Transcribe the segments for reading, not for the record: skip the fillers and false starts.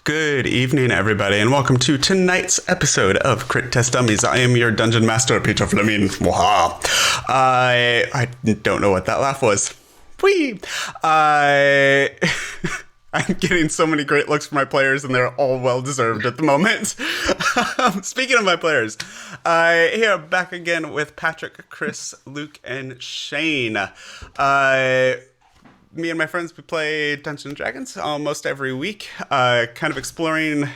Good evening, everybody, and welcome to tonight's episode of Crit Test Dummies. I am your Dungeon Master, Peter Fleming. Waha. I don't know what that laugh was. Whee! I'm getting so many great looks from my players, and they're all well-deserved at the moment. Speaking of my players, here back again with Patrick, Chris, Luke, and Shane. Me and my friends, we play Dungeons & Dragons almost every week, kind of exploring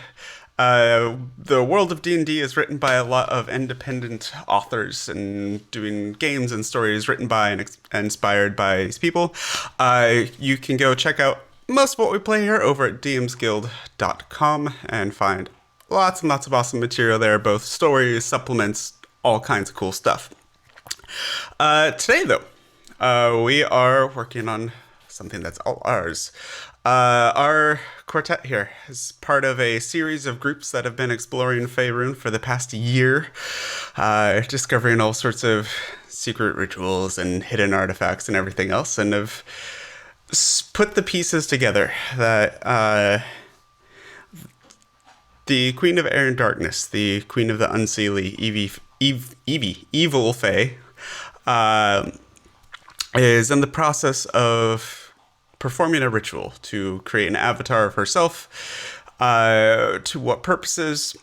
the world of D&D is written by a lot of independent authors and doing games and stories written by and inspired by these people. You can go check out most of what we play here over at dmsguild.com and find lots and lots of awesome material there, both stories, supplements, all kinds of cool stuff. Today, though, we are working on something that's all ours. Our quartet here is part of a series of groups that have been exploring Faerun for the past year, discovering all sorts of secret rituals and hidden artifacts and everything else, and have put the pieces together that the Queen of Air and Darkness, the Queen of the Unseelie, Evil Fae, is in the process of performing a ritual to create an avatar of herself. To what purposes?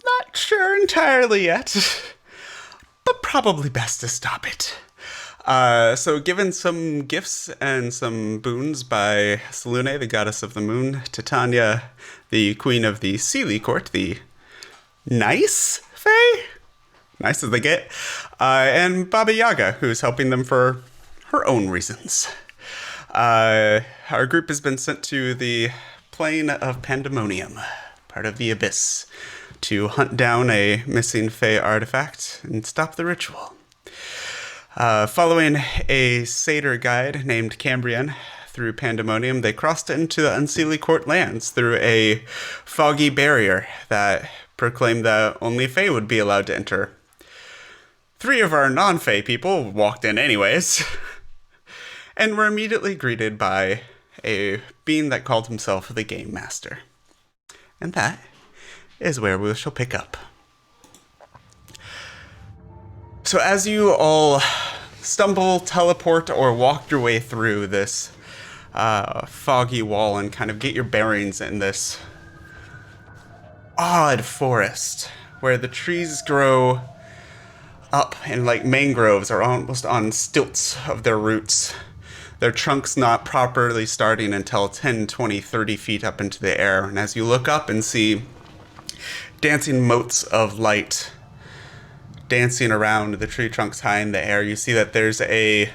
Not sure entirely yet, but probably best to stop it. So given some gifts and some boons by Selune, the goddess of the moon, Titania, the queen of the Seelie court, the nice fae? Nice as they get. And Baba Yaga, who's helping them for her own reasons. Our group has been sent to the plane of Pandemonium, part of the Abyss, to hunt down a missing Fae artifact and stop the ritual. Following a satyr guide named Cambrian through Pandemonium, they crossed into the Unseelie Court lands through a foggy barrier that proclaimed that only Fae would be allowed to enter. 3 of our non-Fae people walked in anyways, and were immediately greeted by a being that called himself the Game Master. And that is where we shall pick up. So as you all stumble, teleport, or walk your way through this foggy wall and kind of get your bearings in this odd forest where the trees grow up and like mangroves are almost on stilts of their roots. Their trunks not properly starting until 10, 20, 30 feet up into the air. And as you look up and see dancing motes of light dancing around the tree trunks high in the air, you see that there's a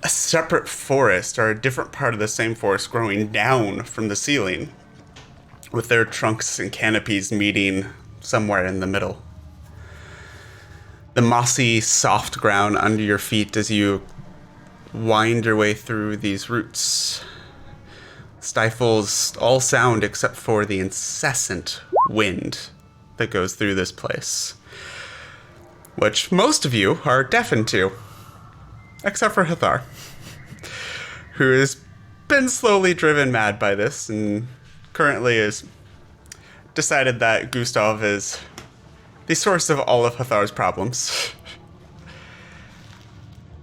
separate forest, or a different part of the same forest, growing down from the ceiling, with their trunks and canopies meeting somewhere in the middle. The mossy, soft ground under your feet as you wind your way through these roots stifles all sound except for the incessant wind that goes through this place, which most of you are deafened to, except for Hathar, who has been slowly driven mad by this and currently has decided that Gustav is the source of all of Hathar's problems.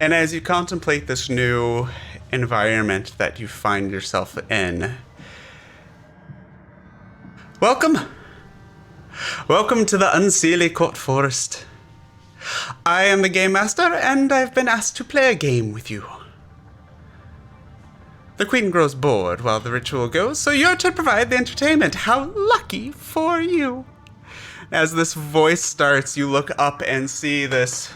And as you contemplate this new environment that you find yourself in, welcome to the Unseelie Court Forest. I am the Game Master, and I've been asked to play a game with you. The Queen grows bored while the ritual goes, so you're to provide the entertainment. How lucky for you! As this voice starts, you look up and see this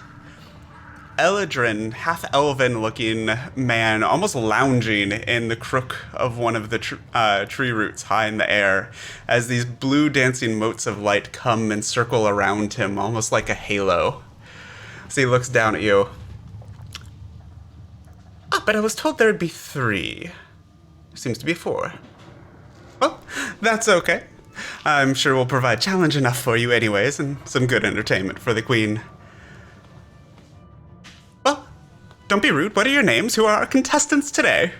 Eladrin, half-elven-looking man, almost lounging in the crook of one of the tree roots high in the air, as these blue dancing motes of light come and circle around him, almost like a halo. So he looks down at you. But I was told there'd be 3. Seems to be 4. Well, that's okay. I'm sure we'll provide challenge enough for you anyways, and some good entertainment for the Queen. Well, don't be rude. What are your names? Who are our contestants today?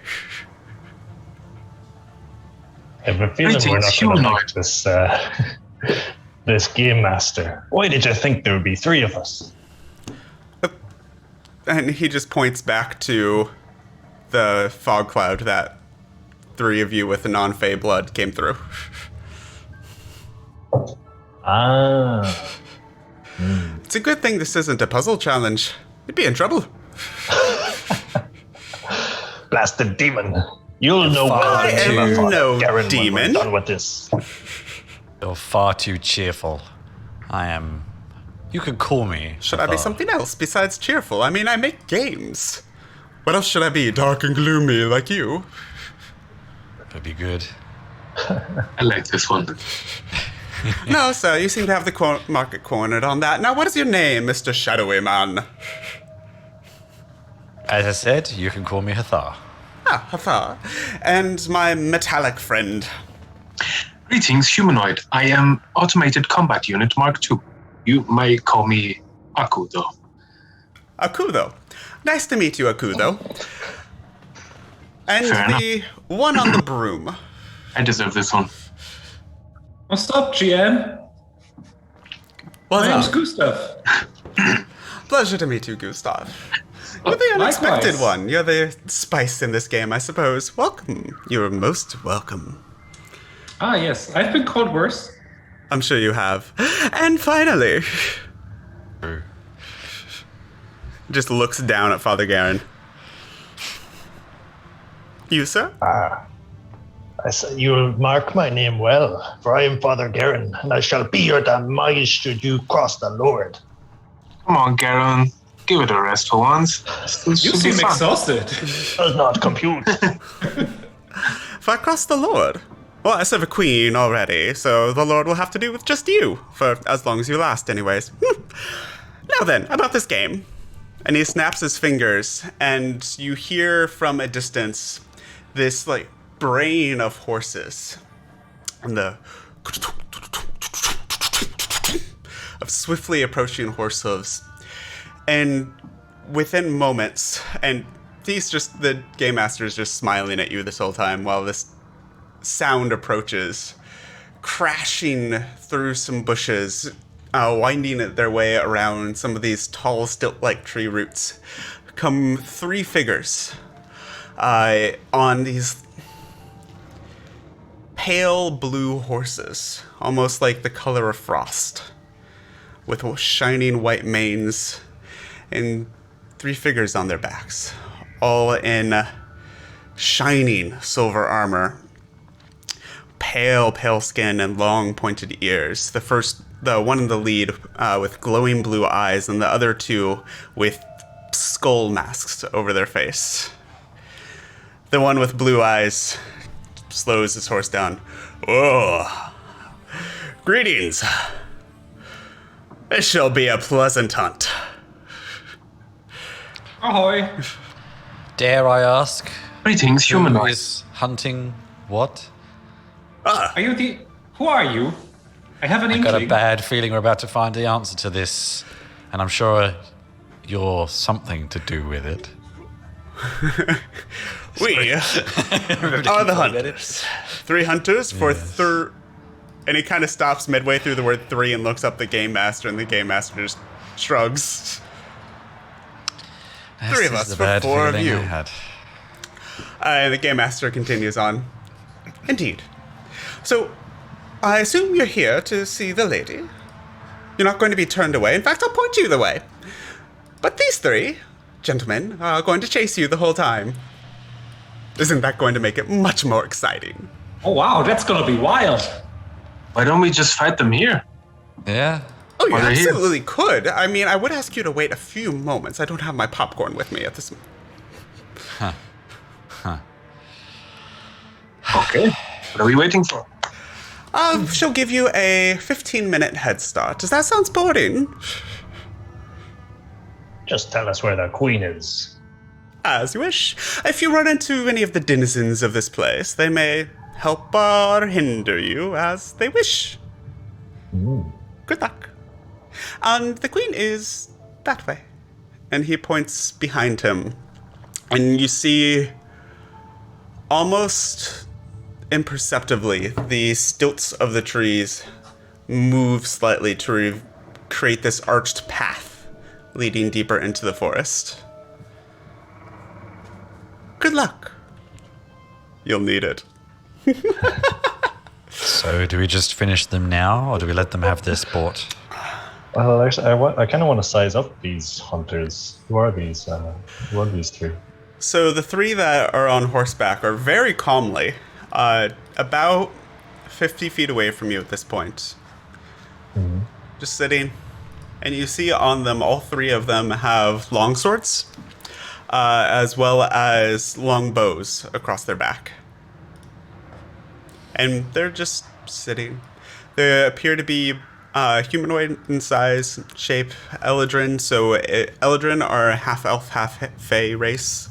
I have a feeling we're not going to like this, this game master. Why did you think there would be 3 of us? And he just points back to the fog cloud that 3 of you with the non-fey blood came through. Ah. It's a good thing this isn't a puzzle challenge. You'd be in trouble. Blasted demon. You'll know well I am no Garen demon. when we're done with this. You're far too cheerful. I am... You could call me. Should I be something else besides cheerful? I mean, I make games. What else should I be? Dark and gloomy like you? That'd be good. I like this one. No, sir, you seem to have the market cornered on that. Now, what is your name, Mr. Shadowy Man? As I said, you can call me Hathar. Ah, Hathar. And my metallic friend. Greetings, humanoid. I am Automated Combat Unit Mark II. You may call me Akudo. Akudo. Nice to meet you, Akudo. And Fair the one on the broom. I deserve this one. What's up, GM? What's My name's up? Gustav. Pleasure to meet you, Gustav. You're the unexpected Likewise. one. You're the spice in this game, I suppose. Welcome. You're most welcome. Ah, yes. I've been called worse. I'm sure you have. And finally, True. just looks down at Father Garen. You, sir? I say you'll mark my name well, for I am Father Garen, and I shall be your demise should you cross the Lord. Come on, Garen. Give it a rest for once. This You should be seem fun. exhausted. Does not compute. If I cross the Lord? Well, I serve a queen already, so the Lord will have to do with just you, for as long as you last anyways. Now then, about this game. And he snaps his fingers, and you hear from a distance this, like, braying of horses. And the of swiftly approaching horse hooves. And within moments, and the game master is just smiling at you this whole time while this sound approaches, crashing through some bushes, winding their way around some of these tall, stilt-like tree roots, come 3 figures on these pale blue horses, almost like the color of frost, with shining white manes, and 3 figures on their backs, all in shining silver armor. Pale skin and long pointed ears. The one in the lead with glowing blue eyes, and the other 2 with skull masks over their face. The one with blue eyes slows his horse down. Oh, greetings. This shall be a pleasant hunt. Ahoy. Dare I ask? Greetings, Who humanoid. is hunting what? Who are you? I have an I got a inkling. bad feeling we're about to find the answer to this, and I'm sure you're something to do with it. We are the hunters. 3 hunters for and he kind of stops midway through the word 3 and looks up the game master, and the game master just shrugs. 3 of This us is the for bad 4 of feeling you. I had. And the game master continues on. Indeed. So, I assume you're here to see the lady. You're not going to be turned away. In fact, I'll point you the way. But these 3 gentlemen are going to chase you the whole time. Isn't that going to make it much more exciting? Oh, wow. That's going to be wild. Why don't we just fight them here? Yeah? Oh, you While they're here. absolutely could. I mean, I would ask you to wait a few moments. I don't have my popcorn with me at this moment. Okay. What are we waiting for? She'll give you a 15-minute head start. Does that sound sporting? Just tell us where the queen is. As you wish. If you run into any of the denizens of this place, they may help or hinder you as they wish. Good luck. And the queen is that way. And he points behind him. And you see almost imperceptibly, the stilts of the trees move slightly to create this arched path leading deeper into the forest. Good luck. You'll need it. So do we just finish them now, or do we let them have their sport? Well, actually, I kind of want to size up these hunters. Who are these? Who are these three? So the three that are on horseback are very calmly, about 50 feet away from you at this point. Mm-hmm. Just sitting. And you see on them, all three of them have long swords, as well as long bows across their back. And they're just sitting. They appear to be humanoid in size, shape, Eladrin. So Eladrin are a half-elf, half-fae race.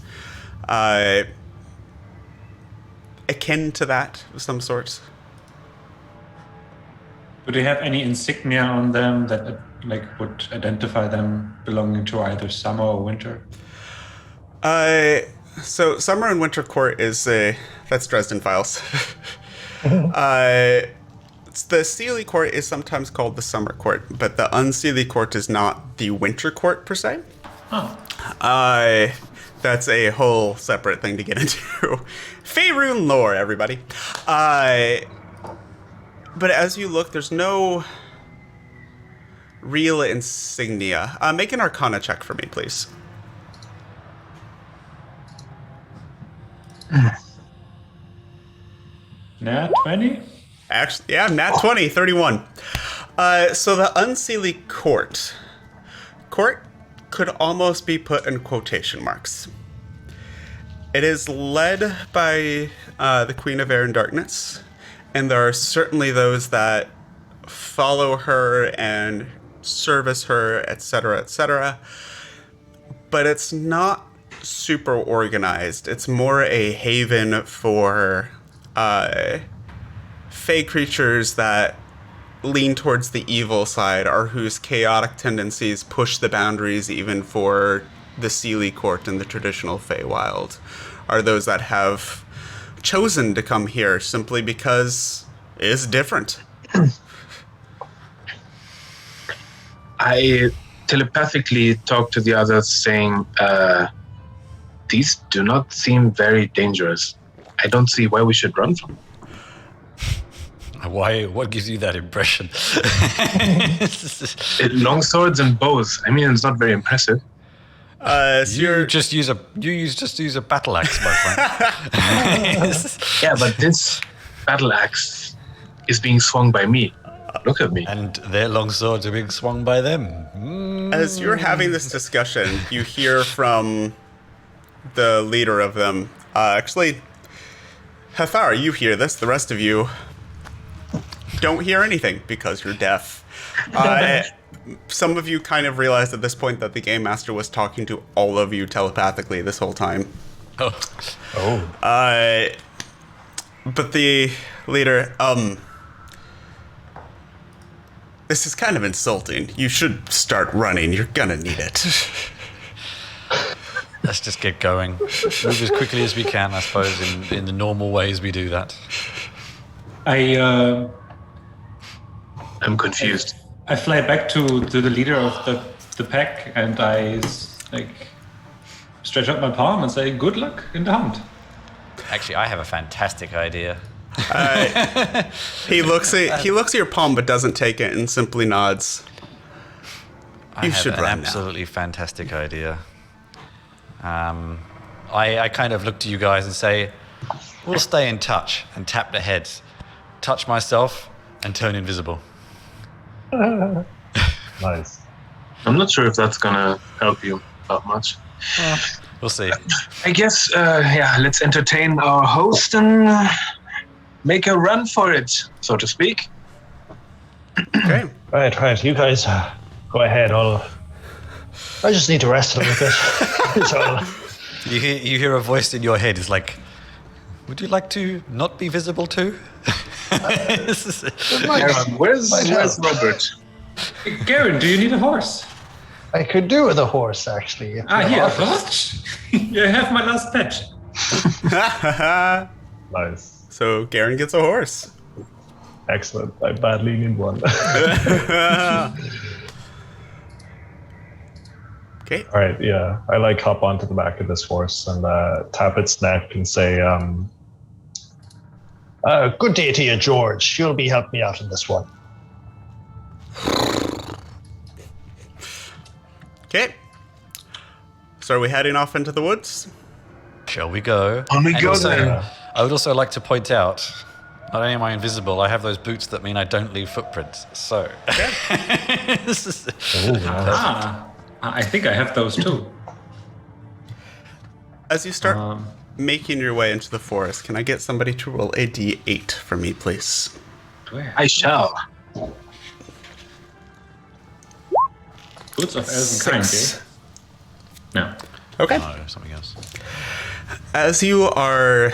Akin to that of some sort. Do they have any insignia on them that would identify them belonging to either summer or winter? So Summer and Winter Court is that's Dresden Files. The Seelie Court is sometimes called the Summer Court, but the Unseelie Court is not the Winter Court per se. Oh. That's a whole separate thing to get into. Faerun lore, everybody. But as you look, there's no real insignia. Make an Arcana check for me, please. Nat 20? Actually, yeah, nat 20, 31. So the Unseelie Court could almost be put in quotation marks. It is led by the Queen of Air and Darkness, and there are certainly those that follow her and service her, etc., etc. But it's not super organized. It's more a haven for fey creatures that lean towards the evil side, or whose chaotic tendencies push the boundaries even for the Seelie Court in the traditional Feywild, are those that have chosen to come here simply because it's different. I telepathically talk to the others saying, these do not seem very dangerous. I don't see why we should run from them. Why? What gives you that impression? Long swords and bows. I mean, it's not very impressive. So you just use a battle axe, my friend. Yeah, but this battle axe is being swung by me. Look at me. And their long swords are being swung by them. As you're having this discussion, you hear from the leader of them. Actually, Hathar, you hear this. The rest of you don't hear anything because you're deaf. Some of you kind of realized at this point that the Game Master was talking to all of you telepathically this whole time. Oh. But the leader, this is kind of insulting. You should start running. You're gonna need it. Let's just get going. Move as quickly as we can, I suppose, in the normal ways we do that. I'm confused. I fly back to the leader of the pack, and I stretch out my palm and say, "Good luck in the hunt." Actually, I have a fantastic idea. He looks at your palm but doesn't take it and simply nods. I have an absolutely fantastic idea. I kind of look to you guys and say, we'll stay in touch, and tap the heads. Touch myself and turn invisible. Nice. I'm not sure if that's gonna help you that much. We'll see. I guess, let's entertain our host and make a run for it, so to speak. Okay. Right. You guys go ahead. I just need to rest a little bit. So, You hear a voice in your head. It's like, would you like to not be visible too? Where's Robert? Garen, do you need a horse? I could do with a horse, actually. Here, what? You have my last patch. Nice. So Garen gets a horse. Excellent. I badly need one. Okay. All right, yeah. I hop onto the back of this horse and tap its neck and say, good day to you, George. You'll be helping me out in this one. Okay. So are we heading off into the woods? Shall we go? On we And go also, then. I would also like to point out, not only am I invisible, I have those boots that mean I don't leave footprints. So, this is I think I have those too. As you start making your way into the forest, can I get somebody to roll a d8 for me, please? I shall. Boots of elven kind, eh? No. Okay. no, something else. As you are...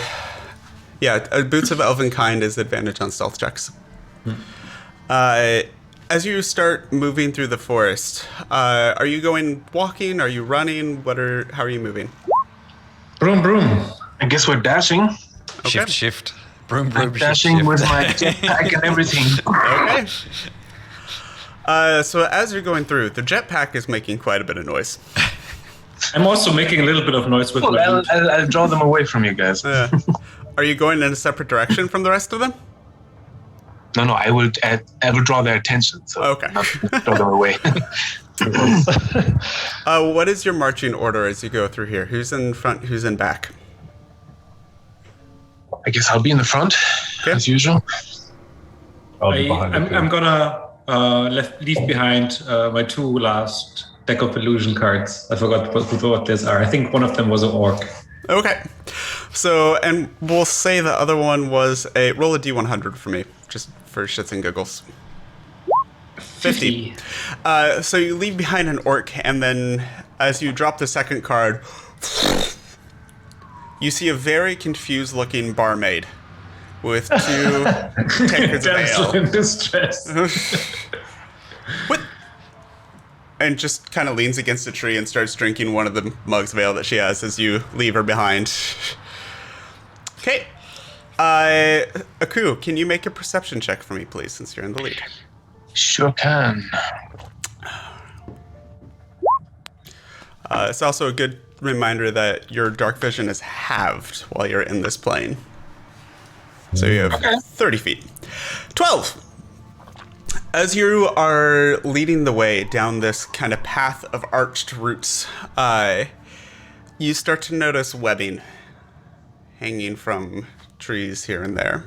Yeah, Boots of Elven Kind is advantage on stealth checks. As you start moving through the forest, are you going walking? Are you running? How are you moving? Broom, broom. I guess we're dashing. Okay. Shift. Broom, I'm broom, shift, dashing shift. with my jetpack and everything. Okay. So as you're going through, the jetpack is making quite a bit of noise. I'm also making a little bit of noise with Well, my I'll, boot. I'll draw them away from you guys. Are you going in a separate direction from the rest of them? No, I will draw their attention. So Okay. not draw them away. What is your marching order as you go through here? Who's in front? Who's in back? I guess I'll be in the front, Okay. as usual. I'll be behind the I'm gonna leave behind my two last deck of illusion cards. I forgot what these are. I think one of them was an orc. Okay. So, and we'll say the other one was roll a d100 for me, just for shits and giggles. 50. So you leave behind an orc, and then as you drop the second card, you see a very confused looking barmaid with two tankards of Damsel ale. in distress. What? And just kind of leans against a tree and starts drinking one of the mugs of ale that she has as you leave her behind. Okay. Aku, can you make a perception check for me, please, since you're in the lead? Sure can. It's also a good reminder that your dark vision is halved while you're in this plane. So you have 30 feet. 12! As you are leading the way down this kind of path of arched roots, you start to notice webbing hanging from trees here and there.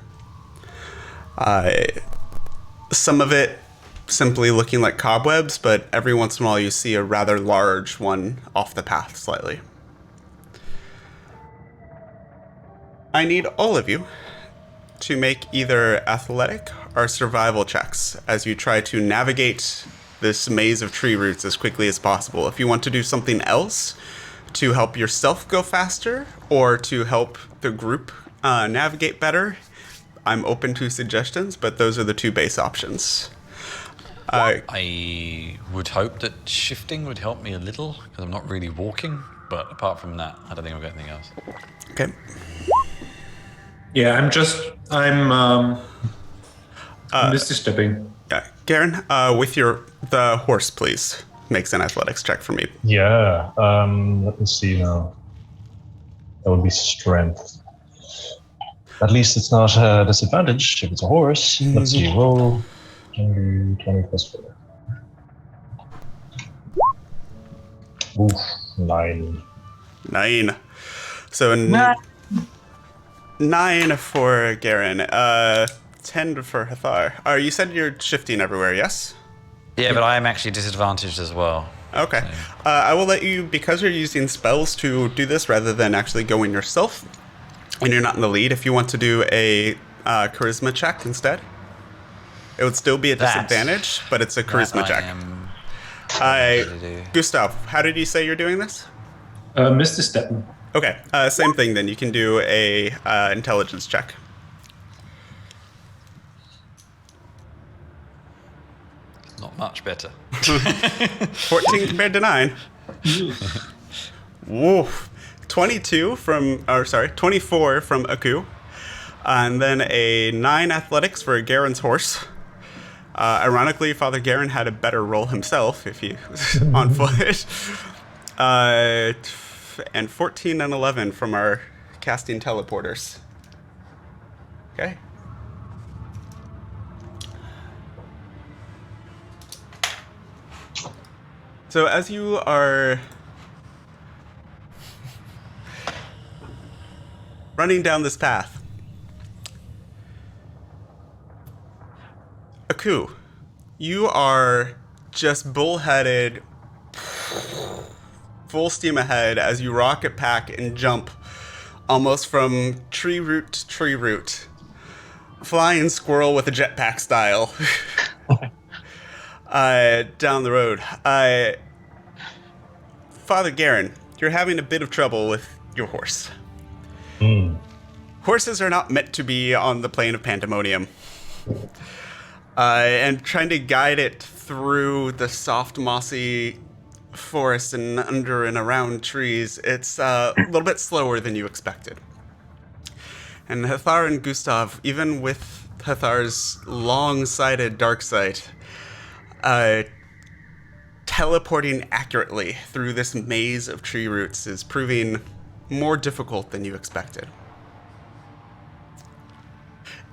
Some of it simply looking like cobwebs, but every once in a while you see a rather large one off the path slightly. I need all of you to make either athletic or survival checks as you try to navigate this maze of tree roots as quickly as possible. If you want to do something else to help yourself go faster or to help the group navigate better, I'm open to suggestions, but those are the two base options. I would hope that shifting would help me a little, because I'm not really walking. But apart from that, I don't think I've got anything else. Okay. Yeah, I'm misty stepping. Yeah, Garen, with the horse, please. Makes an athletics check for me. Yeah. Let me see now. That would be strength. At least it's not a disadvantage if it's a horse. Let's see. Roll 20 plus 4. Oof, 9. 9. So 9 for Garen. 10 for Hathar. You said you're shifting everywhere, yes? Yeah, but I am actually disadvantaged as well. Okay. I will let you, because you're using spells to do this rather than actually going yourself, and you're not in the lead, if you want to do a charisma check instead. It would still be a disadvantage, but it's a charisma check. Gustav, how did you say you're doing this? Misty stepping. Okay, same thing then. You can do a intelligence check. Not much better. 14 compared to 9. Woof. 24 from Aku. And then a 9 athletics for Garen's horse. Ironically, Father Garen had a better roll himself if he was on foot. And 14 and 11 from our casting teleporters. Okay. So as you are running down this path, Aku, you are just bullheaded, full steam ahead as you rocket pack and jump almost from tree root to tree root. Flying squirrel with a jetpack style. Down the road. Father Garen, you're having a bit of trouble with your horse. Horses are not meant to be on the plane of pandemonium. And trying to guide it through the soft, mossy forest and under and around trees, it's a little bit slower than you expected. And Hathar and Gustav, even with Hathar's long-sighted dark sight, teleporting accurately through this maze of tree roots is proving more difficult than you expected.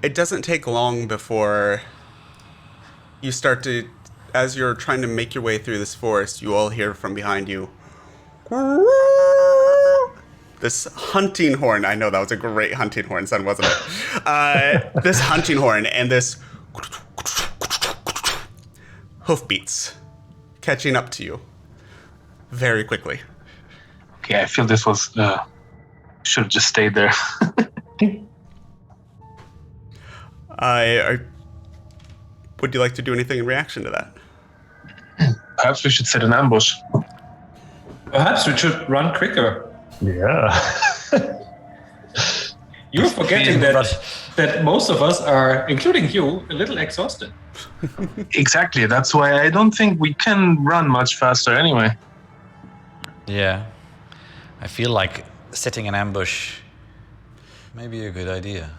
It doesn't take long before you start to, as you're trying to make your way through this forest, you all hear from behind you this hunting horn. I know that was a great hunting horn, son, wasn't it? This hunting horn and this hoofbeats catching up to you very quickly. Okay, I feel this was should have just stayed there. Would you like to do anything in reaction to that? Perhaps we should set an ambush. Perhaps we should run quicker. Yeah. You're forgetting that most of us are, including you, a little exhausted. Exactly. That's why I don't think we can run much faster anyway. Yeah. I feel like setting an ambush may be a good idea.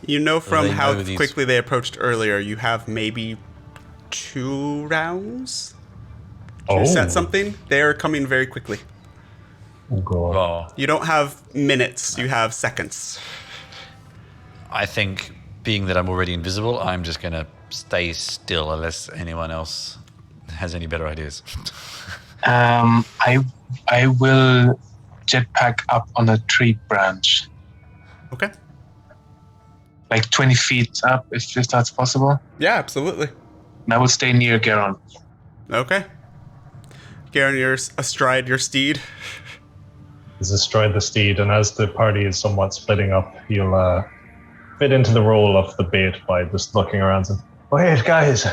You know from They how know these- quickly they approached earlier, you have maybe 2 rounds to set something. They're coming very quickly. Oh, God. Well, You don't have minutes, you have seconds. I think being that I'm already invisible, I'm just going to stay still unless anyone else has any better ideas. I will jetpack up on a tree branch, Okay. like 20 feet up, if that's possible. Yeah, absolutely. And I will stay near Garon. Okay. Garen, you're astride your steed. He's astride the steed, and as the party is somewhat splitting up, he'll fit into the role of the bait by just looking around and, wait, guys,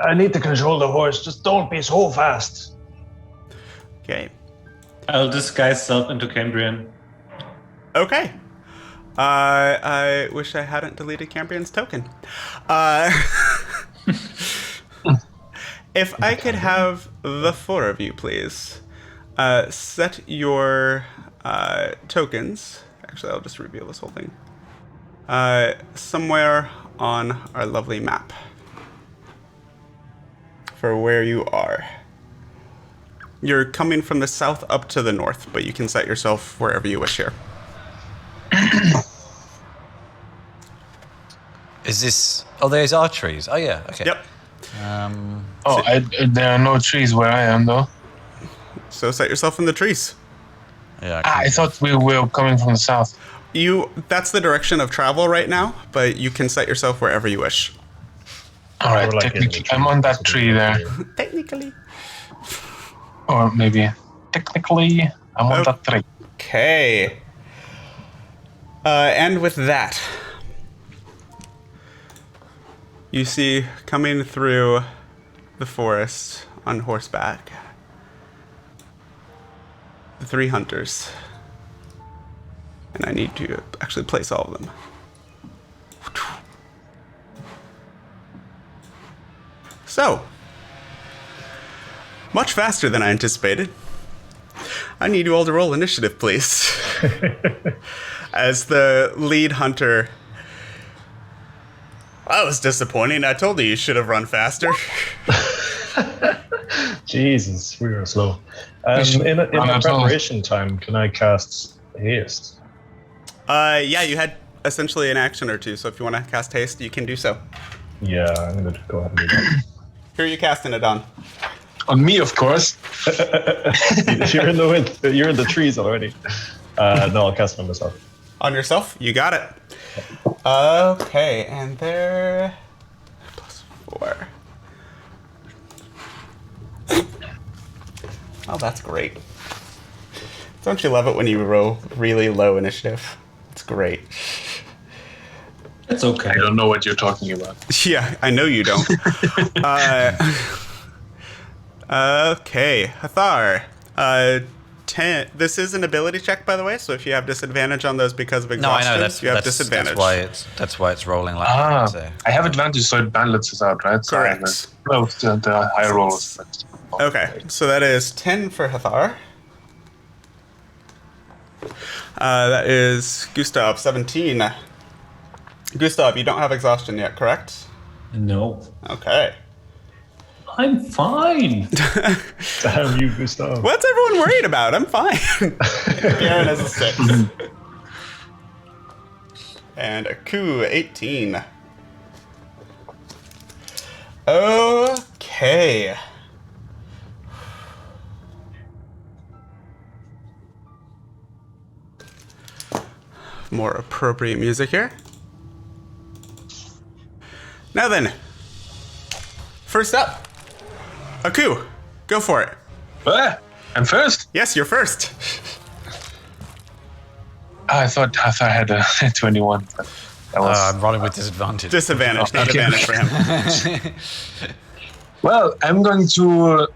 I need to control the horse. Just don't be so fast. Okay. I'll disguise self into Cambrian. Okay. I wish I hadn't deleted Cambrian's token. If I could have the 4 of you, please, set your tokens. Actually, I'll just reveal this whole thing. Somewhere on our lovely map for where you are. You're coming from the south up to the north, but you can set yourself wherever you wish here. Is this... Oh, there's our trees. Oh, yeah. Okay. Yep. There are no trees where I am, though. So set yourself in the trees. Yeah. I thought we were coming from the south. That's the direction of travel right now, but you can set yourself wherever you wish. All right, Or like in technically, I'm on that tree there. Technically. Or maybe, technically, I'm on that tree. Okay. And with that, you see coming through the forest on horseback the 3 hunters. And I need to actually place all of them. So, much faster than I anticipated. I need you all to roll initiative, please. As the lead hunter that was disappointing. I told you should have run faster. Jesus, we were slow. In my preparation time, can I cast haste? Yeah, you had essentially an action or two, so if you want to cast haste, you can do so. Yeah, I'm gonna go ahead and do that. Who are you casting it on? On me, of course. You're in the wind. You're in the trees already. No, I'll cast it on myself. On yourself? You got it. Okay, and there... +4. Oh, that's great. Don't you love it when you roll really low initiative? It's great. It's okay. I don't know what you're talking about. Yeah, I know you don't. Okay, Hathar. 10. This is an ability check, by the way, so if you have disadvantage on those because of No, I exhaustion, know that's you have disadvantage. That's why it's rolling like that. So. I have advantage, so it balances out, right? So Correct. the higher rolls. Okay, so that is 10 for Hathar. That is Gustav, 17. Gustav, you don't have exhaustion yet, correct? No. Okay. I'm fine. Damn you, Gustav. What's everyone worried about? I'm fine. Garen has a 6. And a coup, 18. Okay. More appropriate music here. Now then, first up, Aku, go for it. I'm first. Yes, you're first. I thought I had a 21. But that was I'm rolling with disadvantage. Disadvantage, not Okay. advantage for him. well. I'm going to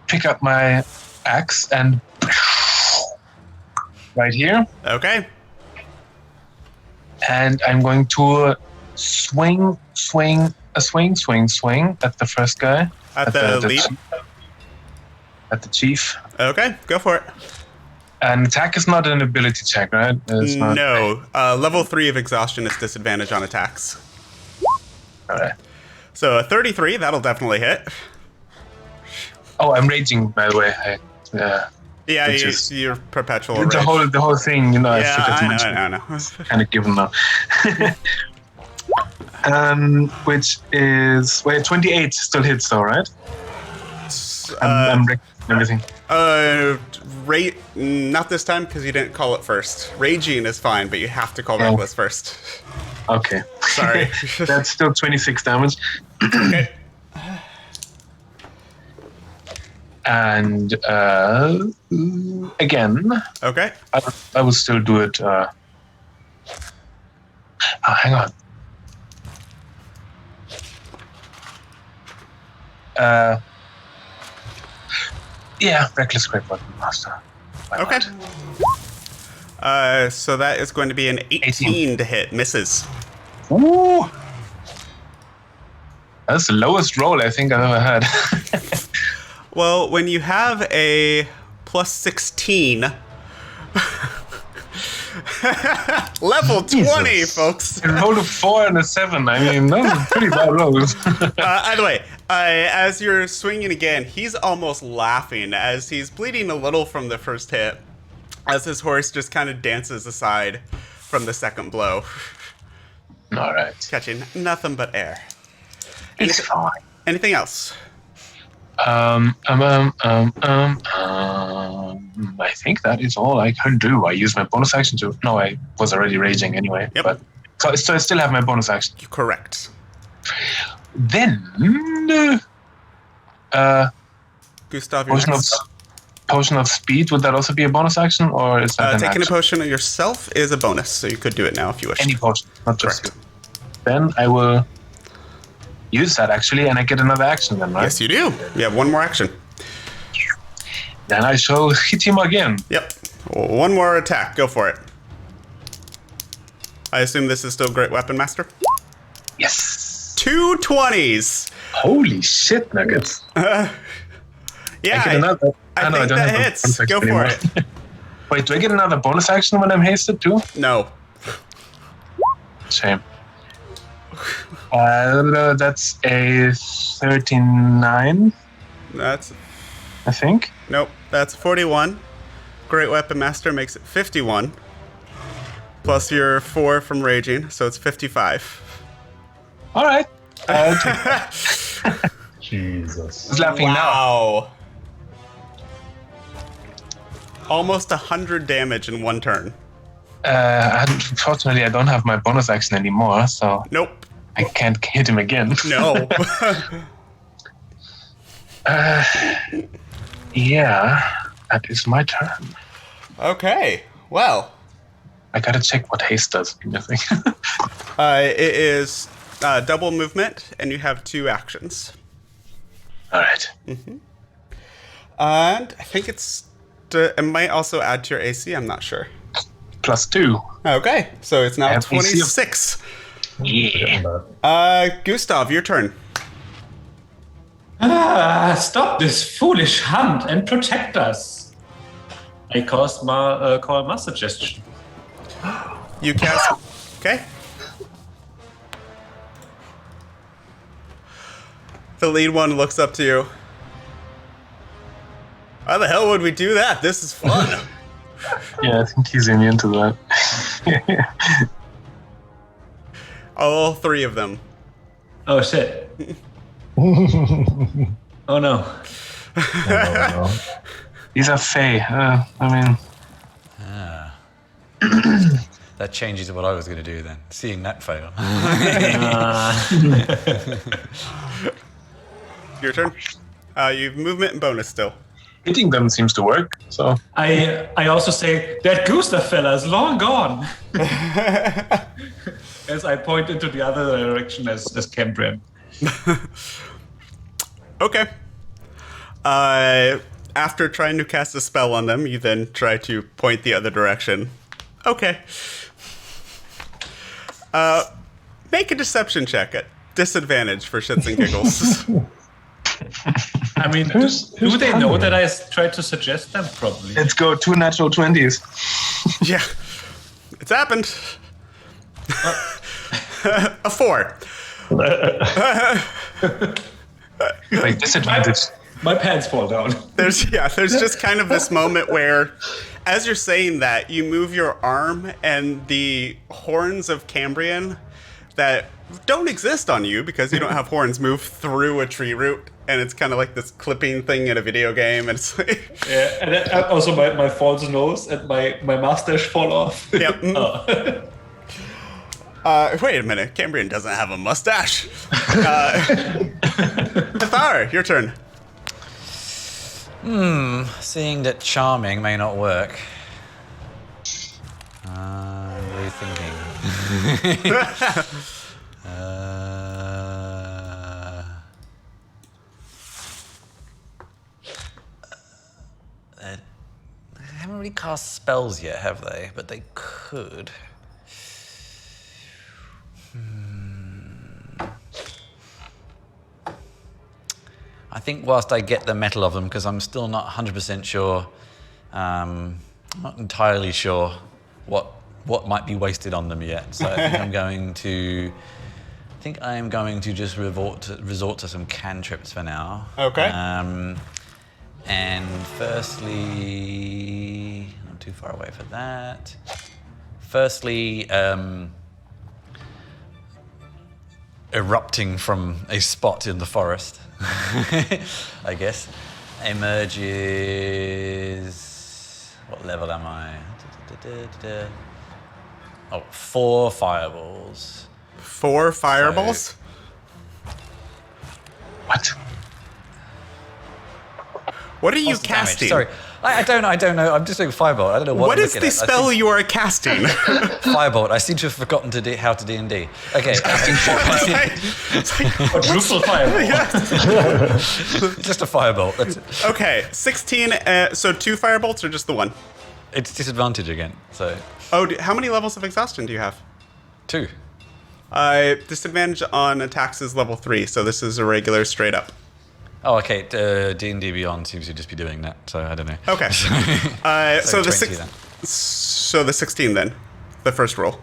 pick up my axe and right here, Okay. and I'm going to swing at the first guy. At the lead? At the chief. Okay, go for it. And attack is not an ability check, right? It's not. No, level 3 of exhaustion is disadvantage on attacks. Alright. So a 33, that'll definitely hit. Oh, I'm raging, by the way. Yeah, Which is- you're perpetual The rage. whole thing, you know. Yeah, I forgot to I mention. know. Kind of given now. Which is 28 still hits though, right? I'm wrecking everything. Not this time because you didn't call it first. Raging is fine, but you have to call Oh. reckless first. Okay. Sorry. That's still 26 damage. Okay. And again, Okay. I will still do it. Hang on. Yeah, reckless great weapon master. Why Okay. not? So that is going to be an 18 to hit. Misses. Ooh. That's the lowest roll I think I've ever had. Well, when you have a plus 16, level 20, Jesus. folks. I rolled a 4 and a 7. I mean, that's pretty bad rolls. Either way, as you're swinging again, he's almost laughing as he's bleeding a little from the first hit, as his horse just kind of dances aside from the second blow, All right. catching nothing but air. It's fine. Anything else? I think that is all I can do. I use my bonus action to. No, I was already raging anyway. Yep. But so I still have my bonus action. Correct. Then, Gustav, you're potion of next. potion of speed. Would that also be a bonus action, or is that an Taking a action? potion of yourself is a bonus, so you could do it now if you wish. Any potion, not just Correct. you. Then I will use that actually, and I get another action. Then, right? Yes, you do. You have one more action. Then I shall hit him again. Yep. One more attack. Go for it. I assume this is still Great Weapon Master? Yes. 2 20s. Holy shit, nuggets! Yeah, I get another. I no, think don't that have a hits. bonus Go action for anymore. it. Wait, do I get another bonus action when I'm hasted too? No. Shame. That's a 39, That's I think. nope. That's 41. Great Weapon Master makes it 51. Plus your 4 from raging, so it's 55. All right. Jesus. Who's laughing now? Wow. Almost 100 damage in one turn. Unfortunately, I don't have my bonus action anymore, so Nope. I can't hit him again. No. Yeah, that is my turn. Okay. Well, I gotta check what haste does. Give me a second. it is double movement, and you have 2 actions. All right. And I think it might also add to your AC. I'm not sure. +2. Okay, so it's now I have AC of- 26. Yeah. Gustav, your turn. Stop this foolish hunt and protect us. I cast call my suggestion. You cast. Okay. The lead one looks up to you. Why the hell would we do that? This is fun. Yeah, I think he's immune to that. All 3 of them. Oh shit. Oh no. No. These are Fae. I mean, That changes what I was going to do then. Seeing that fail. Your turn. You have movement and bonus still. hitting them seems to work. So I also say that Gustav fella is long gone. As I point into the other direction as Cambrian. Okay. After trying to cast a spell on them, you then try to point the other direction. Okay. Make a deception check at disadvantage for shits and giggles. I mean, Who's do they know coming? that I tried to suggest them? Probably. let's go 2 natural 20s. Yeah. It's happened. A 4. Like disadvantage. My pants fall down. There's just kind of this moment where, as you're saying that, you move your arm and the horns of Cambrian that don't exist on you because you don't have horns move through a tree root, and it's kind of like this clipping thing in a video game, and it's like, Yeah, and then also my false nose and my mustache fall off. Yep. Oh. wait a minute, Cambrian doesn't have a mustache. Cathar, your turn. Seeing that charming may not work. Rethinking. They haven't really cast spells yet, have they? But they could. I think whilst I get the metal of them, because I'm still not 100% sure, not entirely sure what might be wasted on them yet. So I think I am going to just resort to some cantrips for now. Okay. And firstly, not too far away for that. Firstly, erupting from a spot in the forest, I guess, emerges. What level am I? Oh, 4 fireballs. 4 fireballs. What? What are you What's the damage? casting? Sorry, I don't know. I'm just doing firebolt. I don't know what. What I'm is looking the at. spell you are casting? Firebolt. I seem to have forgotten how to D&D. Okay, Quadruple fireball. just a firebolt. That's it. Okay, 16. So 2 firebolts or just the 1? It's disadvantage again. So Oh, how many levels of exhaustion do you have? 2. Disadvantage on attacks is level 3, so this is a regular straight up. Oh, okay. D&D Beyond seems to just be doing that. So I don't know. Okay. so the 20 then. So the 16 then, the first roll.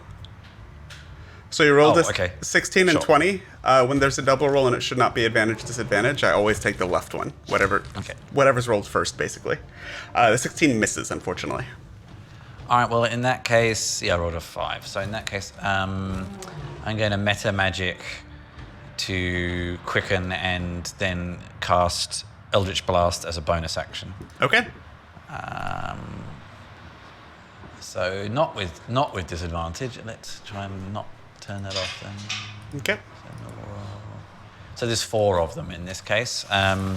So you rolled Oh, a okay. 16 and Sure. 20. When there's a double roll and it should not be advantage disadvantage, I always take the left one. Okay. Whatever's rolled first, basically. The 16 misses, unfortunately. All right, well, in that case, I rolled a 5. So in that case, I'm going to meta magic to quicken and then cast Eldritch Blast as a bonus action. Okay. So not with disadvantage. Let's try and not turn that off then. Okay. So there's 4 of them in this case.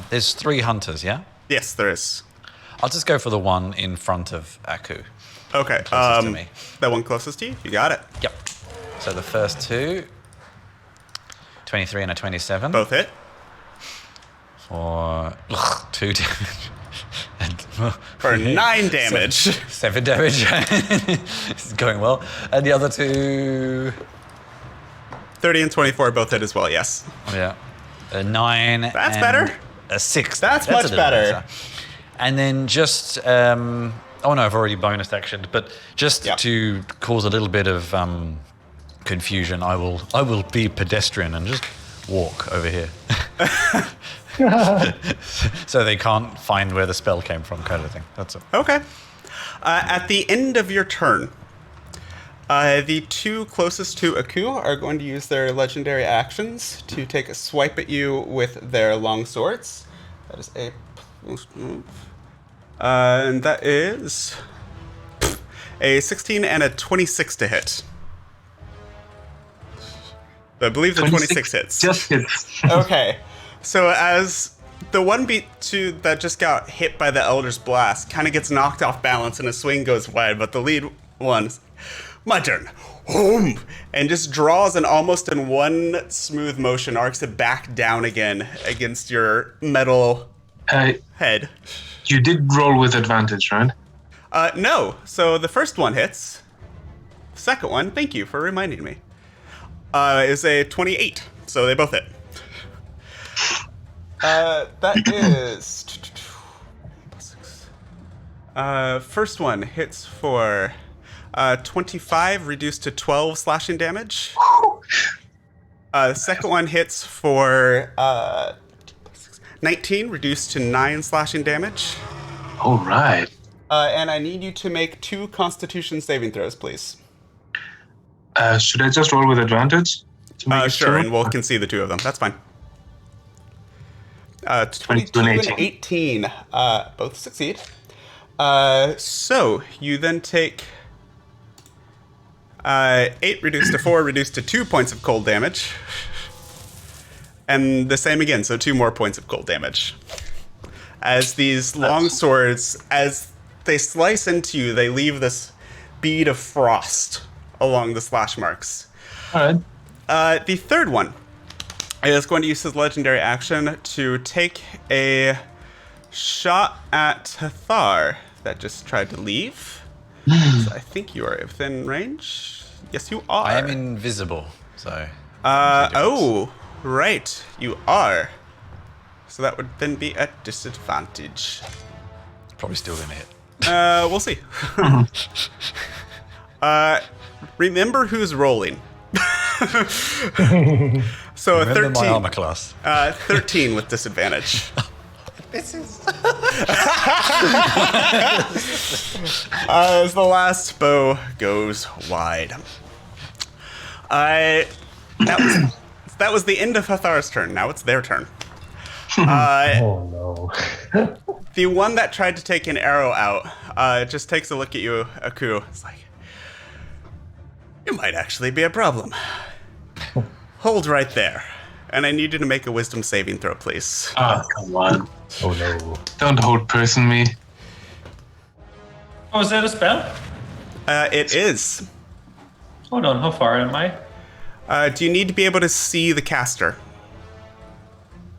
There's 3 hunters, yeah? Yes, there is. I'll just go for the one in front of Aku. Okay. Closest to me. That one closest to you? You got it. Yep. So the first 2, 23 and a 27. Both hit. For 2 damage. And, For 9 damage. 7 damage. This is going well. And the other 2... 30 and 24 both hit as well, yes. Yeah. A 9. That's and better. A 6. That's a much little better. And then just... oh no, I've already bonus actioned, but just to cause a little bit of confusion, I will be pedestrian and just walk over here. So they can't find where the spell came from, kind of thing. That's it. Okay. At the end of your turn, the 2 closest to Aku are going to use their legendary actions to take a swipe at you with their long swords. That is a close move. And that is a 16 and a 26 to hit. I believe the 26 hits. Just hits. Okay. So as the one beat two that just got hit by the Elder's Blast kind of gets knocked off balance and a swing goes wide, but the lead one, my turn, boom, and just draws and almost in one smooth motion arcs it back down again against your metal head. You did roll with advantage, right? No. So the first one hits. The second one, thank you for reminding me, is a 28. So they both hit. That is... first one hits for 25, reduced to 12 slashing damage. The second one hits for 19, reduced to 9 slashing damage. All right. And I need you to make 2 Constitution saving throws, please. Should I just roll with advantage? To make it Sure, two? and we'll concede the 2 of them. That's fine. 22 22 and and 18 both succeed. So you then take 8 reduced to 4, reduced to 2 points of cold damage. And the same again, so 2 more points of cold damage. As these long swords, as they slice into you, they leave this bead of frost along the slash marks. All right. The third one is going to use his legendary action to take a shot at Hathar that just tried to leave. So I think you are within range. Yes, you are. I am invisible, so... Oh, right. You are. So that would then be at disadvantage. Probably still going to hit. We'll see. Remember who's rolling. So a Remember 13. my armor class. 13 with disadvantage. As the last bow goes wide. That was the end of Hathar's turn. Now it's their turn. Oh no. The one that tried to take an arrow out just takes a look at you, Aku. It's like, you might actually be a problem. Hold right there. And I need you to make a wisdom saving throw, please. Oh, come on. Oh no. Don't hold person me. Oh, is that a spell? It is. Hold on, how far am I? Do you need to be able to see the caster?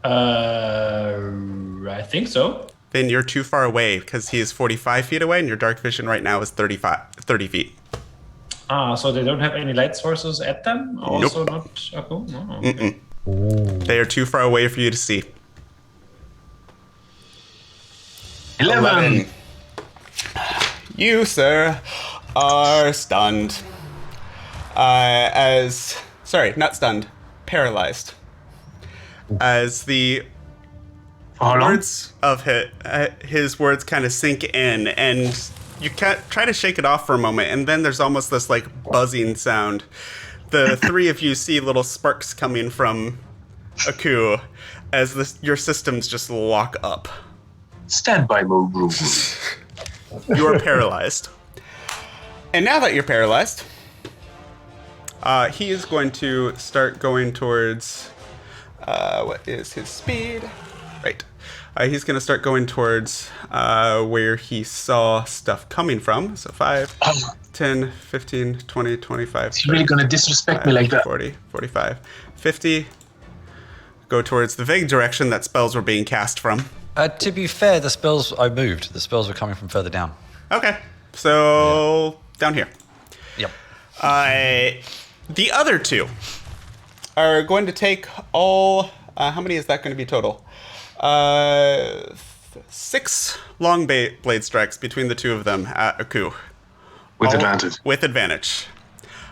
I think so. Then you're too far away because he is 45 feet away and your dark vision right now is 30 feet. So they don't have any light sources at them? Also not Aku? Oh, okay. They are too far away for you to see. 11. You, sir, are stunned. As Sorry, not stunned. Paralyzed. As the For how long? words of his words kind of sink in, and you try to shake it off for a moment, and then there's almost this like buzzing sound. The three of you see little sparks coming from Aku as your systems just lock up. Standby mode rule. You are paralyzed. And now that you're paralyzed, he is going to start going towards, what is his speed? Right. He's going to start going towards where he saw stuff coming from. So 5, 10, 15, 20, 25. Is he really gonna disrespect me like that? 40, 45, 50. Go towards the vague direction that spells were being cast from. To be fair, the spells I moved. The spells were coming from further down. Okay. So down here. Yep. The other two are going to take all. How many is that going to be total? 6 long blade strikes between the two of them at Aku. With All- advantage. With advantage.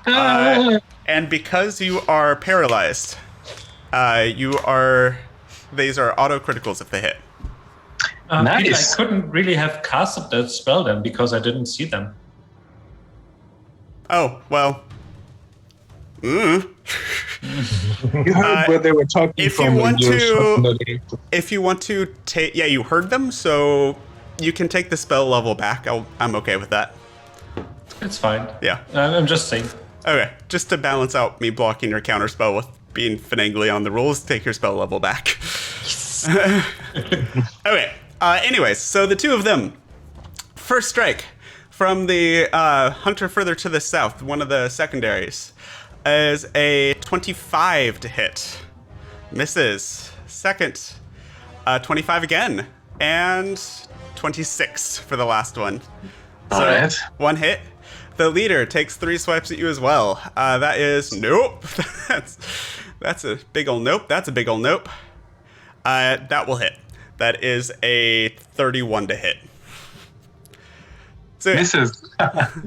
And because you are paralyzed, these are auto criticals if they hit. Nice. I couldn't really have casted that spell then because I didn't see them. Oh, well. You heard where they were talking if from. you want and you're to- shouting that they- If you want to take, yeah, you heard them, so you can take the spell level back. I'm okay with that. It's fine. Yeah. I'm just saying. Okay, just to balance out me blocking your counter spell with being finagly on the rules, take your spell level back. Okay. Anyways, so the two of them, first strike from the hunter further to the south, one of the secondaries, is a 25 to hit. Misses. Second, 25 again, and 26 for the last one. So Alright. one hit. The leader takes 3 swipes at you as well. That is nope. that's a big ol' nope. That's a big ol' nope. That will hit. That is a 31 to hit. So, This is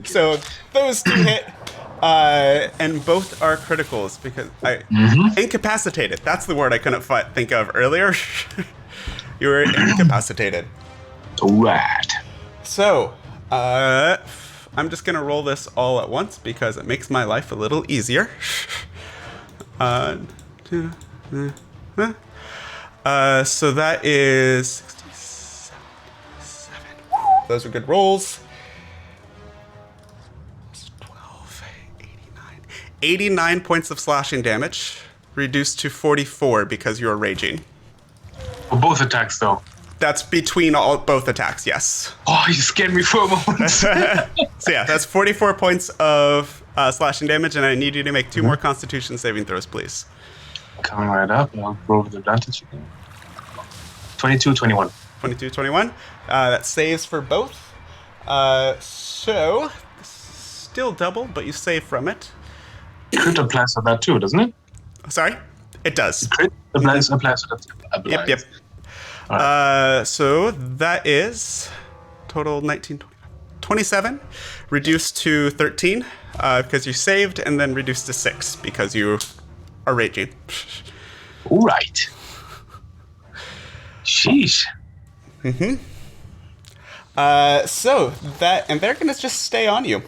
so those two hit, and both are criticals because incapacitated. That's the word I couldn't think of earlier. You were incapacitated. right. So, I'm just gonna roll this all at once because it makes my life a little easier. So that is 67. Those are good rolls. 12, 89. 89 points of slashing damage, reduced to 44 because you're raging. For both attacks, though. That's between both attacks, yes. Oh, you scared me for a moment. So yeah, that's 44 points of slashing damage, and I need you to make 2 more Constitution saving throws, please. Coming right up. I'll roll with advantage again. 22, 21. 22, 21. That saves for both. So, still double, but you save from it. Crit applies to that too, doesn't it? Sorry? It does. Crit applies to that. Yep. So that is total 19, 27, reduced to 13 because you saved, and then reduced to 6 because you are raging. All right. Sheesh. So that, and they're gonna just stay on you.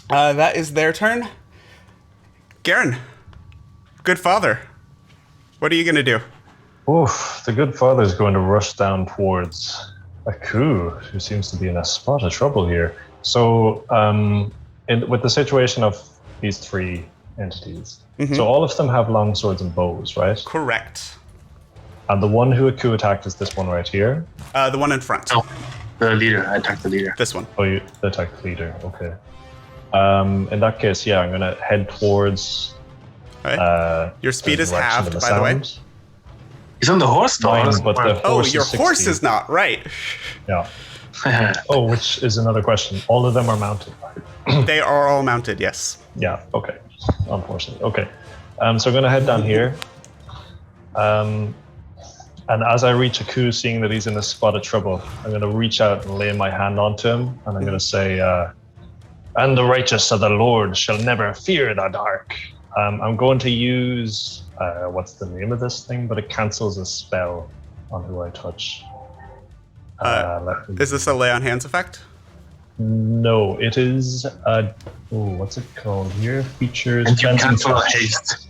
That is their turn. Garen, good father, what are you gonna do? Oof, the good father is going to rush down towards Aku, who seems to be in a spot of trouble here. So, with the situation of these 3 entities, so all of them have long swords and bows, right? Correct. And the one who Aku attacked is this one right here. The one in front. No, the leader. I attacked the leader. This one. Oh, you attacked the leader. Okay. In that case, yeah, I'm going to head towards. Right. Your speed the is direction halved, of the by the way. sound. He's on the horse, though. Mine, Doesn't but the work. Oh, horse your is horse 60. is not right. Yeah. Oh, which is another question. All of them are mounted. They are all mounted, yes. Yeah, okay. Unfortunately. Okay. So I'm going to head down here. And as I reach Aku, seeing that he's in a spot of trouble, I'm going to reach out and lay my hand onto him. And I'm going to say, and the righteous of the Lord shall never fear the dark. I'm going to use what's the name of this thing? But it cancels a spell on who I touch. Is this a lay on hands effect? No, it is. What's it called here? Features. And you cleansing cancel touch. haste.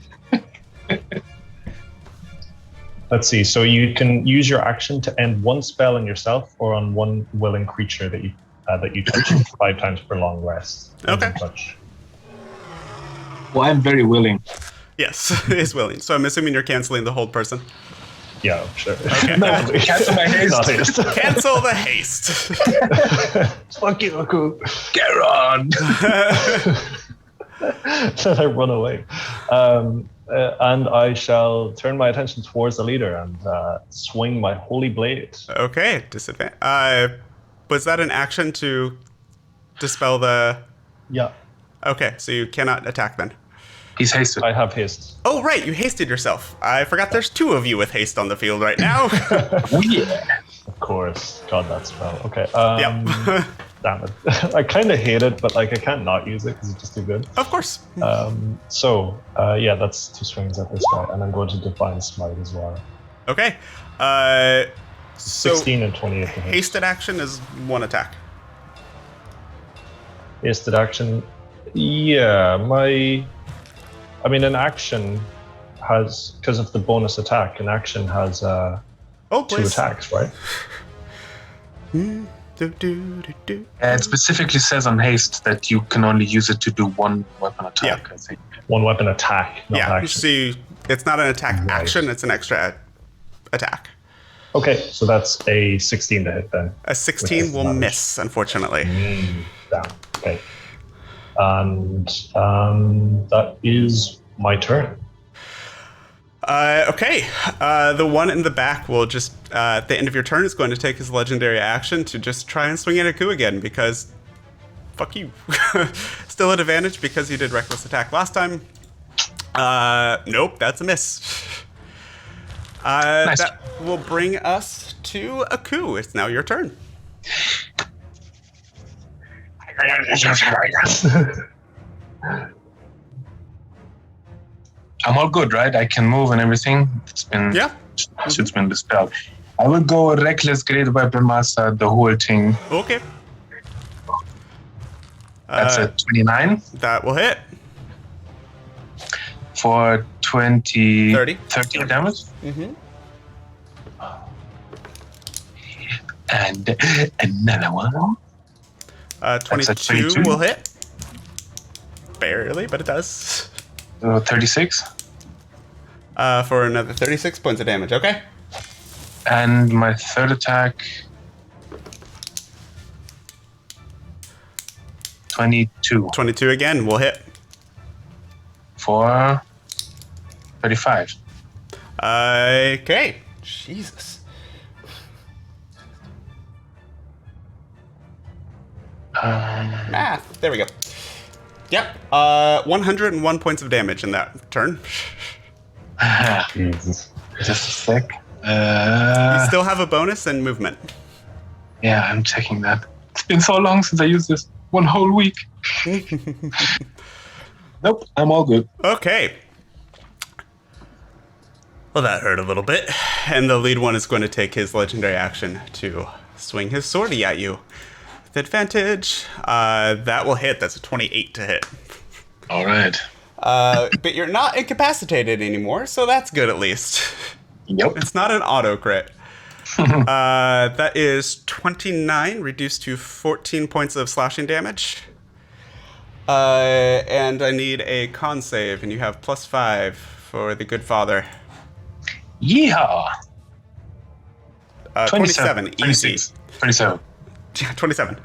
Let's see. So you can use your action to end one spell on yourself or on one willing creature that you touch 5 times per long rest. Okay. Touch. Well, I'm very willing. Yes, is willing. So I'm assuming you're canceling the hold person. Yeah, sure. Okay. No, cancel my haste. Not haste. Cancel the haste. Fuck you, Aku. Get on. Then I run away. And I shall turn my attention towards the leader and swing my holy blade. Okay, disadvantage. Was that an action to dispel the... Yeah, Okay, so you cannot attack then. He's hasted. I have haste. Oh, right, you hasted yourself. I forgot there's 2 of you with haste on the field right now. Oh, yeah. Of course. God, that spell. Okay. Yep. Damn it. I kind of hate it, but like I can't not use it because it's just too good. Of course. Yeah, that's 2 swings at this guy, and I'm going to Divine Smite as well. Okay. So 16 and 28 to hit. hasted action is 1 attack. Hasted action. Yeah, an action has, because of the bonus attack, an action has 2 please. attacks, right? It specifically says on haste that you can only use it to do 1 weapon attack, Yeah. I think. 1 weapon attack, not Yeah, action. see, it's not an attack Right. action, it's an extra attack. Okay, so that's a 16 to hit then. A 16 will damage. miss, unfortunately. Damn. Okay. And that is my turn. Okay, the one in the back will just, at the end of your turn, is going to take his legendary action to just try and swing at Aku again, because fuck you. Still at advantage because he did reckless attack last time. Nope, that's a miss. Nice. That will bring us to Aku. It's now your turn. I'm all good, right? I can move and everything. It's been It's been dispelled. I will go reckless great weapon master the whole thing. Okay. That's a 29 That will hit. for 30 30. damage. Mm-hmm. And another one. 22 will hit. Barely, but it does. 36. For another 36 points of damage. Okay. And my third attack. 22 22 again will hit. for 35. Okay. Jesus. Math. There we go. Yep. 101 points of damage in that turn. Jesus. Just a sec. You still have a bonus and movement. Yeah, I'm checking that. It's been so long since I used this. 1 whole week. Nope, I'm all good. Okay. Well, that hurt a little bit. And the lead one is going to take his legendary action to swing his swordie at you. With advantage. That will hit. That's a 28 to hit. All right. But you're not incapacitated anymore, so that's good at least. Yep. It's not an auto crit. That is 29, reduced to 14 points of slashing damage. And I need a con save, and you have +5 for the good father. Yeehaw. 27, easy. 26, 27. Yeah, 27.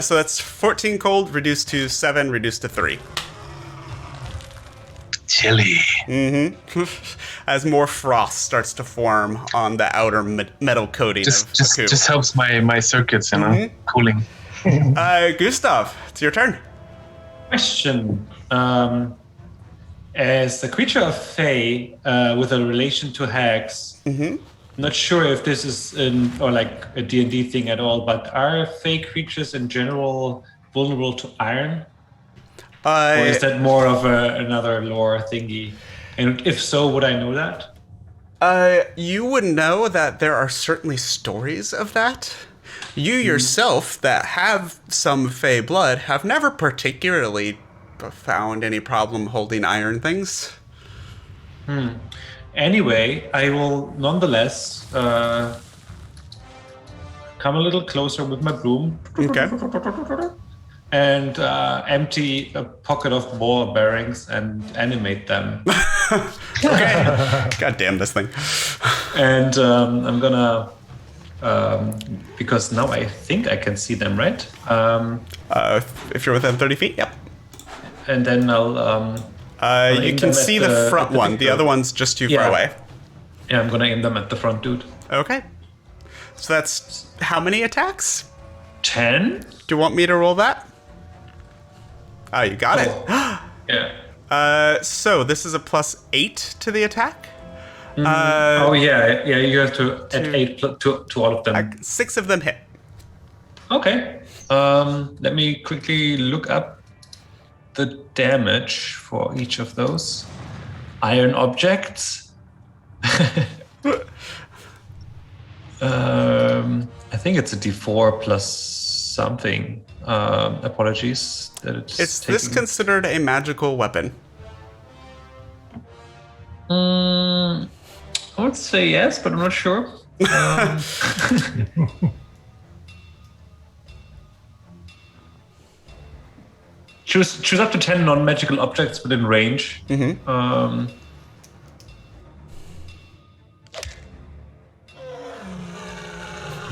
So that's 14 cold, reduced to 7, reduced to 3. Chilly. As more frost starts to form on the outer metal coating of Aku. Just helps my circuits, you know, cooling. Gustav, it's your turn. Question. As a creature of Fae with a relation to hags, not sure if this is like a D&D thing at all, but are Fae creatures in general vulnerable to iron? Or is that more of another lore thingy? And if so, would I know that? You would know that there are certainly stories of that. You yourself, that have some Fey blood, have never particularly found any problem holding iron things. Anyway, I will nonetheless come a little closer with my broom. Okay. And empty a pocket of ball bearings and animate them. Okay. God damn this thing. And I'm gonna, because now I think I can see them, right? If you're within 30 feet, yep. And then I'll. You aim can them see at the front at the one. big The dude. other one's just too far Yeah. away. Yeah, I'm gonna aim them at the front dude. Okay. So that's how many attacks? 10? Do you want me to roll that? Oh, you got it. Yeah. So this is a +8 to the attack. Oh yeah, you have to add 8 to all of them. 6 of them hit. Okay. Let me quickly look up the damage for each of those iron objects. I think it's a D4 plus something. Apologies that it's. Is this taking- considered a magical weapon? I would say yes, but I'm not sure. Choose up to 10 non-magical objects within range. I'm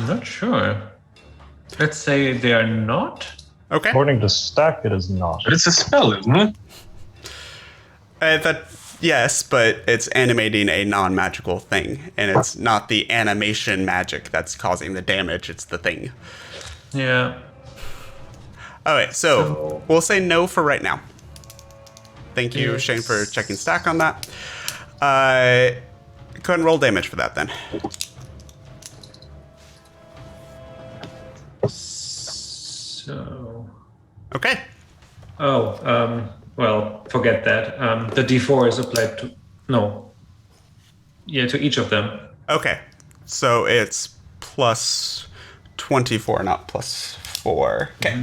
not sure. Let's say they are not. Okay. According to Stack, it is not. But it's a spell, isn't it? Yes, but it's animating a non-magical thing, and it's not the animation magic that's causing the damage, it's the thing. Yeah. Alright, so we'll say no for right now. Thank you, Yes. Shane, for checking Stack on that. Go ahead and roll damage for that then. So. Okay. Oh, well, forget that. The D4 is applied to. No. Yeah, to each of them. Okay. So it's plus 24, not plus 4. Okay.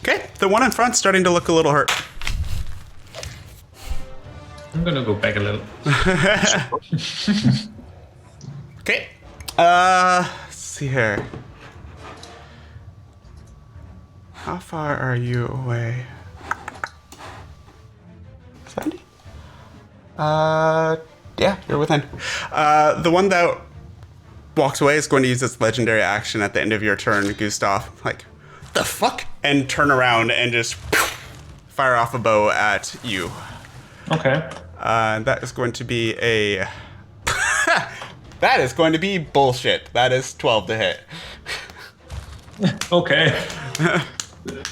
Okay, the one in front's starting to look a little hurt. I'm gonna go back a little. Okay. Let's see here. How far are you away? 70? Yeah, you're within. The one that walks away is going to use its legendary action at the end of your turn, Gustav. Like, the fuck? And turn around and just fire off a bow at you. Okay. That is going to be a... that is going to be bullshit. That is 12 to hit. Okay.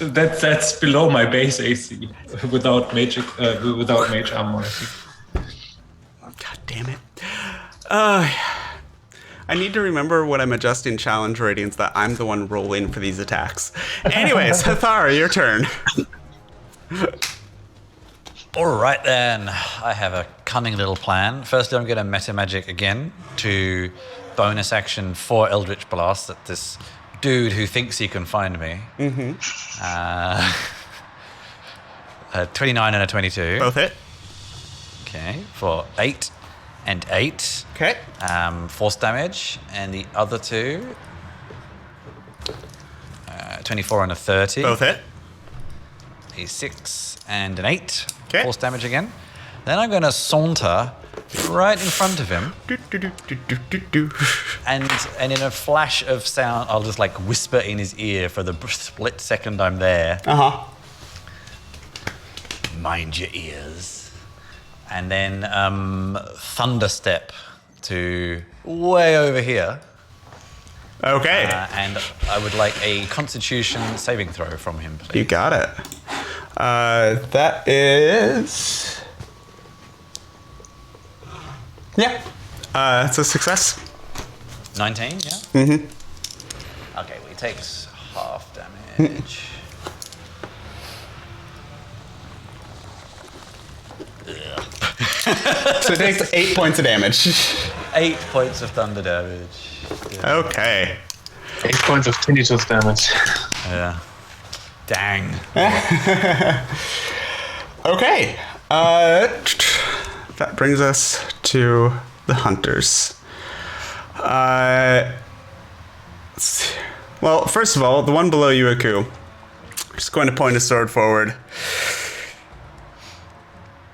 That's below my base AC without mage armor. I think. God damn it. I need to remember when I'm adjusting challenge ratings that I'm the one rolling for these attacks. Anyways, Hathara, your turn. All right then, I have a cunning little plan. Firstly, I'm going to meta magic again to bonus action 4 Eldritch Blasts at this dude who thinks he can find me. A 29 and a 22. Both hit. Okay, for 8 and 8. Okay. Force damage, and the other two, 24 and a 30. Both hit. A 6 and an 8. Okay. Force damage again. Then I'm going to saunter right in front of him, Do, do, do, do, do, do, do. and in a flash of sound, I'll just like whisper in his ear for the split second I'm there. Uh-huh. Mind your ears. And then thunder step to way over here. Okay. And I would like a Constitution saving throw from him, please. You got it. That is... Yeah. It's a success. 19, yeah? Mm-hmm. Okay, well, he takes half damage. So it takes 8 points of damage. 8 points of thunder damage. Okay. 8 points of tinnitus damage. Yeah. Dang. Okay. That brings us to the hunters. Let's see. Well, first of all, the one below you, Aku, just going to point his sword forward.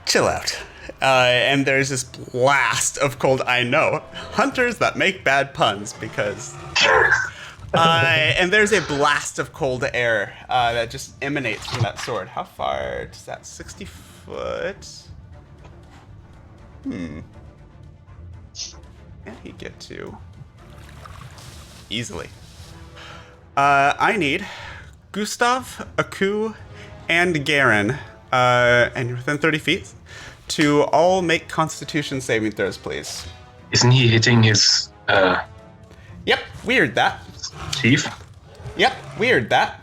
Chill out. And there's this blast of cold. I know. Hunters that make bad puns because... and there's a blast of cold air that just emanates from that sword. How far does that 60 foot? Can he get to? Easily. I need Gustav, Aku, and Garen, and you're within 30 feet, to all make Constitution saving throws, please. Isn't he hitting his Yep, weird that. chief? Yep, weird that.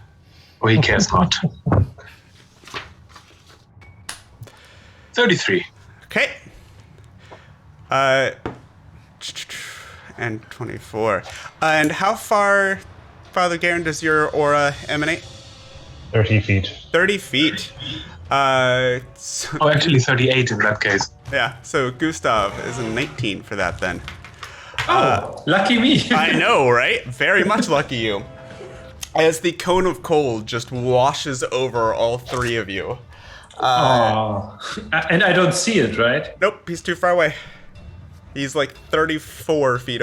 Or he cares not. 33. Okay. And 24. And how far, Father Garen, does your aura emanate? 30 feet. 30 feet. Oh, actually 38 in that case. Yeah, so Gustav is a 19 for that then. Oh, lucky me. I know, right? Very much lucky you. As the cone of cold just washes over all three of you. Oh. And I don't see it, right? Nope, he's too far away. He's like 35 feet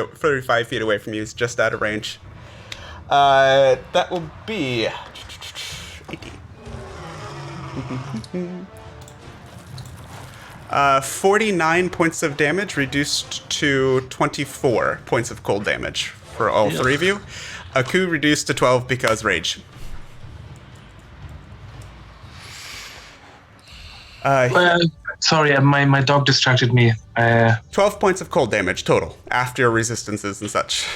away from you. He's just out of range. That will be 18. 49 points of damage reduced to 24 points of cold damage for all three of you. Aku reduced to 12 because rage. Sorry, my dog distracted me. 12 points of cold damage total after your resistances and such.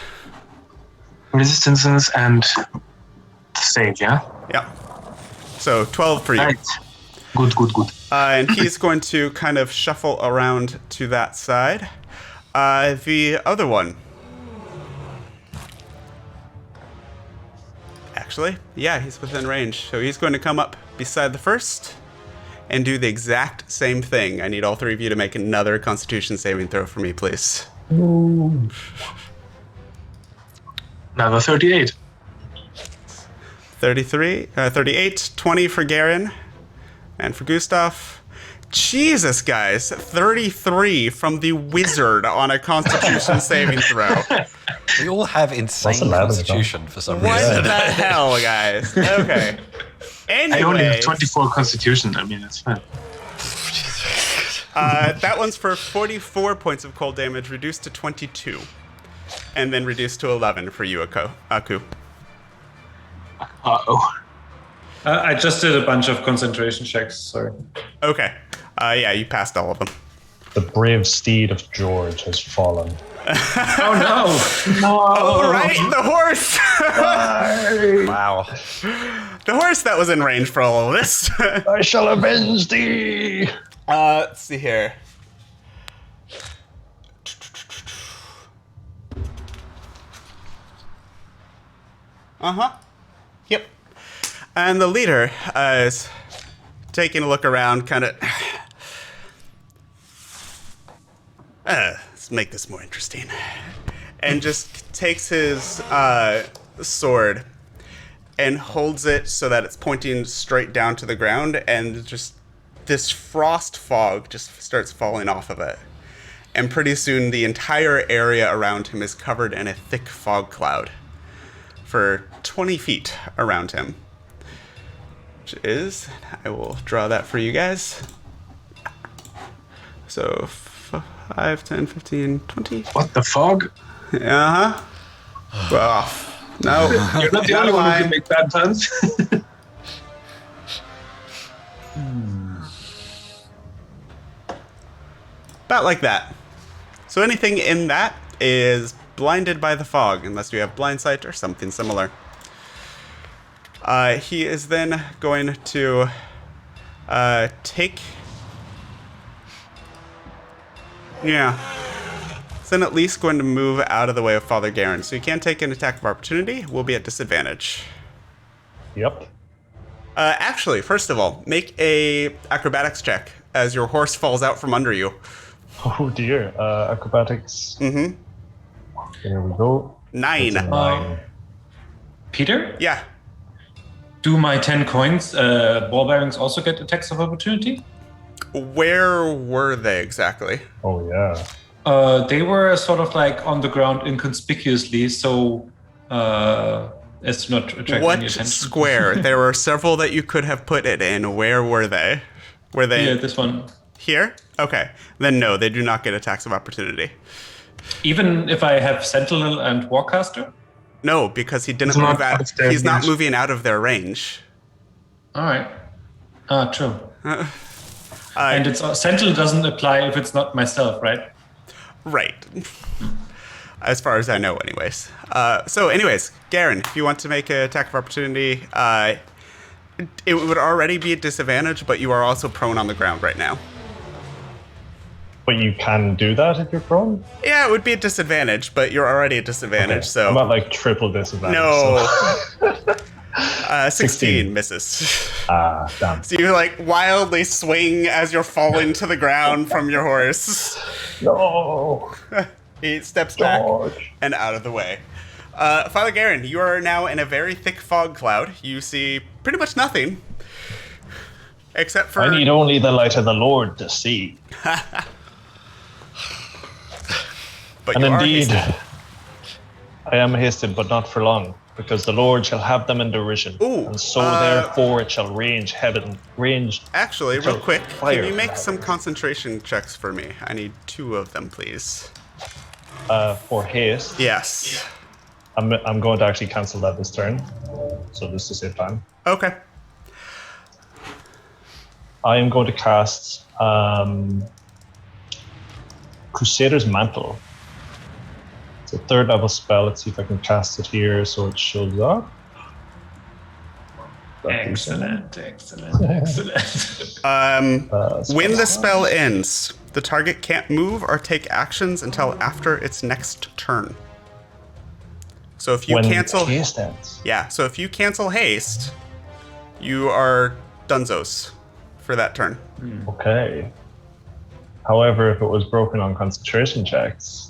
Resistances and save, yeah? Yeah. So 12 for you. Right. Good. And he's going to kind of shuffle around to that side. The other one. Actually, yeah, he's within range. So he's going to come up beside the first and do the exact same thing. I need all three of you to make another Constitution saving throw for me, please. Another 38. 38, 20 for Garen, and for Gustav. Jesus, guys, 33 from the wizard on a Constitution saving throw. We all have insane allowed, constitution for some What reason. the hell, guys? Okay. Anyway, I only have 24 constitution. I mean, it's fine. that one's for 44 points of cold damage, reduced to 22, and then reduced to 11 for you, Aku. Uh-oh. I just did a bunch of concentration checks, sorry. Okay. Yeah, you passed all of them. The brave steed of George has fallen. Oh no! Oh, right, the horse! Wow. The horse that was in range for all of this. I shall avenge thee! Let's see here. Yep. And the leader is taking a look around, kind of... let's make this more interesting. And just takes his sword and holds it so that it's pointing straight down to the ground, and just this frost fog just starts falling off of it. And pretty soon the entire area around him is covered in a thick fog cloud for 20 feet around him. Which is, I will draw that for you guys. So 5, 10, 15, 20. What the fog? Uh-huh. Well, no. You're not the only one who can make bad puns. About like that. So anything in that is blinded by the fog, unless you have blind sight or something similar. He is then going to take Yeah. It's then at least going to move out of the way of Father Garen, so you can't take an attack of opportunity. We'll be at disadvantage. Yep. Actually, first of all, make a acrobatics check as your horse falls out from under you. Oh dear. Acrobatics. Mm-hmm. There we go. 9. It's a 9. Peter, Yeah. do my 10 coins ball bearings also get attacks of opportunity? Where were they exactly? Oh yeah. They were sort of like on the ground inconspicuously, so as to not attract What any attention. square? There were several that you could have put it in. Where were they? Were they Yeah, this one. here? Okay. Then no, they do not get attacks of opportunity. Even if I have Sentinel and Warcaster? No, because he didn't He's not move out. out of their He's not range. moving out of their range. All right. True. And it's Sentinel doesn't apply if it's not myself, right? Right. As far as I know, anyways. Anyways, Garen, if you want to make an attack of opportunity, it would already be at disadvantage, but you are also prone on the ground right now. But you can do that if you're prone? Yeah, it would be at disadvantage, but you're already at disadvantage, Okay. so... I'm at like triple disadvantage. No. So. 16 misses. Damn. So you like wildly swing as you're falling to the ground from your horse. No. He steps back George. and out of the way. Father Garen, you are now in a very thick fog cloud. You see pretty much nothing. Except for... I need only the light of the Lord to see. But And you are indeed, hasted. I am hasted, but not for long, because the Lord shall have them in derision. Ooh, and so therefore it shall range. Actually, real So, quick, fire. can you make some concentration checks for me? I need 2 of them, please. For haste. Yes. I'm going to actually cancel that this turn, so just to save time. Okay. I am going to cast Crusader's Mantle. It's a 3rd level spell. Let's see if I can cast it here so it shows up. Excellent. When the spell ends, the target can't move or take actions until after its next turn. So if you When cancel... haste ends. Yeah, so if you cancel haste, you are dunzos for that turn. Okay. However, if it was broken on concentration checks,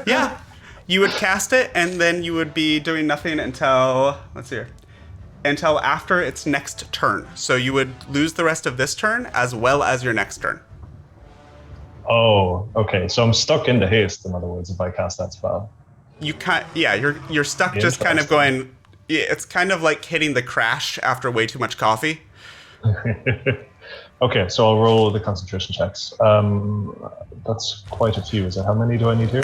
Yeah. You would cast it, and then you would be doing nothing until... Let's see here. Until after its next turn. So you would lose the rest of this turn as well as your next turn. oh, okay. So I'm stuck into haste. In other words, if I cast that spell. You can't... Yeah, you're stuck just kind of going... Yeah, it's kind of like hitting the crash after way too much coffee. Okay, so I'll roll the concentration checks. That's quite a few. Is that how many do I need here?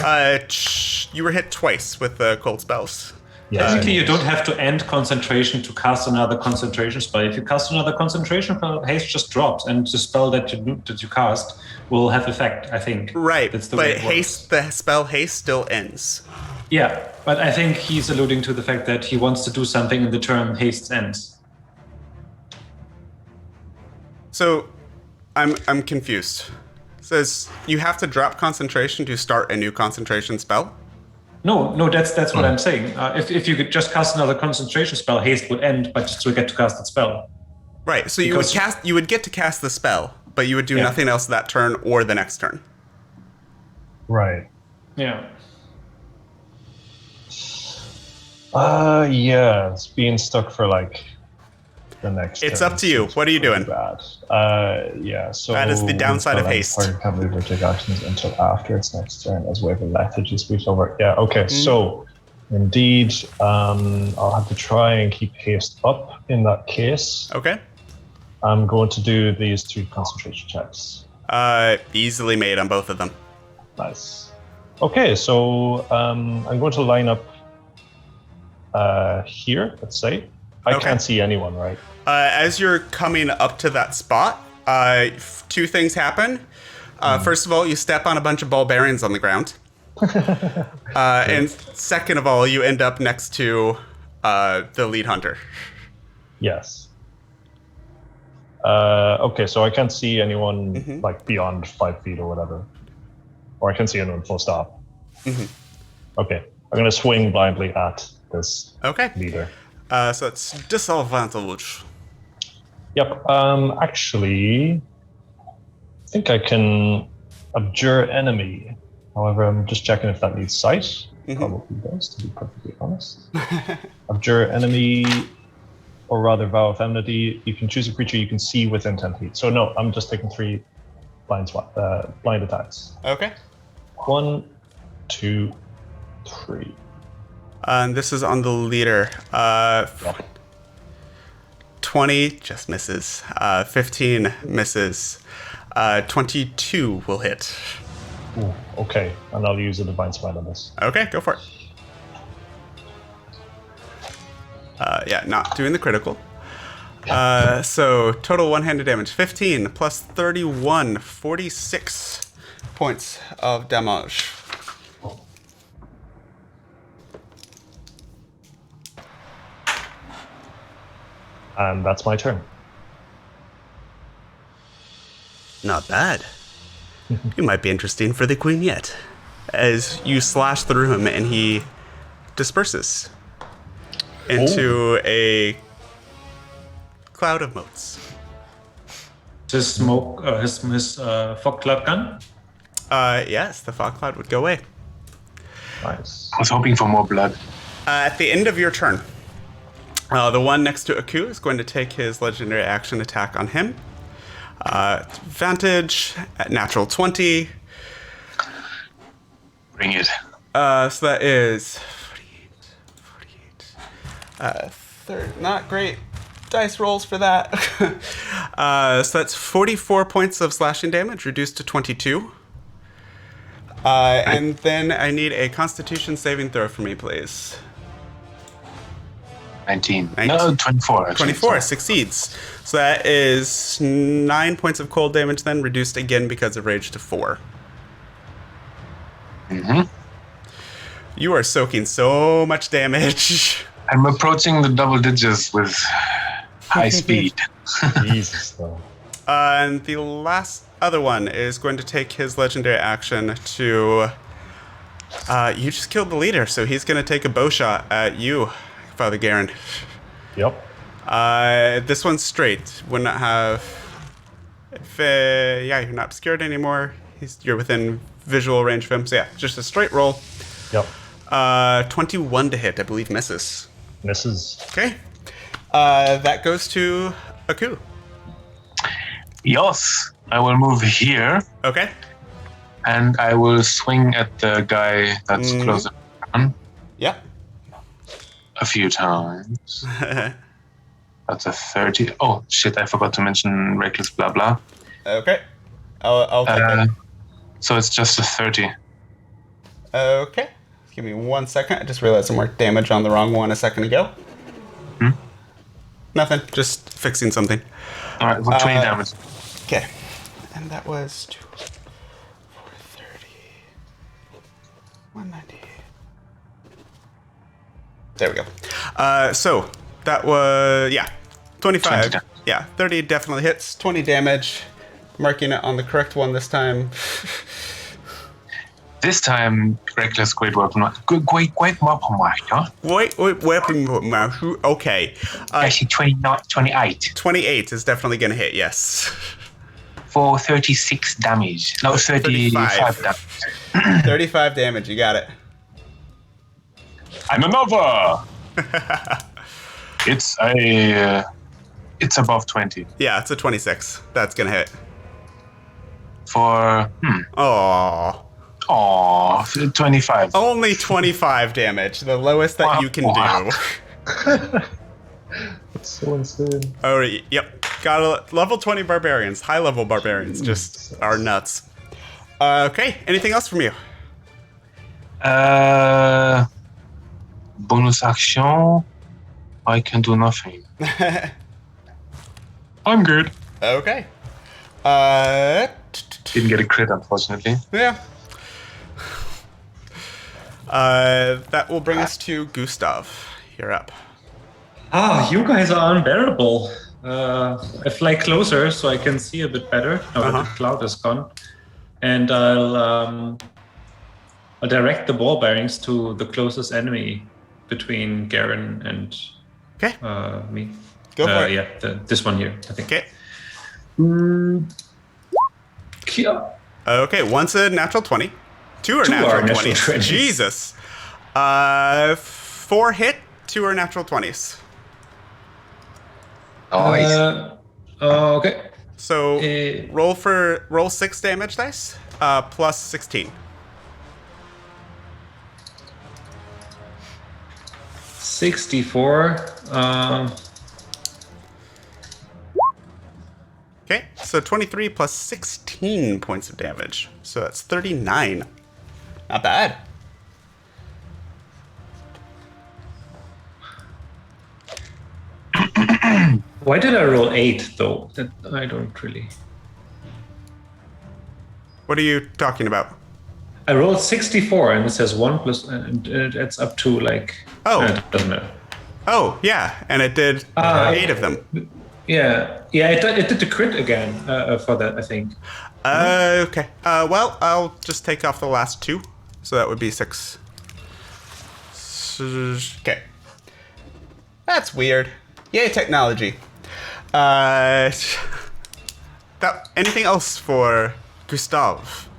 You were hit twice with the cold spells. Yeah. Basically, you don't have to end concentration to cast another concentration spell. If you cast another concentration spell, haste just drops, and the spell that you cast will have effect, I think. Right, That's the way but it works. the spell haste still ends. Yeah, but I think he's alluding to the fact that he wants to do something in the turn haste ends. So, I'm confused. It says you have to drop concentration to start a new concentration spell. No, that's what I'm saying. If you could just cast another concentration spell, haste would end, but you still get to cast that spell. Right. So Because- you would get to cast the spell, but you would do Yeah. nothing else that turn or the next turn. Right. Yeah. Yeah, it's being stuck for like the next. It's turn up to you. seems What are you pretty doing? Bad. Yeah. So That is the downside of haste. Target can't move or take actions until after its next turn as wave of lethargy sweeps over. Yeah. Okay. So, indeed, I'll have to try and keep haste up in that case. Okay. I'm going to do these 3 concentration checks. Easily made on both of them. Nice. Okay, so I'm going to line up here, let's say. I Okay. can't see anyone, right? As you're coming up to that spot, 2 things happen. First of all, you step on a bunch of ball bearings on the ground. And second of all, you end up next to the lead hunter. Yes. Okay, so I can't see anyone like beyond 5 feet or whatever, or I can see anyone full stop. Okay, I'm gonna swing blindly at this Okay. leader. So it's disadvantage. Yep. Actually, I think I can abjure enemy. However, I'm just checking if that needs sight. Probably does, to be perfectly honest. Abjure enemy, or rather vow of enmity. You can choose a creature you can see within 10 feet. So no, I'm just taking 3 blind attacks. Okay. 1, 2, 3. And this is on the leader. 20 just misses. 15 misses. 22 will hit. Ooh, okay, and I'll use a divine smite on this. Okay, go for it. Yeah, not doing the critical. So total one-handed damage, 15 plus 31, 46 points of damage. And that's my turn. Not bad. You might be interesting for the queen yet. As you slash through him and he disperses into a cloud of motes. His smoke, his fog cloud gun. Yes, the fog cloud would go away. Nice. I was hoping for more blood. At the end of your turn, the one next to Aku is going to take his legendary action attack on him. Advantage at natural 20. Bring it. So that is 48. Not great dice rolls for that. So that's 44 points of slashing damage, reduced to 22. And then I need a Constitution saving throw for me, please. 19. No, 24. Actually. 24 Sorry. succeeds. So that is 9 points of cold damage, then reduced again because of rage to 4. You are soaking so much damage. I'm approaching the double digits with high speed. Jesus, though. And the last other one is going to take his legendary action to... you just killed the leader, so he's going to take a bow shot at you, Father Garen. Yep. This one's straight. Would not have... If, you're not obscured anymore. You're within visual range of him. So yeah, just a straight roll. Yep. 21 to hit, I believe, misses. Misses. Okay. That goes to Aku. Yes, I will move here Okay. and I will swing at the guy that's closer on Yeah. a few times. That's a 30. Oh, shit, I forgot to mention reckless blah blah. Okay. I'll take it. So it's just a 30. Okay. Give me 1 second. I just realized I marked damage on the wrong one a second ago. Nothing. Just fixing something. All right, for 20 damage. Okay. And that was 2, 4, 30, 190. There we go. So that was, 25. 20. Yeah, 30 definitely hits. 20 damage. Marking it on the correct one this time. This time, reckless great weapon. Great weapon, huh? Wait, weapon master. Okay. Actually, 28 28 is definitely going to hit, yes. for 36 damage. No, 35 damage. 35 damage, you got it. And another. It's above 20 Yeah, it's a 26. That's going to hit. for Oh. 25. Only 25 damage, the lowest that you can do. That's so insane. Oh, yep. Got a level 20 barbarians, high level barbarians, just are nuts. Okay, anything else from you? Bonus action. I can do nothing. I'm good. Okay. Didn't get a crit, unfortunately. Yeah. That will bring us to Gustav. You're up. Ah, you guys are unbearable. I fly closer so I can see a bit better now that the cloud is gone, and I'll direct the ball bearings to the closest enemy between Garen and Okay. me. Go for it. Yeah, this one here, I think. Okay. Yeah. Okay, one's a natural 20. Two are Two natural are natural 20s. 20s. Jesus. 4 hit, 2 are natural 20s. Nice. Okay. So roll 6 damage dice, plus 16. 64. Okay, so 23 plus 16 points of damage. So that's 39. Not bad. Why did I roll 8 though? That I don't really. What are you talking about? I rolled 64 and it says 1 plus, and it's up to like. Oh. It doesn't matter. Oh, yeah, and it did 8 of them. Yeah, it did the crit again for that, I think. Okay. Well, I'll just take off the last 2. So that would be 6. Okay. That's weird. Yay, technology. Anything else for Gustav?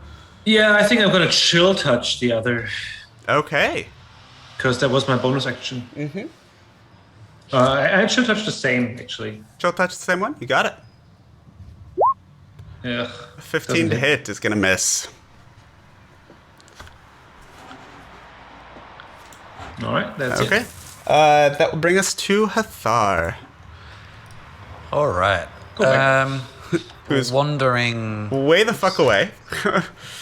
Yeah, I think I'm gonna chill touch the other, Okay. because that was my bonus action. Mm-hmm. I chill touch the same actually. Chill touch the same one? You got it. Yeah. 15 to hit is gonna miss. All right, that's Okay. it. That will bring us to Hathar. All right. Go back. Who's Wandering, way the fuck away.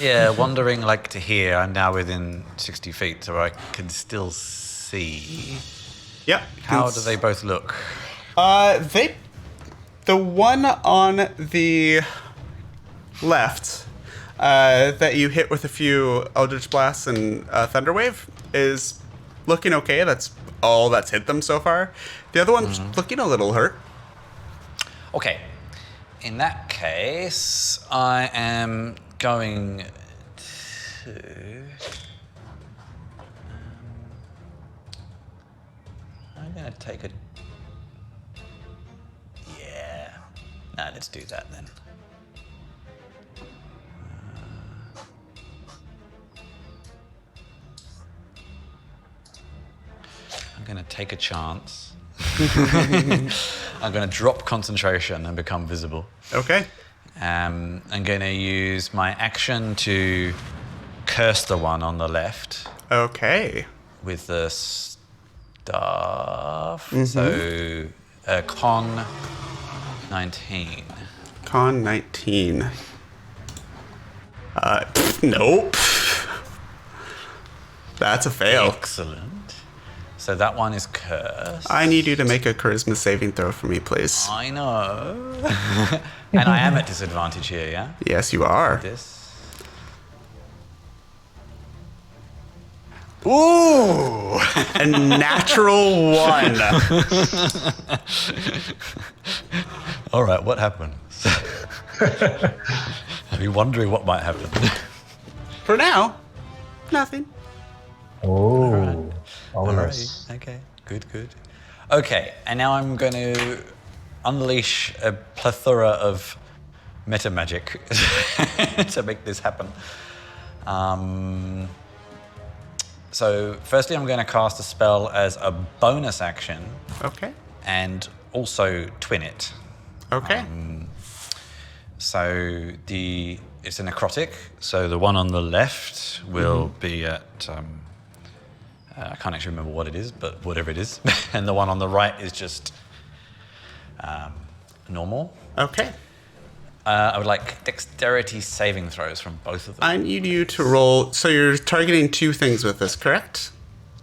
wandering like to here. I'm now within 60 feet, so I can still see. Yep. How do they both look? The one on the left that you hit with a few Eldritch Blasts and Thunderwave is looking okay. That's all that's hit them so far. The other one's looking a little hurt. Okay. In that case, I am going to. I'm going to take a. Yeah. No, let's do that then. I'm going to take a chance. I'm going to drop concentration and become visible. Okay. I'm going to use my action to curse the one on the left Okay. with the staff. So, con 19. Con 19. Nope. That's a fail. Excellent. So that one is cursed. I need you to make a charisma saving throw for me, please. I know. And I am at disadvantage here, yeah? Yes, you are. This. Ooh! A natural 1. All right, what happened? I've been wondering what might happen. For now, nothing. Oh, All ominous. right, okay, good. Okay, and now I'm going to unleash a plethora of meta magic to make this happen. So, firstly, I'm going to cast a spell as a bonus action Okay. and also twin it. Okay. So it's a necrotic. So the one on the left will be at I can't actually remember what it is, but whatever it is. And the one on the right is just normal. Okay. I would like dexterity saving throws from both of them. I need you to roll. So you're targeting 2 things with this, correct?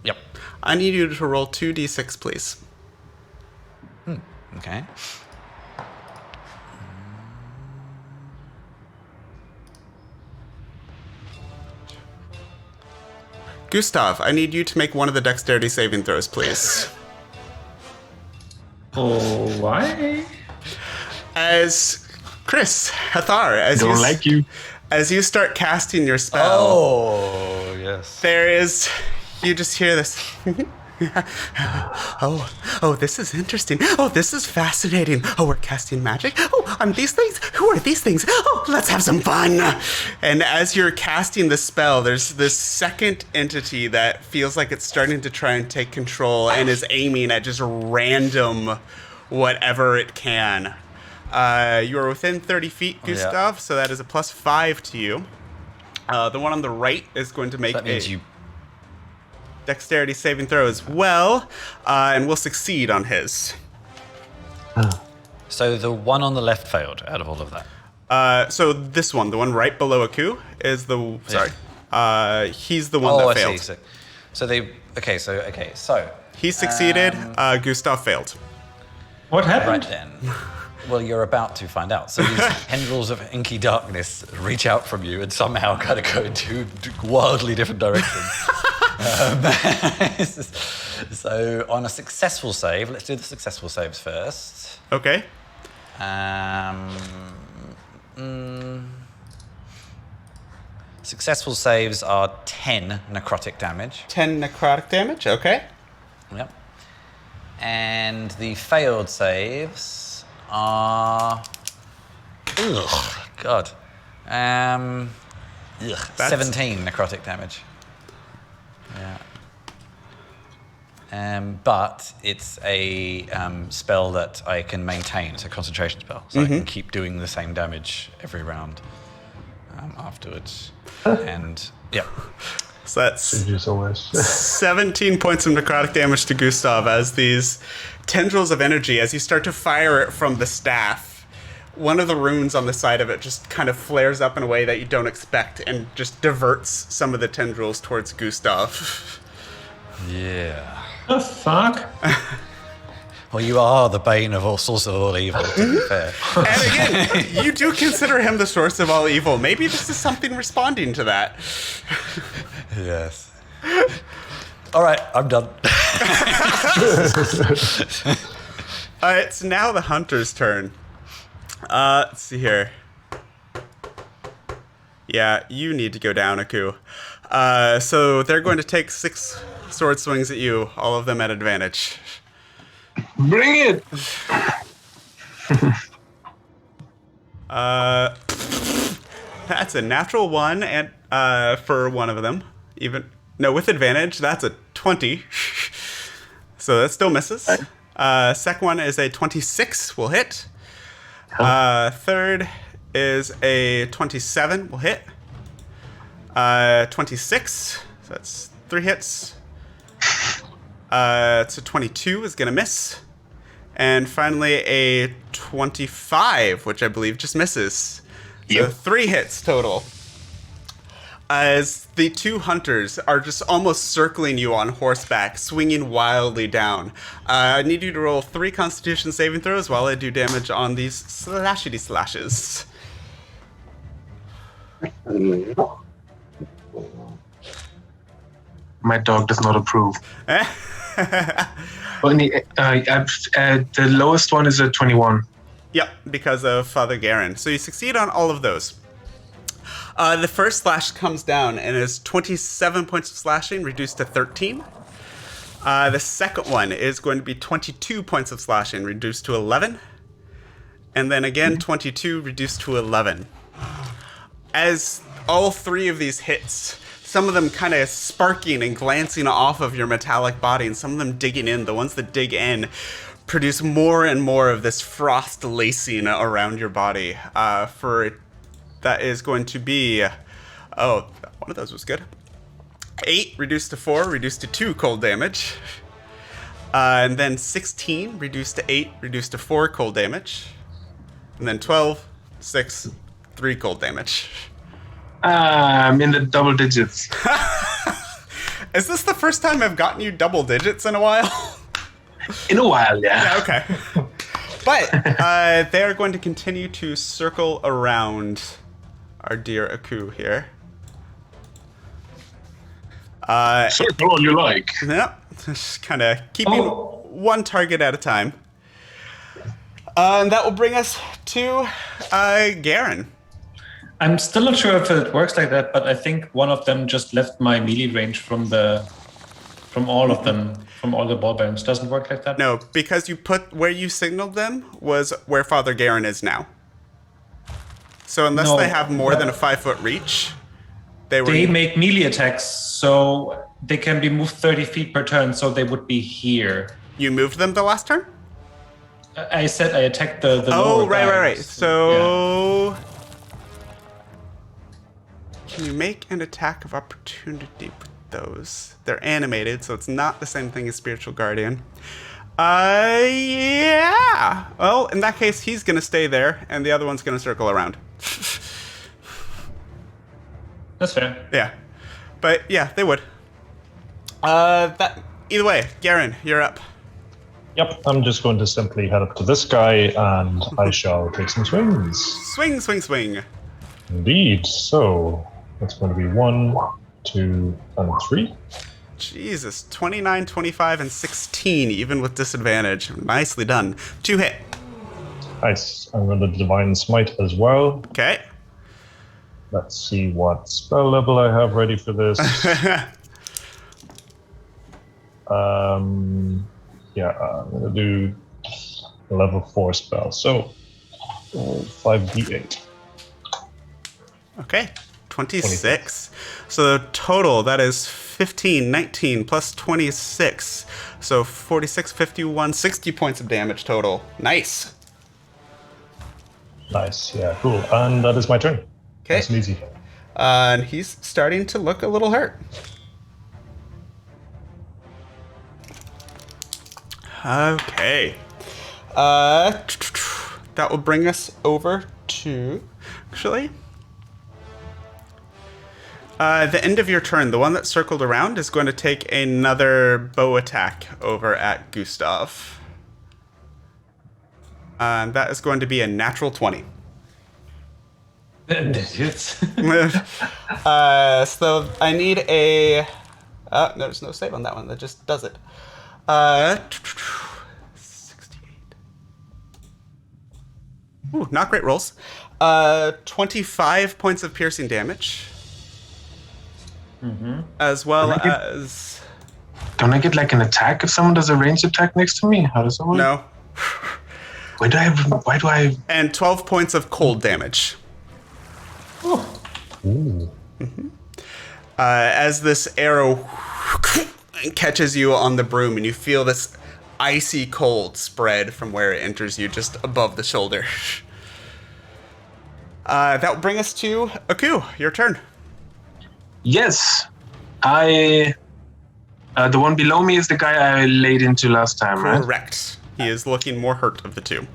Yep. I need you to roll 2d6, please. Okay. Gustav, I need you to make one of the dexterity saving throws, please. Oh, why? As Chris, Hathar, as Don't like you. As you start casting your spell, Oh, yes. there is, you just hear this. Oh, this is interesting. Oh, this is fascinating. Oh, we're casting magic. Oh, I'm these things. Who are these things? Oh, let's have some fun. And as you're casting the spell, there's this second entity that feels like it's starting to try and take control and is aiming at just random whatever it can. You are within 30 feet, Gustav, so that is a +5 to you. The one on the right is going to make That means you... dexterity saving throw as well, and will succeed on his. So the one on the left failed out of all of that. So this one, the one right below Aku, is the... Sorry. He's the one Oh, that I failed. see. So they... Okay, so... He succeeded, Gustav failed. What happened? Right then. Well, you're about to find out. So these tendrils of inky darkness reach out from you and somehow kind of go in two wildly different directions. So on a successful save, let's do the successful saves first. Okay. Successful saves are 10 necrotic damage. 10 necrotic damage, okay. Yep. And the failed saves are... Ugh, God. 17 necrotic damage. Yeah. But it's a spell that I can maintain. It's a concentration spell, so I can keep doing the same damage every round afterwards. And yeah. So that's As always. 17 points of necrotic damage to Gustav as these tendrils of energy, as you start to fire it from the staff, one of the runes on the side of it just kind of flares up in a way that you don't expect and just diverts some of the tendrils towards Gustav. Yeah. The fuck? Well, you are the bane of all sorts of all evil, to be fair. And again, you do consider him the source of all evil. Maybe this is something responding to that. Yes. All right, I'm done. It's now the hunter's turn. Let's see here. Yeah, you need to go down, Aku. So they're going to take 6 sword swings at you, all of them at advantage. Bring it! That's a natural 1 and for one of them. With advantage, that's a 20. So that still misses. Second one is a 26, will hit. Third is a 27, will hit. 26, so that's 3 hits. It's a 22 is gonna miss. And finally a 25, which I believe just misses. So Yep. 3 hits total. As the 2 hunters are just almost circling you on horseback, swinging wildly down. I need you to roll 3 Constitution saving throws while I do damage on these slashity slashes. My dog does not approve. The lowest one is a 21. Yep, because of Father Garen. So you succeed on all of those. The first slash comes down and is 27 points of slashing, reduced to 13. The second one is going to be 22 points of slashing, reduced to 11. And then again, 22, reduced to 11. As all 3 of these hits, some of them kind of sparking and glancing off of your metallic body, and some of them digging in. The ones that dig in produce more and more of this frost lacing around your body. That is going to be... one of those was good. 8 reduced to 4, reduced to 2 cold damage. And then 16 reduced to 8, reduced to 4 cold damage. And then 12, 6, 3 cold damage. I'm in the double digits. Is this the first time I've gotten you double digits in a while? In a while, yeah. Yeah, okay. But they are going to continue to circle around our dear Aku here. Circle all you like. Yep, just kind of keeping one target at a time. And that will bring us to Garen. I'm still not sure if it works like that, but I think one of them just left my melee range from all of them, from all the ball bearings. Doesn't work like that? No, because you put where you signaled them was where Father Garen is now. So unless No, they have more but- than a 5-foot reach, they were. They make melee attacks, so they can be moved 30 feet per turn, so they would be here. You moved them the last turn? I said I attacked the Oh, lower right. guys. So. Yeah. Can you make an attack of opportunity with those? They're animated, so it's not the same thing as Spiritual Guardian. Yeah. Well, in that case, he's gonna stay there, and the other one's gonna circle around. That's fair. Yeah. But yeah, they would. Either way, Garen, you're up. Yep, I'm just going to simply head up to this guy and I shall take some swings. Swing, swing, swing. Indeed. So that's going to be 1, 2, and 3. Jesus, 29, 25, and 16, even with disadvantage. Nicely done. 2 hit. Nice. I'm going to Divine Smite as well. Okay. Let's see what spell level I have ready for this. Yeah, I'm going to do a level 4 spell. So 5d8. Okay. 26. So the total, that is 15, 19, plus 26. So 46, 51, 60 points of damage total. Nice. Nice. Yeah, cool. And that is my turn. Okay. Nice and easy. And he's starting to look a little hurt. Okay. That will bring us over to, actually, the end of your turn. The one that circled around is going to take another bow attack over at Gustav. And that is going to be a natural 20. So I need a... there's no save on that one. That just does it. 68. Ooh, not great rolls. 25 points of piercing damage. As well as... Don't I get like an attack if someone does a ranged attack next to me? How does that work? No. Why do I? And 12 points of cold damage. Ooh. As this arrow catches you on the broom and you feel this icy cold spread from where it enters you just above the shoulder. That will bring us to Aku. Your turn. Yes, the one below me is the guy I laid into last time, right? Correct. He is looking more hurt of the two.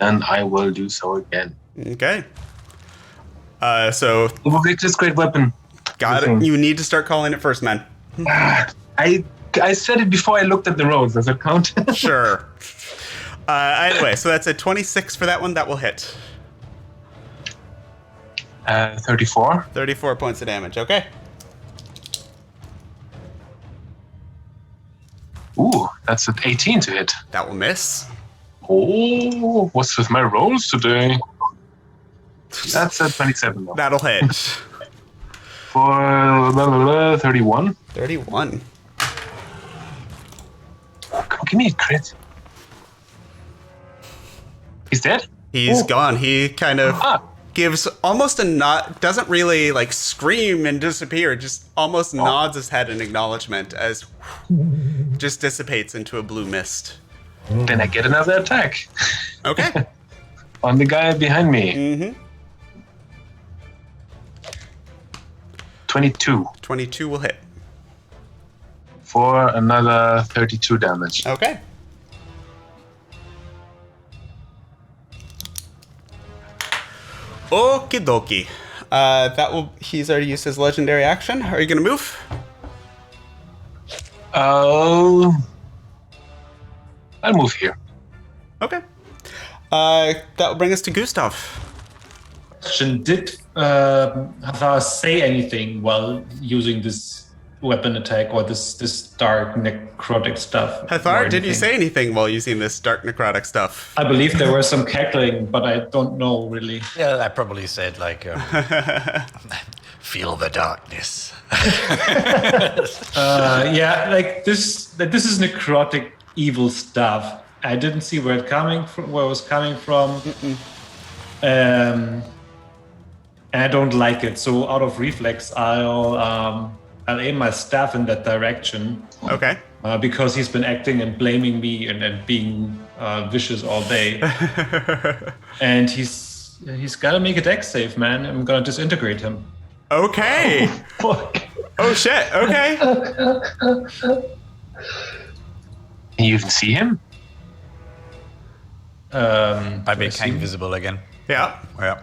And I will do so again. Okay. So Victor's great weapon. got it. You need to start calling it first, man. I said it before I looked at the rolls. Does it count? Sure. Anyway, so that's a 26 for that one. That will hit. 34. 34 points of damage. Okay. Ooh, that's an 18 to hit. That will miss. Oh, what's with my rolls today? That's a 27 though. That'll hit. For 31. 31. Come on, give me a crit. He's dead? He's gone. He kind of gives almost a nod, doesn't really like scream and disappear, just almost nods his head in acknowledgement as just dissipates into a blue mist. Then I get another attack Okay. on the guy behind me. Mm-hmm. 22 22 will hit. for another 32 damage. Okay. Okie dokie. He's already used his legendary action. Are you gonna move? Oh, I'll move here. Okay. That will bring us to Gustav. Question: did Hazar say anything while using this weapon attack or this dark necrotic stuff. or Hathar, did you anything. say anything while using this dark necrotic stuff? I believe there was some cackling, but I don't know really. Yeah, I probably said like, feel the darkness. Yeah, like this is necrotic evil stuff. I didn't see where it was coming from. And I don't like it. So out of reflex, I'll aim my staff in that direction. Okay. Because he's been acting and blaming me and being vicious all day. And he's gotta make a dex save, man. I'm gonna disintegrate him. Okay. Fuck. Oh shit. Okay. Can you even see him? I became visible again. Yeah. Yeah.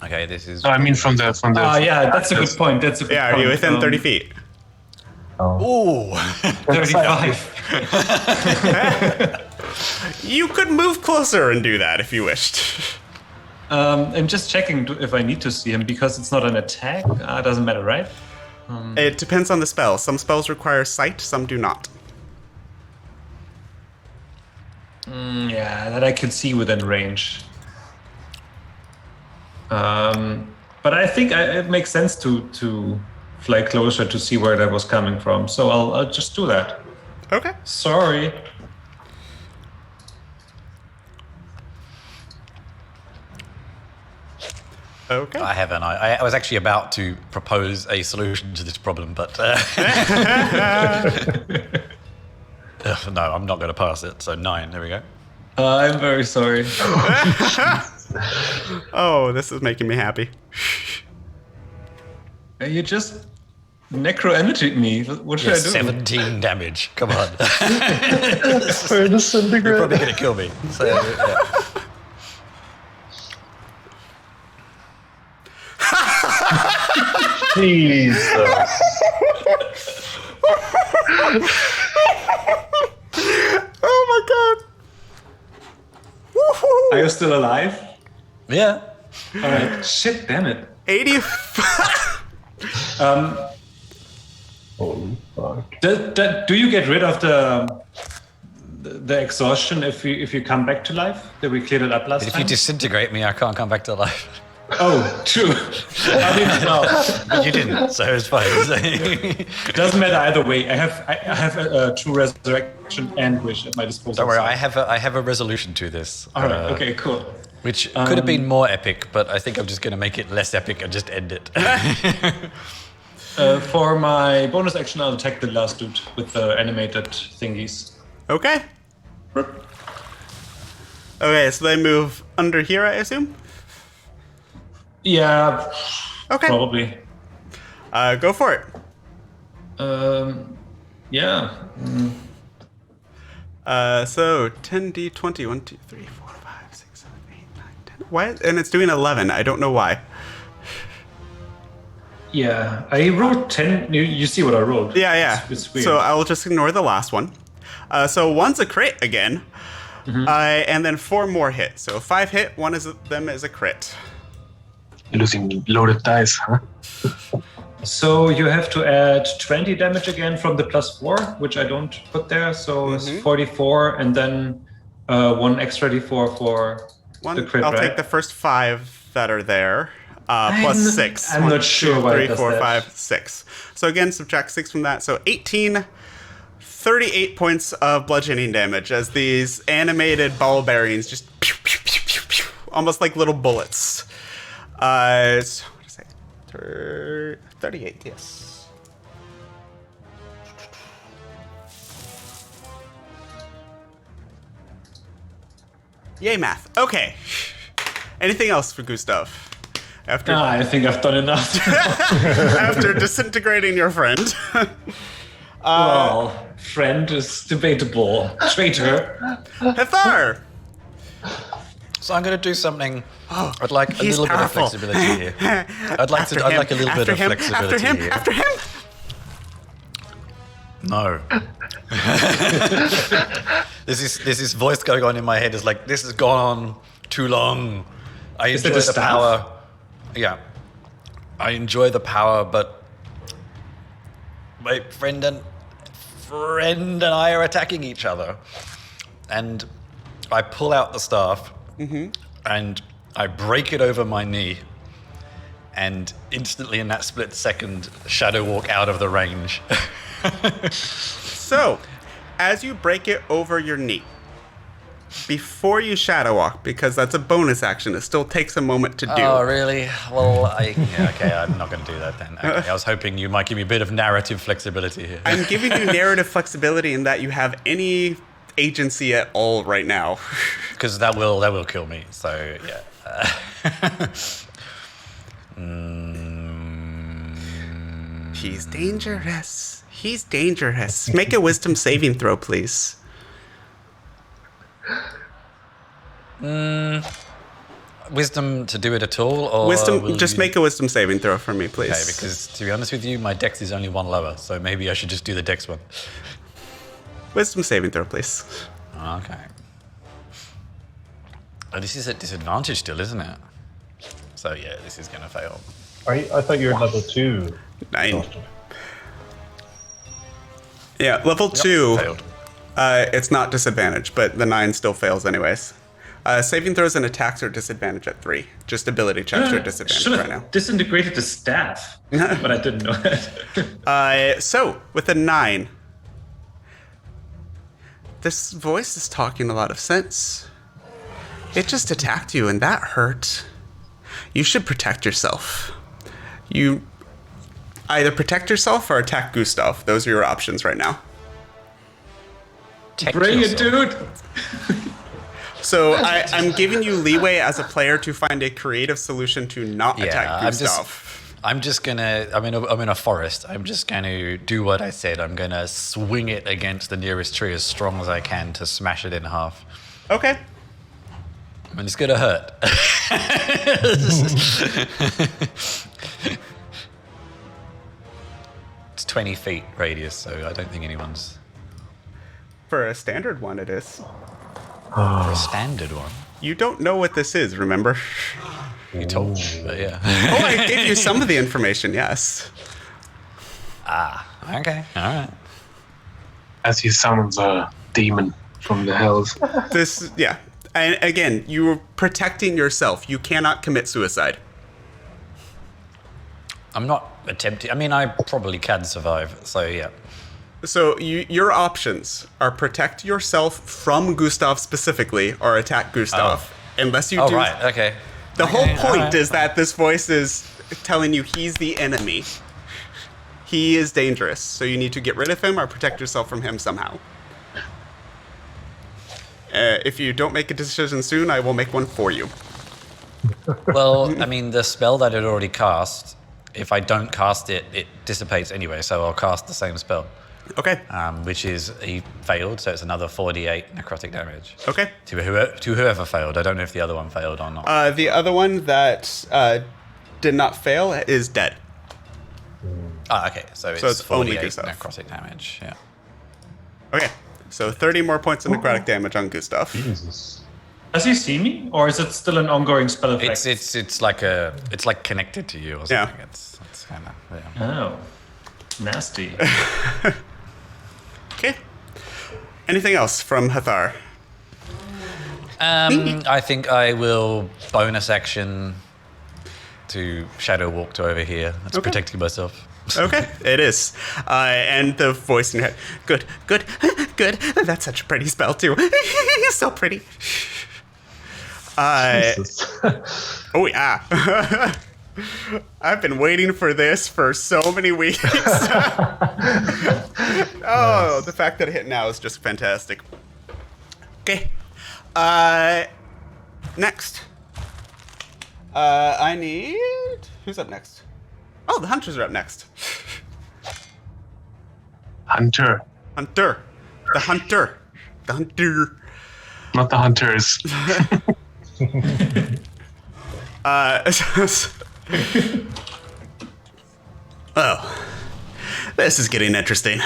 Okay, this is. No, I mean from the. Yeah, that's a good point. That's a good Yeah. point. Are you within 30 feet? Ooh. 35. You could move closer and do that if you wished. I'm just checking if I need to see him because it's not an attack. It doesn't matter, right? It depends on the spell. Some spells require sight, some do not. Yeah, that I can see within range. But I think it makes sense to fly closer to see where that was coming from. So I'll just do that. Okay. Sorry. Okay. I haven't. I was actually about to propose a solution to this problem, but no, I'm not going to pass it. So 9. There we go. I'm very sorry. Oh, this is making me happy. You just necro-energied me. What should I do? 17 damage. Come on. We're disintegrate. You're probably going to kill me. So, yeah. Jesus. Oh my god. Woohoo. Are you still alive? Yeah. All right. Shit, damn it. 85. Holy fuck. Do you get rid of the exhaustion if you come back to life? Did we clear it up last If time? you disintegrate me, I can't come back to life. Oh, true. I didn't know. But you didn't, so it's fine. It doesn't matter either way. I have a true resurrection and wish at my disposal. Don't worry, so- I have a resolution to this. All right. Okay. Cool. Which could have been more epic, but I think I'm just going to make it less epic and just end it. For my bonus action, I'll attack the last dude with the animated thingies. Okay. Okay, so they move under here, I assume? Yeah. Okay. Probably. Go for it. Yeah. So 10d20, 1, 2, 3, 4, 5, 6, 7, 8, 9, 10. Why? And it's doing 11. I don't know why. Yeah. I rolled 10. You see what I rolled? Yeah, yeah. It's weird. So I will just ignore the last one. So one's a crit again, and then 4 more hit. So 5 hit, one of them is a crit. You're losing loaded dice, huh? So you have to add 20 damage again from the +4, which I don't put there. So it's 44, and then 1 extra d4 for the crit, I'll right? take the first 5 that are there, plus 6. I'm not sure why it 3, does 4, that. 5, 6. So again, subtract 6 from that. So 18, 38 points of bludgeoning damage as these animated ball bearings just pew, pew, pew, pew, pew, almost like little bullets. So what is it? 38, yes. Yay, math. Okay. Anything else for Gustav? After I think I've done enough. after disintegrating your friend. Well, friend is debatable. Traitor. Hathar! So I'm going to do something. I'd like a he's little powerful. bit of flexibility here. I'd like After I'd him, like a little bit after of him, flexibility after him, here. after him. No. This is voice going on in my head is like, this has gone on too long. I Is it enjoy the the staff? power. Yeah. I enjoy the power, but my friend and I are attacking each other. And I pull out the staff and I break it over my knee. And instantly in that split second, Shadow Walk out of the range. So, as you break it over your knee, before you Shadow Walk, because that's a bonus action, it still takes a moment to do. Oh, really? Well, okay, I'm not going to do that then. Okay, I was hoping you might give me a bit of narrative flexibility here. I'm giving you narrative flexibility in that you have any agency at all right now. Because that will kill me, so yeah. He's dangerous. He's dangerous. Make a wisdom saving throw, please. Wisdom to do it at all, or Wisdom. Just make a wisdom saving throw for me, please. Okay, because to be honest with you, my dex is only one lower, so maybe I should just do the dex one. Wisdom saving throw, please. Okay. Oh, this is at disadvantage still, isn't it? So yeah, this is going to fail. I thought you were level 2. 9. Yeah, level 2. Failed. It's not disadvantage, but the 9 still fails anyways. Saving throws and attacks are disadvantage at 3. Just ability checks are disadvantage Should right now. have disintegrated the staff, but I didn't know that. So, with a 9, this voice is talking a lot of sense. It just attacked you, and that hurt. You should protect yourself. You either protect yourself or attack Gustav. Those are your options right now. Bring it, dude! So I'm giving you leeway as a player to find a creative solution to not attack Gustav. I'm in a forest. I'm just gonna do what I said. I'm gonna swing it against the nearest tree as strong as I can to smash it in half. Okay. I mean, it's gonna hurt. It's 20 feet radius, so I don't think anyone's... For a standard one, it is. For a standard one. You don't know what this is, remember? You told me, but yeah. Oh, I gave you some of the information, yes. Okay, alright. As he summons a demon from the hells. Yeah. And again, you're protecting yourself. You cannot commit suicide. I'm not attempting... I mean, I probably can survive, so yeah. So your options are protect yourself from Gustav specifically or attack Gustav. Unless you do... Oh, right, okay. The whole point alright. is that this voice is telling you he's the enemy. He is dangerous, so you need to get rid of him or protect yourself from him somehow. If you don't make a decision soon, I will make one for you. Well, I mean, the spell that it already cast, if I don't cast it, it dissipates anyway, so I'll cast the same spell. Okay. Which is, he failed, so it's another 4d8 necrotic damage. Okay. To whoever failed. I don't know if the other one failed or not. The other one that did not fail is dead. Okay, so it's it's only 48 Gustav. necrotic damage, yeah. Okay. So 30 more points of necrotic damage on Gustav. Jesus. Does he see me, or is it still an ongoing spell effect? It's like connected to you or something. Yeah. It's kind of, yeah. Oh, nasty. Okay. Anything else from Hathar? I think I will bonus action to shadow walk to over here. That's Okay. protecting myself. Okay, it is. And the voice in your head. Good, good, good. That's such a pretty spell, too. So pretty. Jesus. Oh, yeah. I've been waiting for this for so many weeks. Oh, the fact that it hit now is just fantastic. Okay. Next. I need... Who's up next? Oh, the hunters are up next. Hunter, Hunter. The hunter. The hunter. not the hunters. Oh, this is getting interesting.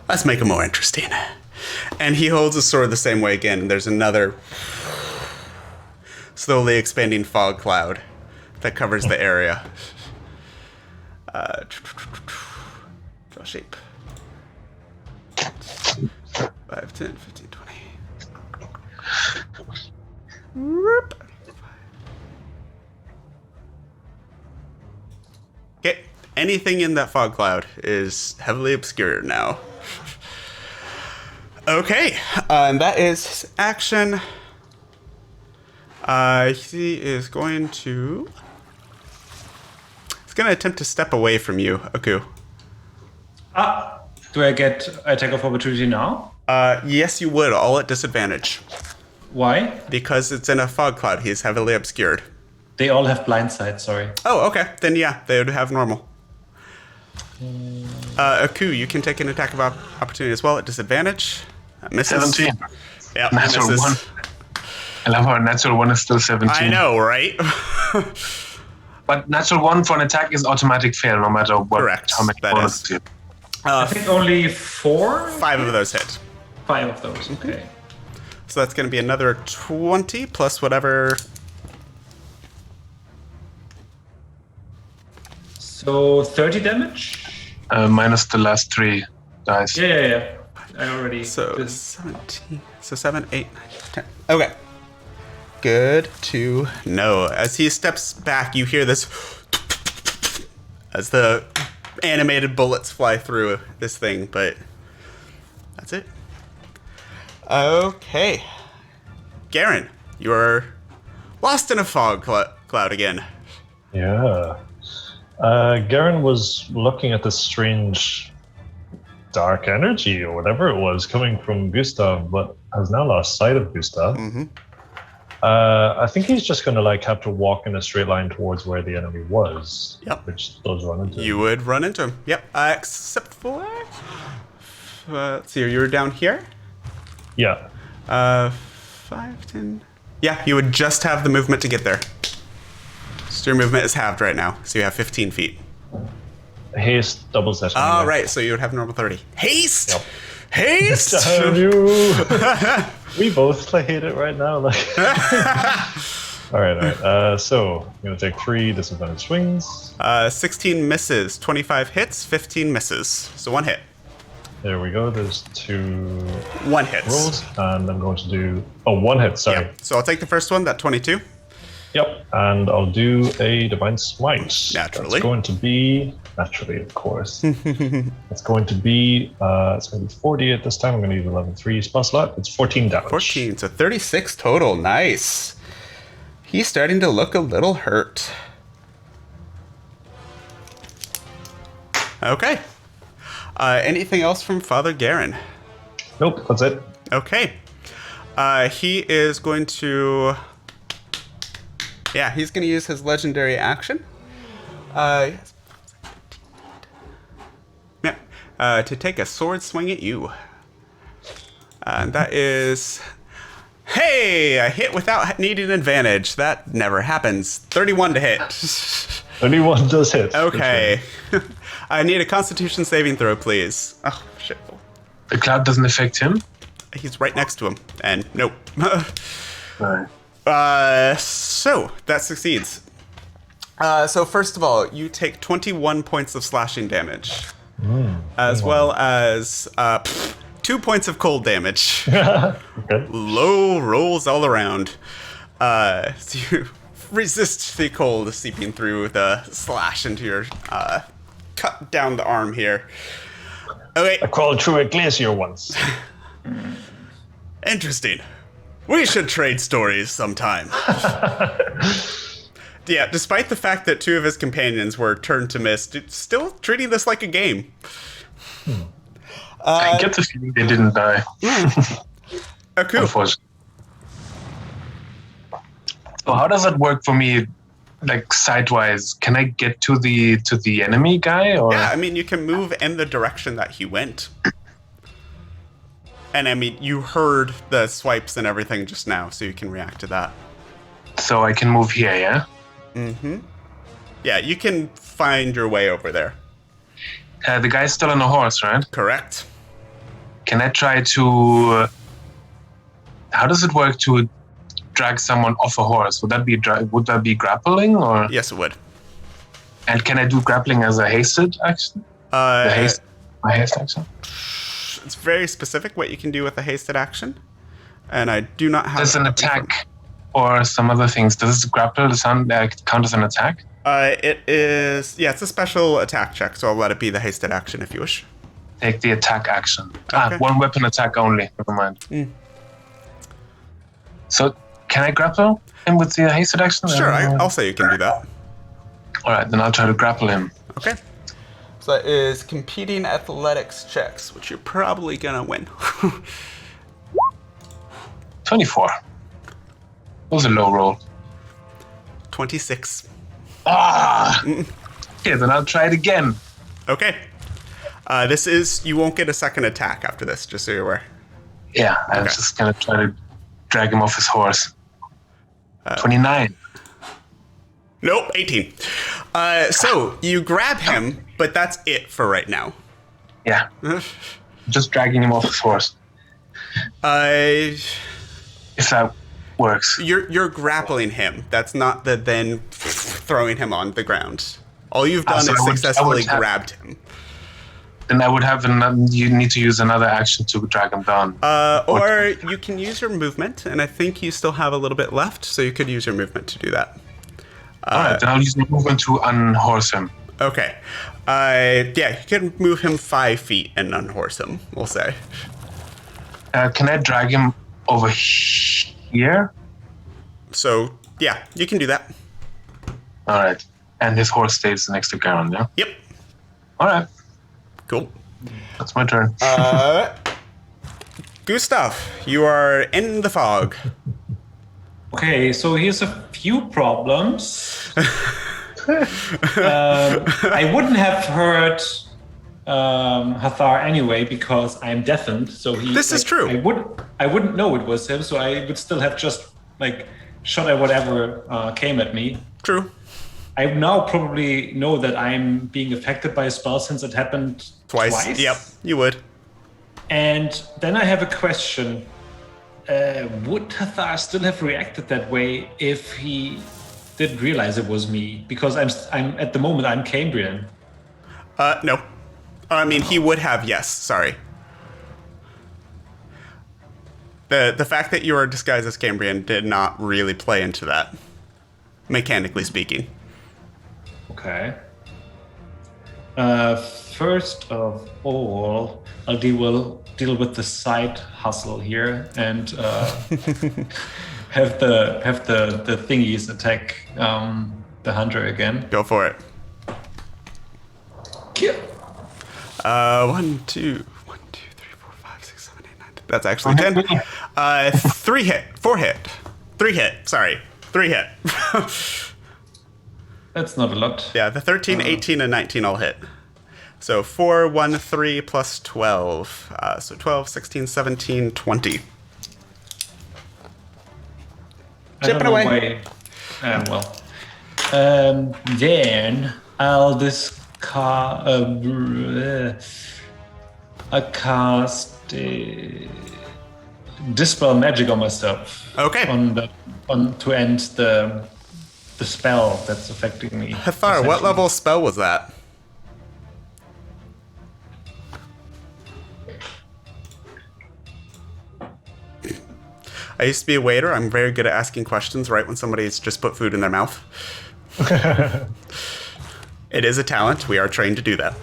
Let's make it more interesting. And he holds his sword the same way again. There's another slowly expanding fog cloud that covers the area. Draw shape. 5, 10, 15, 20. Whoop. Okay. Anything in that fog cloud is heavily obscured now. Okay. And that is his action. He is going to... He's going to attempt to step away from you, Aku. Do I get attack of opportunity now? Yes, you would, all at disadvantage. Why? Because it's in a fog cloud. He is heavily obscured. They all have blind sight, sorry. Oh, okay. Then yeah, they would have normal. Aku, you can take an attack of opportunity as well at disadvantage. Misses. 17. Yeah, Natural misses. 1. I love how natural 1 is still 17. I know, right? But natural 1 for an attack is automatic fail, no matter what. Correct. How many That bonuses is. you I think only 4? 5 of those hit. 5 of those, okay. So that's going to be another 20 plus whatever. So 30 damage? minus the last 3 dice. Yeah. I already So did. 17. So 7, 8, 9, 10. Okay. Good to know. As he steps back, you hear this as the animated bullets fly through this thing, but that's it. Okay. Garen, you're lost in a fog cloud again. Yeah. Garen was looking at this strange dark energy or whatever it was coming from Gustav, but has now lost sight of Gustav. Mm-hmm. I think he's just going to have to walk in a straight line towards where the enemy was. Yep. Which does run into You him. would run into him. Yep. Except for... let's see, you were down here? Yeah. 5, 10... Yeah, you would just have the movement to get there. So your movement is halved right now, so you have 15 feet. Haste doubles that. Oh, anyway. right, so you would have normal 30. Haste! Yep. Haste! Damn you. We both played it right now. All right. So I'm going to take 3 disadvantage swings. 16 misses, 25 hits, 15 misses. So 1 hit. There we go. There's 2 1 hit. rolls, and I'm going to do 1 hit. Sorry. Yep. So I'll take the first one, that 22. Yep. And I'll do a divine smite. Naturally. That's going to be naturally, of course. It's going to be 40 at this time. I'm going to use 11 3 spell slot. It's 14 damage. 14, so 36 total. Nice. He's starting to look a little hurt. Okay. Anything else from Father Garen? Nope. That's it. Okay. He is going to... Yeah, he's going to use his legendary action. To take a sword swing at you. And that is... Hey! A hit without needing advantage. That never happens. 31 to hit. 31 does hit. Okay. I need a Constitution saving throw, please. Oh, shit. The cloud doesn't affect him? He's right next to him. And nope. Right. So that succeeds. So first of all, you take 21 points of slashing damage, as well as 2 points of cold damage. Okay. Low rolls all around. So you resist the cold seeping through the slash into your cut down the arm here. Okay. I crawled through a glacier once. Interesting. We should trade stories sometime. Yeah, despite the fact that 2 of his companions were turned to mist, it's still treating this like a game. I get the feeling they didn't die. Oh, cool. Unfortunately. So how does that work for me, like sidewise? Can I get to the enemy guy, or? Yeah, I mean, you can move in the direction that he went. And I mean, you heard the swipes and everything just now, so you can react to that. So I can move here, yeah? Yeah, you can find your way over there. The guy's still on a horse, right? Correct. Can I try to? How does it work to drag someone off a horse? Would that be grappling, or? Yes, it would. And can I do grappling as a hasted action? The haste. My haste action. It's very specific what you can do with a hasted action, and I do not have. Does an it up in front. attack or some other things? Does grapple sound count as an attack? It is. Yeah, it's a special attack check, so I'll let it be the hasted action if you wish. Take the attack action. Okay. One weapon attack only. Never mind. So can I grapple him with the hasted action? Sure, I'll say you can do that. All right, then I'll try to grapple him. Okay. So that is competing athletics checks, which you're probably gonna win. 24. That was a low roll. 26. Okay, then I'll try it again. Okay. This is. You won't get a second attack after this, just so you're aware. Yeah, I was just gonna try to drag him off his horse. 29. Nope, 18. So you grab him, but that's it for right now. Yeah, just dragging him off his horse. If that works. You're grappling him. That's not the then throwing him on the ground. All you've done so is I would successfully have- grabbed him. Then I would have you need to use another action to drag him down. Or you can use your movement, and I think you still have a little bit left, so you could use your movement to do that. All right, then I'll use my movement to unhorse him. Okay. Yeah, you can move him 5 feet and unhorse him, we'll say. Can I drag him over here? So, yeah, you can do that. All right, and his horse stays next to Garen, yeah? Yep. All right, Cool. that's my turn. Gustav, you are in the fog. Okay, so here's a few problems. I wouldn't have heard Hathar anyway because I'm deafened. So This is true. I wouldn't know it was him, so I would still have just shot at whatever came at me. True. I now probably know that I'm being affected by a spell since it happened twice. Yep, you would. And then I have a question. Would Hathar still have reacted that way if he didn't realize it was me? Because I'm at the moment I'm Cambrian. No. I mean, he would have, yes, sorry. The fact that you are disguised as Cambrian did not really play into that, mechanically speaking. Okay. First of all, I'll deal with the side hustle here and have the thingies attack the hunter again. Go for it. Kill. 1, 2, 3, 4, 5, 6, 7, 8, 9. That's actually 10. 3 hit. 4 hit. 3 hit. Sorry. 3 hit. That's not a lot. Yeah, the 13, 18, and 19 all hit. So 4, 1, 3 plus 12. So 12, 16, 17, 20. Chipping away. Then I'll cast Dispel Magic on myself. Okay. To end the spell that's affecting me. Hathar, what essentially. level spell was that? I used to be a waiter. I'm very good at asking questions right when somebody's just put food in their mouth. It is a talent. We are trained to do that.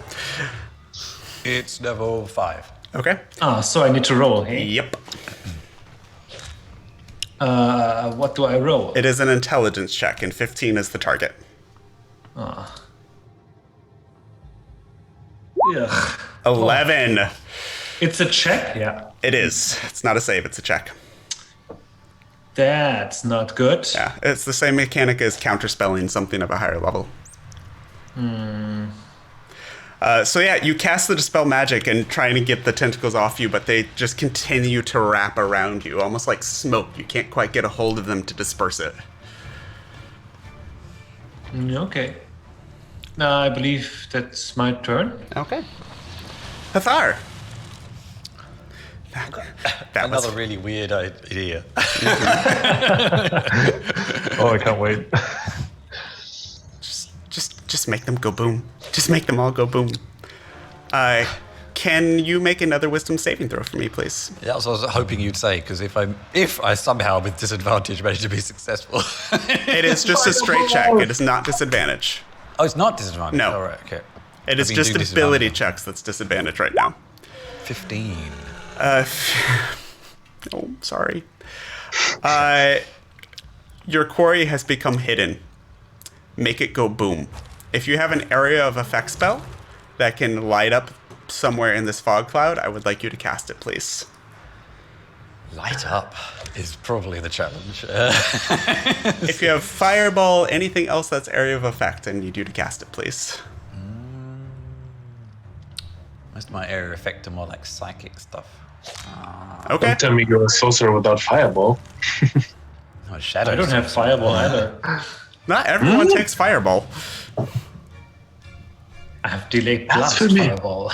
It's level 5. Okay. So I need to roll, hey? Yep. What do I roll? It is an intelligence check, and 15 is the target. Ugh. 11. It's a check? Yeah. It is. It's not a save. It's a check. That's not good. Yeah. It's the same mechanic as counterspelling something of a higher level. So yeah, you cast the Dispel Magic and trying to get the tentacles off you, but they just continue to wrap around you, almost like smoke. You can't quite get a hold of them to disperse it. Okay. I believe that's my turn. Okay. Hathar. That Another was really weird idea. Oh, I can't wait. just make them go boom. Just make them all go boom. Can you make another wisdom saving throw for me, please? Yeah, that's what I was hoping you'd say, because if I somehow with disadvantage manage to be successful. It is just a straight check. It is not disadvantage. Oh, it's not disadvantage? No. All right, okay. It is just ability checks that's disadvantage right now. 15. Oh, sorry. Your quarry has become hidden. Make it go boom. If you have an area of effect spell that can light up somewhere in this fog cloud, I would like you to cast it, please. Light up is probably the challenge. If you have fireball, anything else that's area of effect, I need you to cast it, please. Most of my area of effect are more like psychic stuff. Okay. Don't tell me you're a sorcerer without fireball. Oh, shadow. I don't have fireball either. Not everyone takes fireball. I have delayed blast Blasphemy. fireball.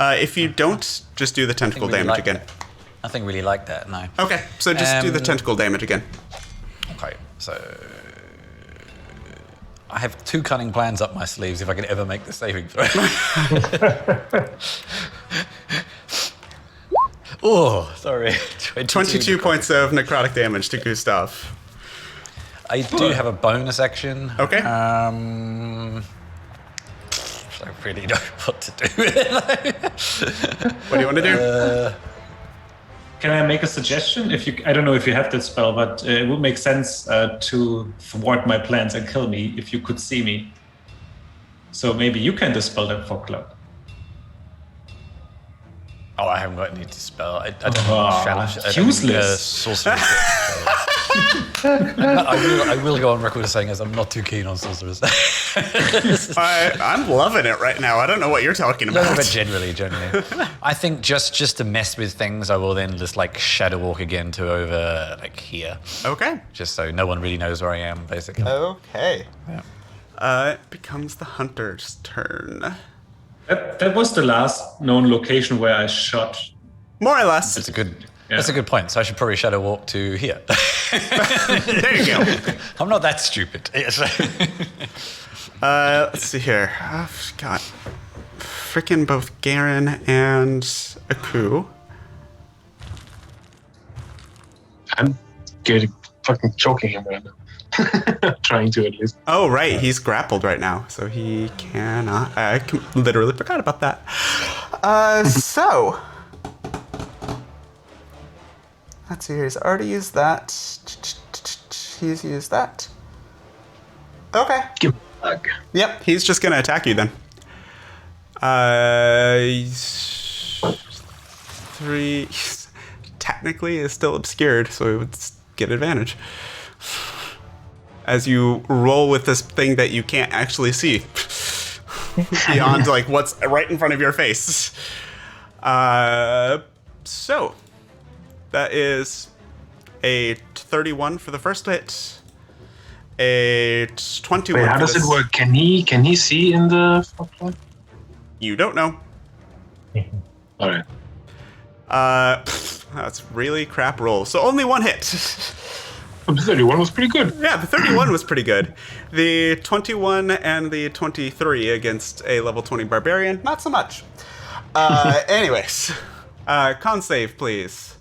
If you don't, just do the tentacle really damage like again. Nothing really like that, no. Okay, so just do the tentacle damage again. Okay, so I have 2 cunning plans up my sleeves if I can ever make the saving throw. Oh, sorry. 22 points of necrotic damage to Gustav. I do have a bonus action. Okay. I really don't know what to do with it. What do you want to do? Can I make a suggestion? I don't know if you have that spell, but it would make sense to thwart my plans and kill me if you could see me. So maybe you can dispel that fog cloud. Oh, I haven't got any to spell. I don't useless. Sorcery. I will go on record as saying as I'm not too keen on sorcerers. I'm loving it right now. I don't know what you're talking No, about. but generally. I think just to mess with things, I will then just like shadow walk again to over like here. Okay. Just so no one really knows where I am, basically. Okay. Yeah. It becomes the hunter's turn. That was the last known location where I shot. More or less. That's a good point. So I should probably shadow walk to here. There you go. I'm not that stupid. Yes. Let's see here. I've got frickin' both Garen and Aku. I'm fucking choking him right now. Trying to at least. Oh, right. He's grappled right now, so he cannot. I literally forgot about that. So. Let's see here. He's already used that. He's used that. Okay. Give me a hug. Yep, he's just going to attack you then. He's 3. Technically is still obscured, so he would get advantage. As you roll with this thing that you can't actually see beyond like what's right in front of your face. So that is a 31 for the first hit, a 21. Wait, how does it work? Can he see in the fog cloud? You don't know. All right. That's really crap roll. So only 1 hit. The 31 was pretty good. Yeah, the 31 was pretty good. The 21 and the 23 against a level 20 barbarian, not so much. Anyways, con save, please.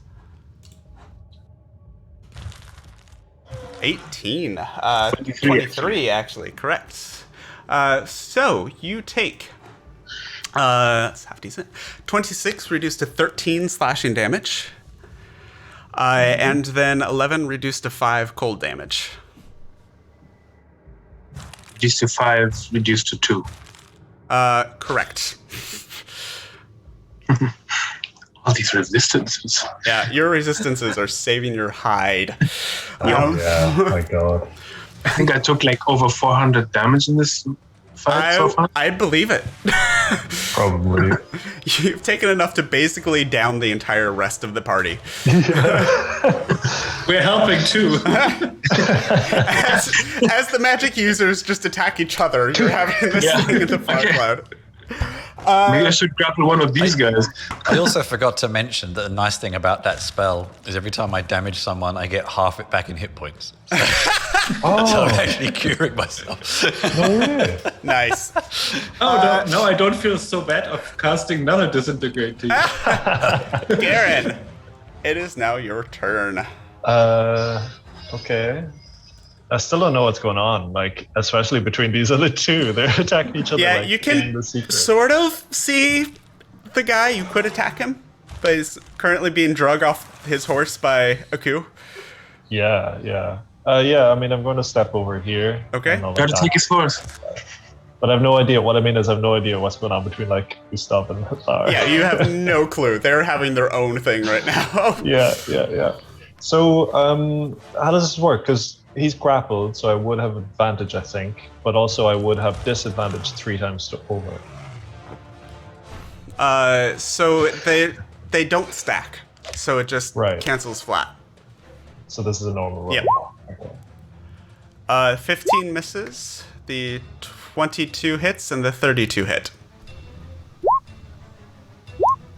18. 23, actually, correct. So you take. That's half decent. 26 reduced to 13 slashing damage. And then 11 reduced to 5 cold damage. Reduced to 5, reduced to 2. Correct. All these resistances. Yeah, your resistances are saving your hide. Yeah, my god. I think I took like over 400 damage in this fight so far. I believe it. Probably. You've taken enough to basically down the entire rest of the party. We're helping too. As the magic users just attack each other, you're having this thing in the fog cloud. Maybe I should grapple one of these guys. I also forgot to mention that the nice thing about that spell is every time I damage someone, I get half it back in hit points. So I'm actually curing myself. No way. Nice. Oh, no, I don't feel so bad of casting another disintegrate to you. Garen, it is now your turn. Okay. I still don't know what's going on, like, especially between these other two. They're attacking each other. Yeah, like, you in can the secret. sort of see the guy. You could attack him, but he's currently being drug off his horse by Aku. Yeah. I mean, I'm going to step over here. Okay. and I'll Gotta attack. take his horse. But I have no idea. What I mean is, I have no idea what's going on between like Gustav and Hathar. Yeah, you have no clue. They're having their own thing right now. yeah. So, how does this work? Because he's grappled, so I would have advantage, I think, but also I would have disadvantage 3 times to over. So they don't stack. So it just Right. cancels flat. So this is a normal roll. Yep. Okay. 15 misses, the 22 hits, and the 32 hit.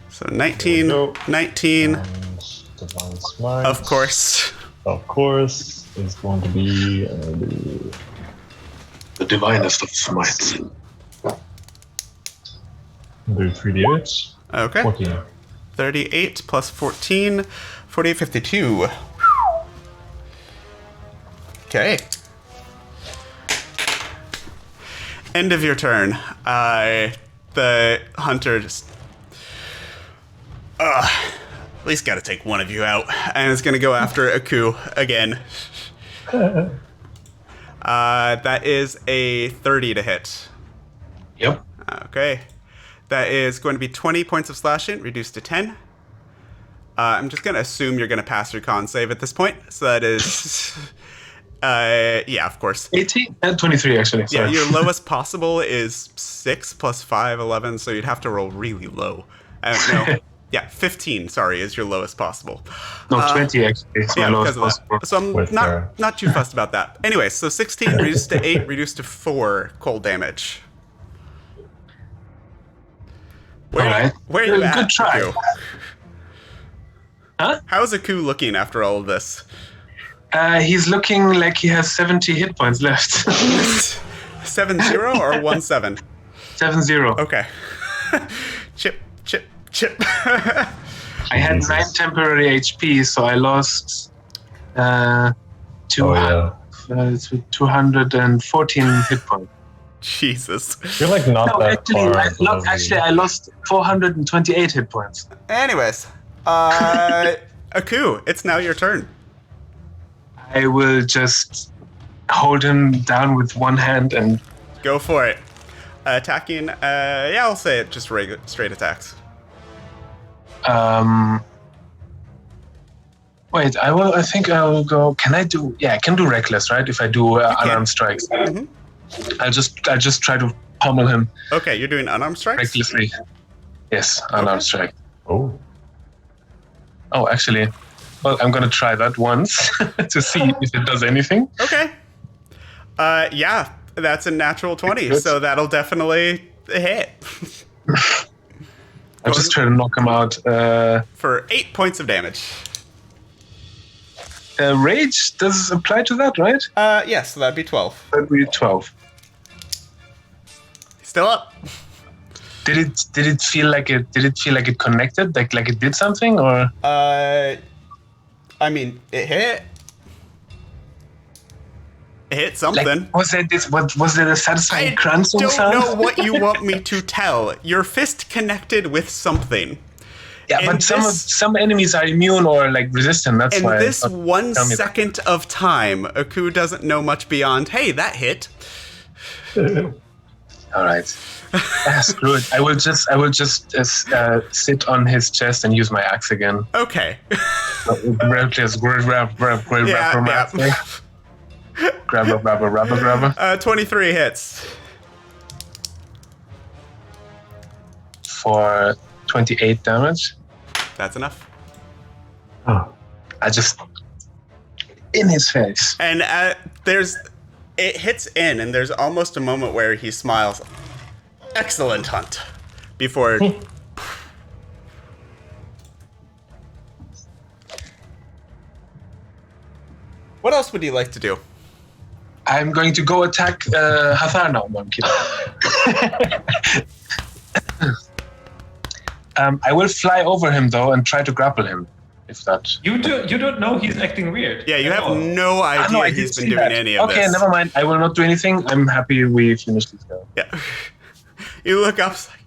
So 19, There we go. 19, And divine smite, of course. is going to be The divinest of smites. do 3d8. Okay. 14. 38 plus 14, 48, 52. Okay. End of your turn. The hunter just... at least gotta take one of you out. And it's gonna go after Aku again. That is a 30 to hit. Yep. Okay. That is going to be 20 points of slashing, reduced to 10. I'm just going to assume you're going to pass your con save at this point. So that is... yeah, of course. 18 and 23, actually. Yeah, Sorry. your lowest possible is 6 plus 5, 11, so you'd have to roll really low. No. Yeah, 15, sorry, is your lowest possible. No, 20, actually. It's my Yeah, lowest because of that. possible. So I'm With her. not too fussed about that. Anyway, so 16 reduced to 8, reduced to 4 cold damage. All right. Where are you at? Good try. Aku? Huh? How's Aku looking after all of this? He's looking like he has 70 hit points left. 7-0 or 1-7? 7-0. Okay. Chip. I had 9 temporary HP, so I lost 214 hit points. Jesus. You're like not No, that actually, far. below me. I lost 428 hit points. Anyways, Aku, it's now your turn. I will just hold him down with one hand and Go for it. Attacking, yeah, I'll say it, just straight attacks. wait. I think I will go. Can I do? Yeah, I can do reckless, right? If I do unarmed strikes, Mhm. I'll just try to pummel him Okay, you're doing unarmed strikes? recklessly. Yes, unarmed strike. Oh. Oh, actually, well, I'm gonna try that once to see if it does anything. Okay. Yeah, that's a natural 20, Good. so that'll definitely hit. I'll just try to knock him out. For 8 points of damage. Rage does apply to that, right? Yes, so that'd be 12. That'd be 12. Still up. Did it feel like it? Did it feel like it connected? Like it did something, or? I mean, it hit. It hit something. Like, was there a satisfying I crunching don't sound? know what you want me to tell. Your fist connected with something. Yeah, in but this- some enemies are immune or like resistant. That's In why. this I thought- 1 tell me that. second of time, Aku doesn't know much beyond, hey, that hit. All right. Screw it. I will just sit on his chest and use my axe again. Okay. Grab. 23 hits. For 28 damage. That's enough. Oh. I just in his face. And it hits in, and there's almost a moment where he smiles. Excellent hunt. before. What else would you like to do? I'm going to go attack Hathar now. No, I'm kidding. I will fly over him though and try to grapple him. If that. You don't know he's acting weird. Yeah, you have no idea he's been doing any of this. Okay, never mind. I will not do anything. I'm happy we finished this go. Yeah. You look up. It's like,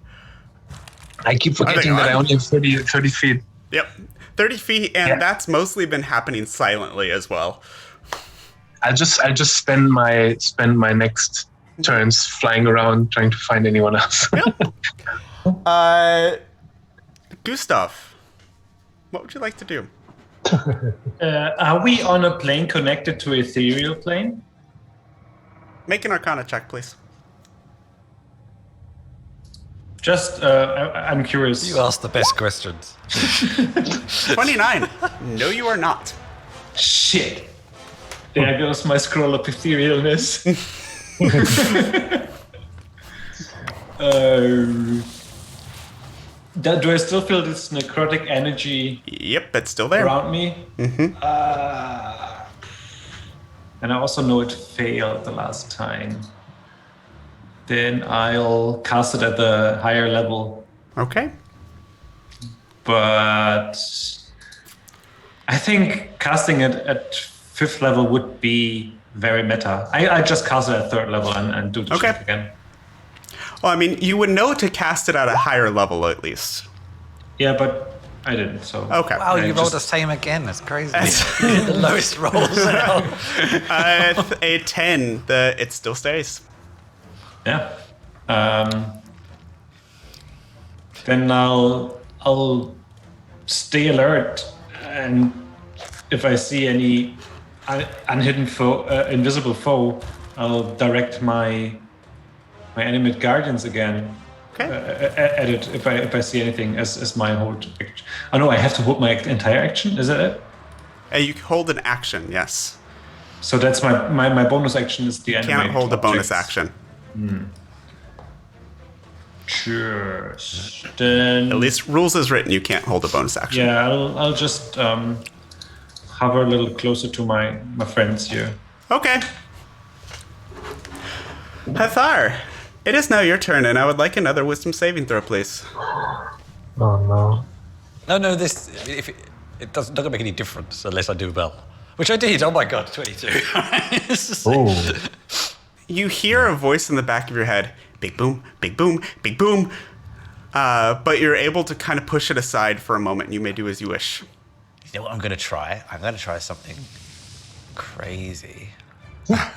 I keep forgetting that I only have 30 feet. Yep. 30 feet, and that's mostly been happening silently as well. I'll just spend my next turns flying around trying to find anyone else. Yep. Gustav, what would you like to do? Are we on a plane connected to ethereal plane? Make an Arcana check, please. Just, I'm curious. You asked the best questions. 29. No, you are not. Shit. There goes my scroll of etherealness. Do I still feel this necrotic energy? Yep, it's still there. Around me? Mm-hmm. And I also know it failed the last time. Then I'll cast it at the higher level. Okay. But I think casting it at 5th level would be very meta. I just cast it at 3rd level and do the check again. Well, I mean, you would know to cast it at a higher level at least. Yeah, but I didn't, so... Okay. Wow, you rolled the same again. That's crazy. The lowest rolls now. A 10. It still stays. Yeah. Then I'll stay alert, and if I see any unhidden foe, invisible foe, I'll direct my animate guardians again. Okay. At it if I see anything as my hold action. Oh no, I have to hold my entire action. Is that it? You hold an action, yes. So that's my bonus action is the animate. Can't hold a bonus objects. action. Sure. Then At least rules as written, you can't hold a bonus action. yeah, I'll just hover a little closer to my friends here. Okay. Hathar, it is now your turn, and I would like another wisdom saving throw, please. Oh no. No, if it doesn't make any difference unless I do well. Which I did. Oh my god, 22. It's just like- Oh. You hear a voice in the back of your head. Big boom, big boom, big boom. But you're able to kind of push it aside for a moment. You may do as you wish. You know what I'm going to try? I'm going to try something crazy. I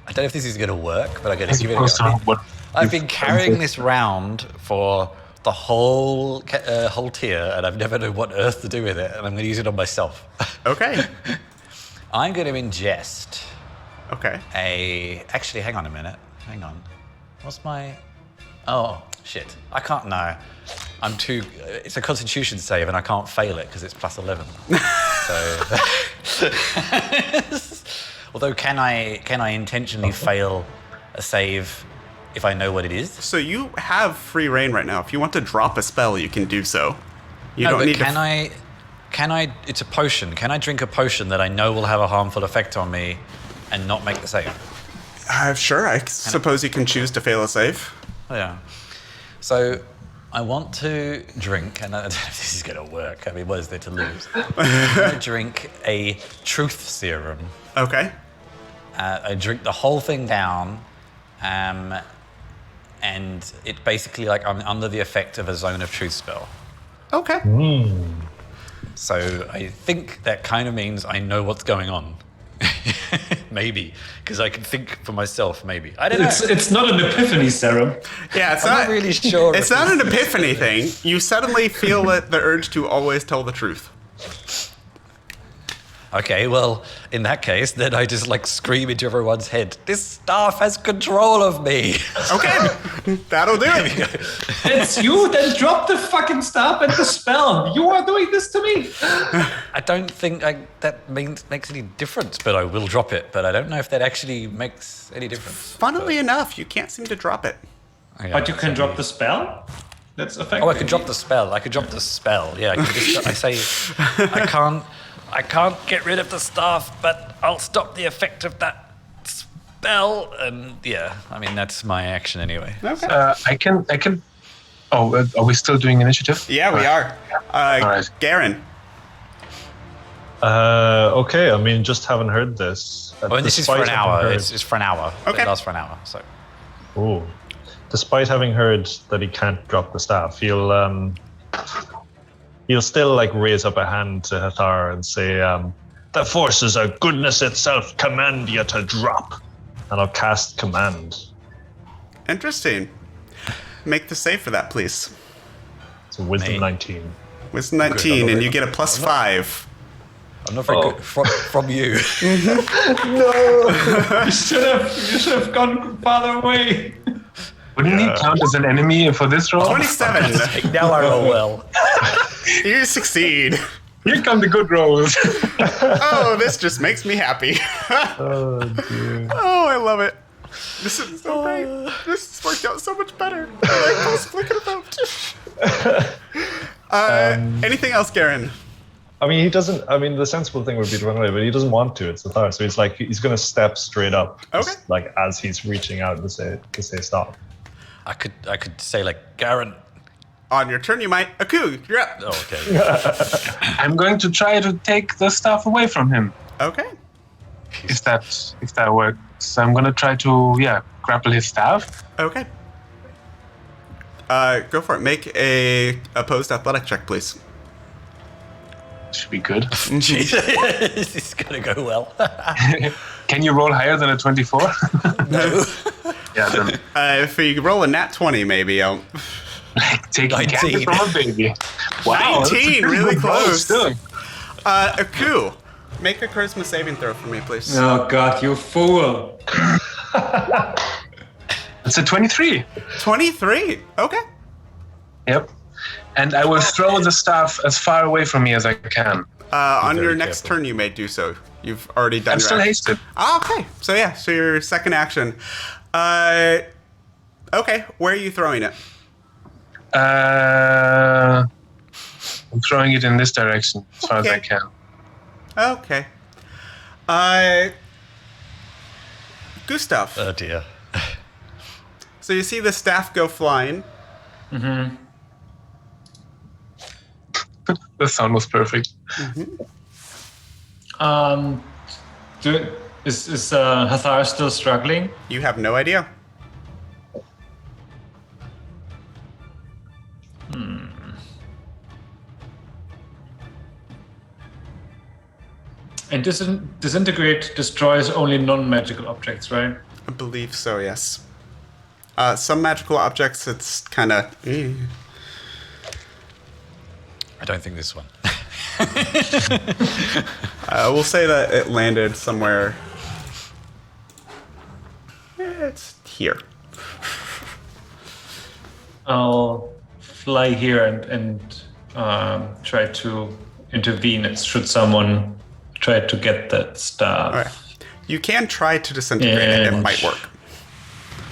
don't know if this is going to work, but I'm going to give it a go. I've been carrying this round for the whole tier, and I've never known what earth to do with it, and I'm going to use it on myself. Okay. I'm going to ingest Okay. Actually, hang on a minute. Hang on. What's my... Oh, shit. I can't... No. I'm too... It's a constitution save, and I can't fail it because it's plus 11. So... Although, can I intentionally fail a save if I know what it is? So you have free reign right now. If you want to drop a spell, you can do so. You don't need to... Can I... It's a potion. Can I drink a potion that I know will have a harmful effect on me and not make the save? Sure, I suppose you can choose to fail a save. Oh, yeah. So I want to drink, and I don't know if this is going to work. I mean, what is there to lose? I'm going to drink a truth serum. Okay. I drink the whole thing down, and it basically like I'm under the effect of a zone of truth spell. Okay. So I think that kind of means I know what's going on. Maybe, because I can think for myself, maybe. I don't know. It's not an epiphany serum. Yeah, it's I'm not really sure. It's not an epiphany thing. You suddenly feel the urge to always tell the truth. Okay, well, in that case, then I just like scream into everyone's head, this staff has control of me. Okay, that'll do it. It's you that dropped the fucking staff and the spell. You are doing this to me. I don't think that makes any difference, but I will drop it. But I don't know if that actually makes any difference. Funnily enough, you can't seem to drop it. Yeah, But you can so- drop the spell? That's effective. Oh, I could drop the spell. Yeah, I can just, I say, I can't get rid of the staff, but I'll stop the effect of that spell. And yeah, I mean, that's my action anyway. Okay. I can. Oh, are we still doing initiative? Yeah, we are. right. Garen. Okay, I mean, just haven't heard this. Oh, and this is for an Despite having hour. heard- It's for an hour. Okay. It lasts for an hour. So Ooh. Despite having heard that he can't drop the staff, he'll still like raise up a hand to Hathar and say, "The forces of goodness itself command you to drop," and I'll cast command. Interesting. Make the save for that, please. It's a wisdom Hey. 19. Wisdom 19, and you get a +5. I'm not very good from you. You should have gone farther away. Wouldn't he count as an enemy for this roll? 27. Now I roll well. You succeed. Here come the good rolls. Oh, this just makes me happy. Oh dear. Oh, I love it. This is so great. This has worked out so much better than I was flicking about. Anything else, Garen? I mean, he doesn't. I mean, the sensible thing would be to run away, but he doesn't want to. It's Hathar, so he's like he's going to step straight up, just, Okay. like as he's reaching out to say stop. I could say like Garen. On your turn, you might. Aku, you're up. Oh, okay. I'm going to try to take the staff away from him. Okay. If that works, I'm gonna try to grapple his staff. Okay. Go for it. Make a opposed athletic check, please. Should be good. Jeez, this is gonna go well. Can you roll higher than a 24? No. Yeah, then If you roll a nat 20, maybe. take 19. candy from a baby. Wow, that's a 19, pretty really good roll close. Still. Aku, make a charisma saving throw for me, please. Oh God, you fool! It's a 23. 23. Okay. Yep. And I will throw the staff as far away from me as I can. On very your next careful. turn, you may do so. You've already done I'm your still action. hasted. Ah, okay. So your second action. Okay, where are you throwing it? I'm throwing it in this direction as far as I Okay. can. Okay. Gustav. Oh dear. So you see the staff go flying. The sound was perfect. Is Hathar still struggling? You have no idea. And disintegrate destroys only non-magical objects, right? I believe so, yes. Some magical objects, it's kind of... I don't think this one. we'll say that it landed somewhere... It's here. I'll fly here and try to intervene should someone try to get that staff. All right. You can try to disintegrate it. It And- might work.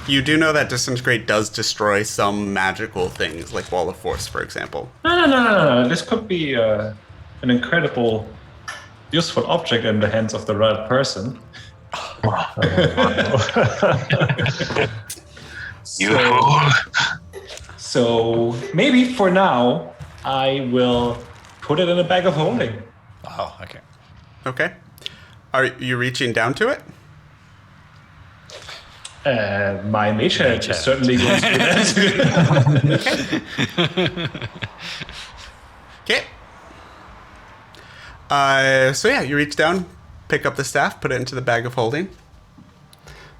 You do know that disintegrate does destroy some magical things, like Wall of Force, for example. No. This could be an incredible, useful object in the hands of the right person. You fool. So maybe for now, I will put it in a bag of holding. Oh, okay. Okay. Are you reaching down to it? My mage hand Mage hand. is certainly going to do that. Okay. You reach down, pick up the staff, put it into the bag of holding.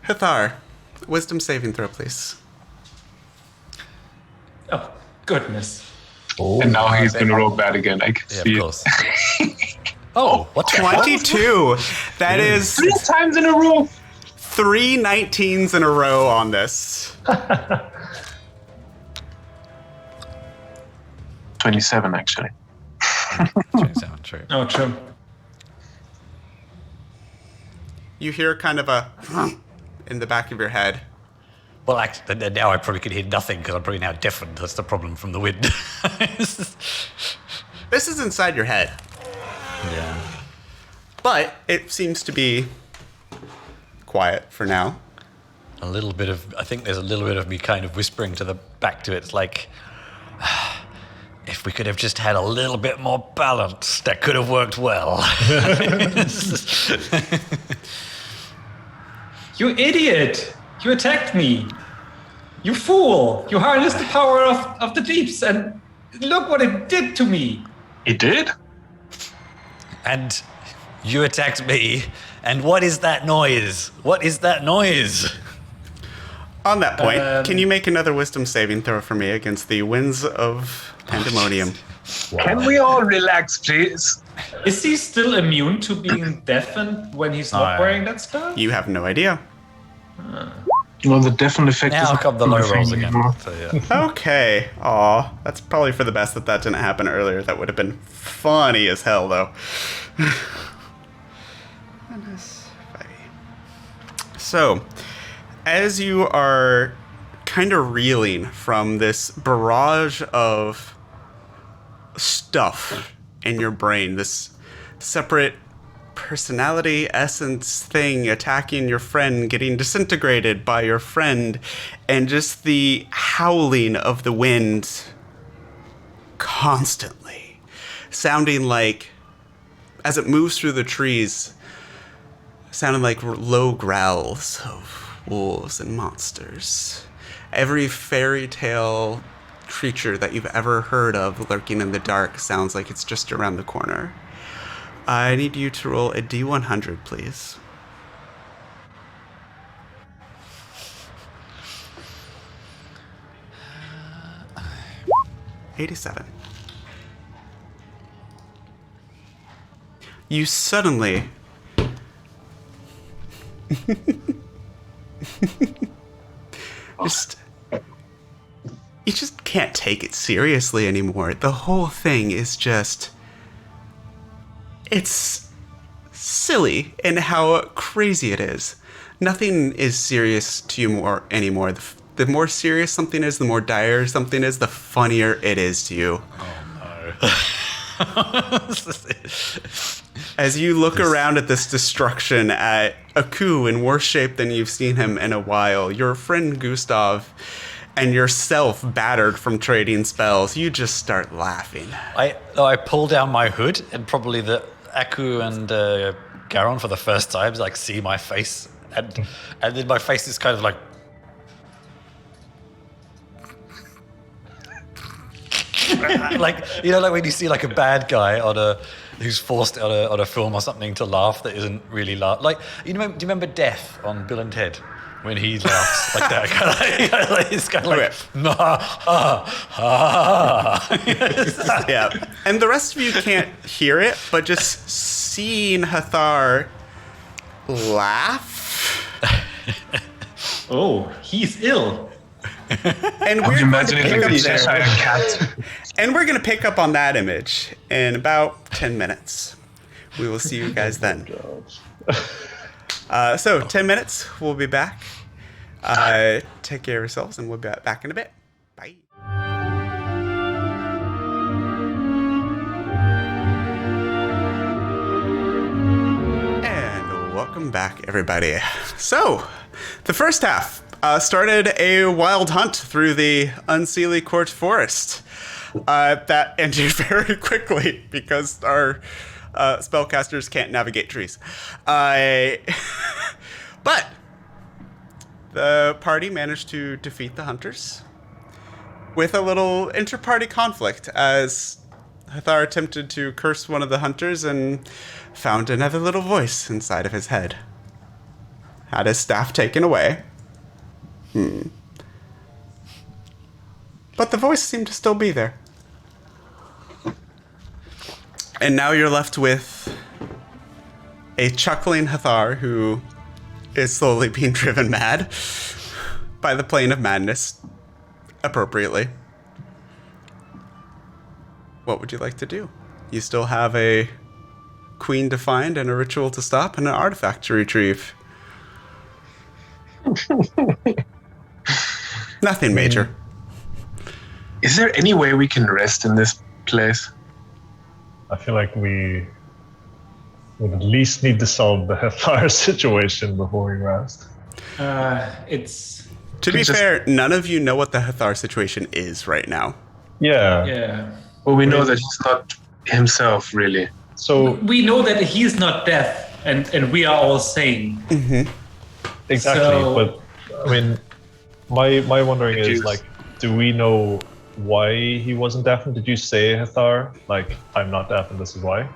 Hathar, wisdom saving throw, please. Oh, goodness. And now he's going to roll bad again. I can Yeah, see of it. course. Oh, what the hell? 22. That is 3 times in a row. 3 19s in a row on this. 27, actually. 27, true. Oh, true. You hear kind of a in the back of your head. Well, actually, now I probably could hear nothing because I'm probably now deafened. That's the problem from the wind. This is inside your head, Yeah. but it seems to be quiet for now. I think there's a little bit of me kind of whispering to the back to it. It's like, if we could have just had a little bit more balance, that could have worked well. You idiot! You attacked me! You fool! You harnessed the power of the deeps, and look what it did to me! He did? And you attacked me. And what is that noise? What is that noise? On that point, can you make another wisdom saving throw for me against the winds of pandemonium? Can we all relax, please? Is he still immune to being deafened when he's not wearing that spell? You have no idea. Well, the deafen effect Now is come the low rolls again. anymore. So, yeah. Okay. Aw, that's probably for the best that didn't happen earlier. That would have been funny as hell, though. So, as you are kind of reeling from this barrage of stuff in your brain, this separate personality essence thing attacking your friend, getting disintegrated by your friend, and just the howling of the wind constantly, sounding like, as it moves through the trees, sounding like low growls of wolves and monsters. Every fairy tale creature that you've ever heard of lurking in the dark sounds like it's just around the corner. I need you to roll a D100, please. $87. You suddenly you just can't take it seriously anymore. The whole thing is just, it's silly in how crazy it is. Nothing is serious to you anymore. The more serious something is, the more dire something is, the funnier it is to you. Oh, no. As you look around at this destruction, at Aku in worse shape than you've seen him in a while, your friend Gustav, and yourself battered from trading spells, you just start laughing. I pull down my hood, and probably the Aku and Garon for the first time like see my face, and then my face is kind of like. Like, you know, like when you see like a bad guy who's forced on a film or something to laugh that isn't really like, do you remember Death on Bill and Ted when he laughs like that? It's kind of like, Yeah, and the rest of you can't hear it, but just seeing Hathar laugh. Oh, he's ill. And I'm imagining like a Cheshire cat. And we're going to pick up on that image in about 10 minutes. We will see you guys then. So 10 minutes, we'll be back. Take care of yourselves, and we'll be back in a bit. Bye. And welcome back, everybody. So, the first half started a wild hunt through the Unseelie Court Forest. That ended very quickly because our spellcasters can't navigate trees. But the party managed to defeat the hunters with a little inter-party conflict as Hathar attempted to curse one of the hunters and found another little voice inside of his head. Had his staff taken away. But the voice seemed to still be there. And now you're left with a chuckling Hathar who is slowly being driven mad by the plane of madness, appropriately. What would you like to do? You still have a queen to find and a ritual to stop and an artifact to retrieve. Nothing major. Is there any way we can rest in this place? I feel like we would at least need to solve the fire situation before we rest. It's To be fair, none of you know what the Hathar situation is right now. Yeah. Well, we know that he's not himself, really. So we know that he's not deaf, and we are all sane. exactly, So- but I mean, my wondering is Confused. like, do we know why he wasn't deafened? Did you say, Hathar, like, I'm not deaf and this is why,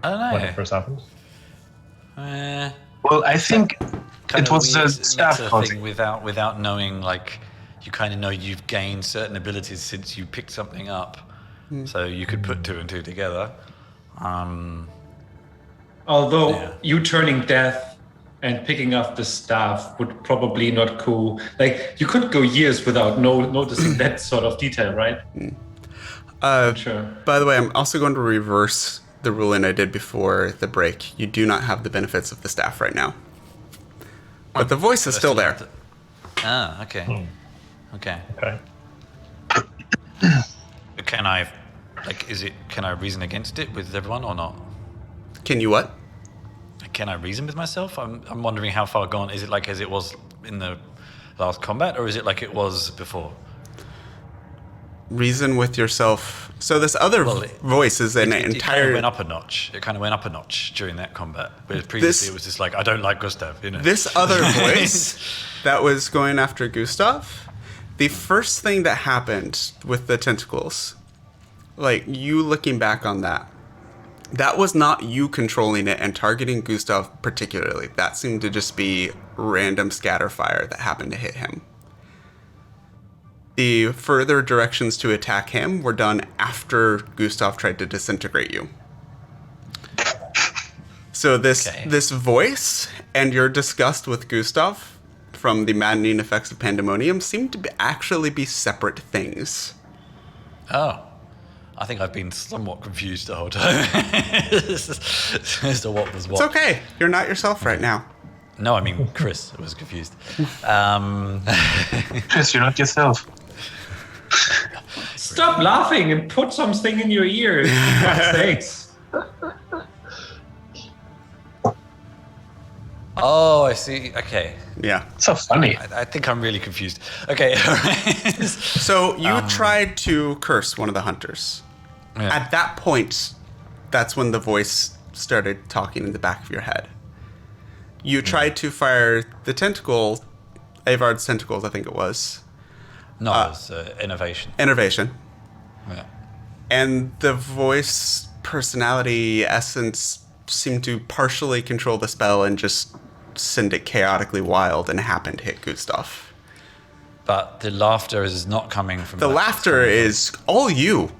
I don't when know. it first happened? Well, I think Kind it of was the weird staff meta causing. thing without knowing, like, you kind of know you've gained certain abilities since you picked something up, so you could put two and two together. Although Yeah. you turning deaf and picking up the staff would probably not cool. Like you could go years without noticing that sort of detail, right? Sure. By the way, I'm also going to reverse the ruling I did before the break. You do not have the benefits of the staff right now. But the voice is still there. Ah, okay. Okay. Okay. Can I, like, can I reason against it with everyone or not? Can you what? Can I reason with myself? I'm wondering how far gone. Is it like as it was in the last combat, or is it like it was before? Reason with yourself. So this other voice is an It kind entire... of went up a notch. It kind of went up a notch during that combat. Whereas previously it was just like, I don't like Gustav, you know. This other voice that was going after Gustav, the first thing that happened with the tentacles, like you looking back on that was not you controlling it and targeting Gustav particularly. That seemed to just be random scatter fire that happened to hit him. The further directions to attack him were done after Gustav tried to disintegrate you. So this voice and your disgust with Gustav from the maddening effects of Pandemonium seem to actually be separate things. Oh. I think I've been somewhat confused the whole time as to what was what. It's okay. You're not yourself right now. No, I mean Chris was confused. Chris, you're not yourself. Stop laughing and put something in your ear. For God's sakes. Oh, I see. Okay. Yeah. So funny. I think I'm really confused. Okay. So you tried to curse one of the hunters. Yeah. At that point, that's when the voice started talking in the back of your head. You tried to fire the tentacle, Avard's tentacles, I think it was. No, it was innovation. Innervation. Yeah. And the voice personality essence seemed to partially control the spell and just send it chaotically wild and happened to hit Gustav. But the laughter is not coming from The that. laughter is all you.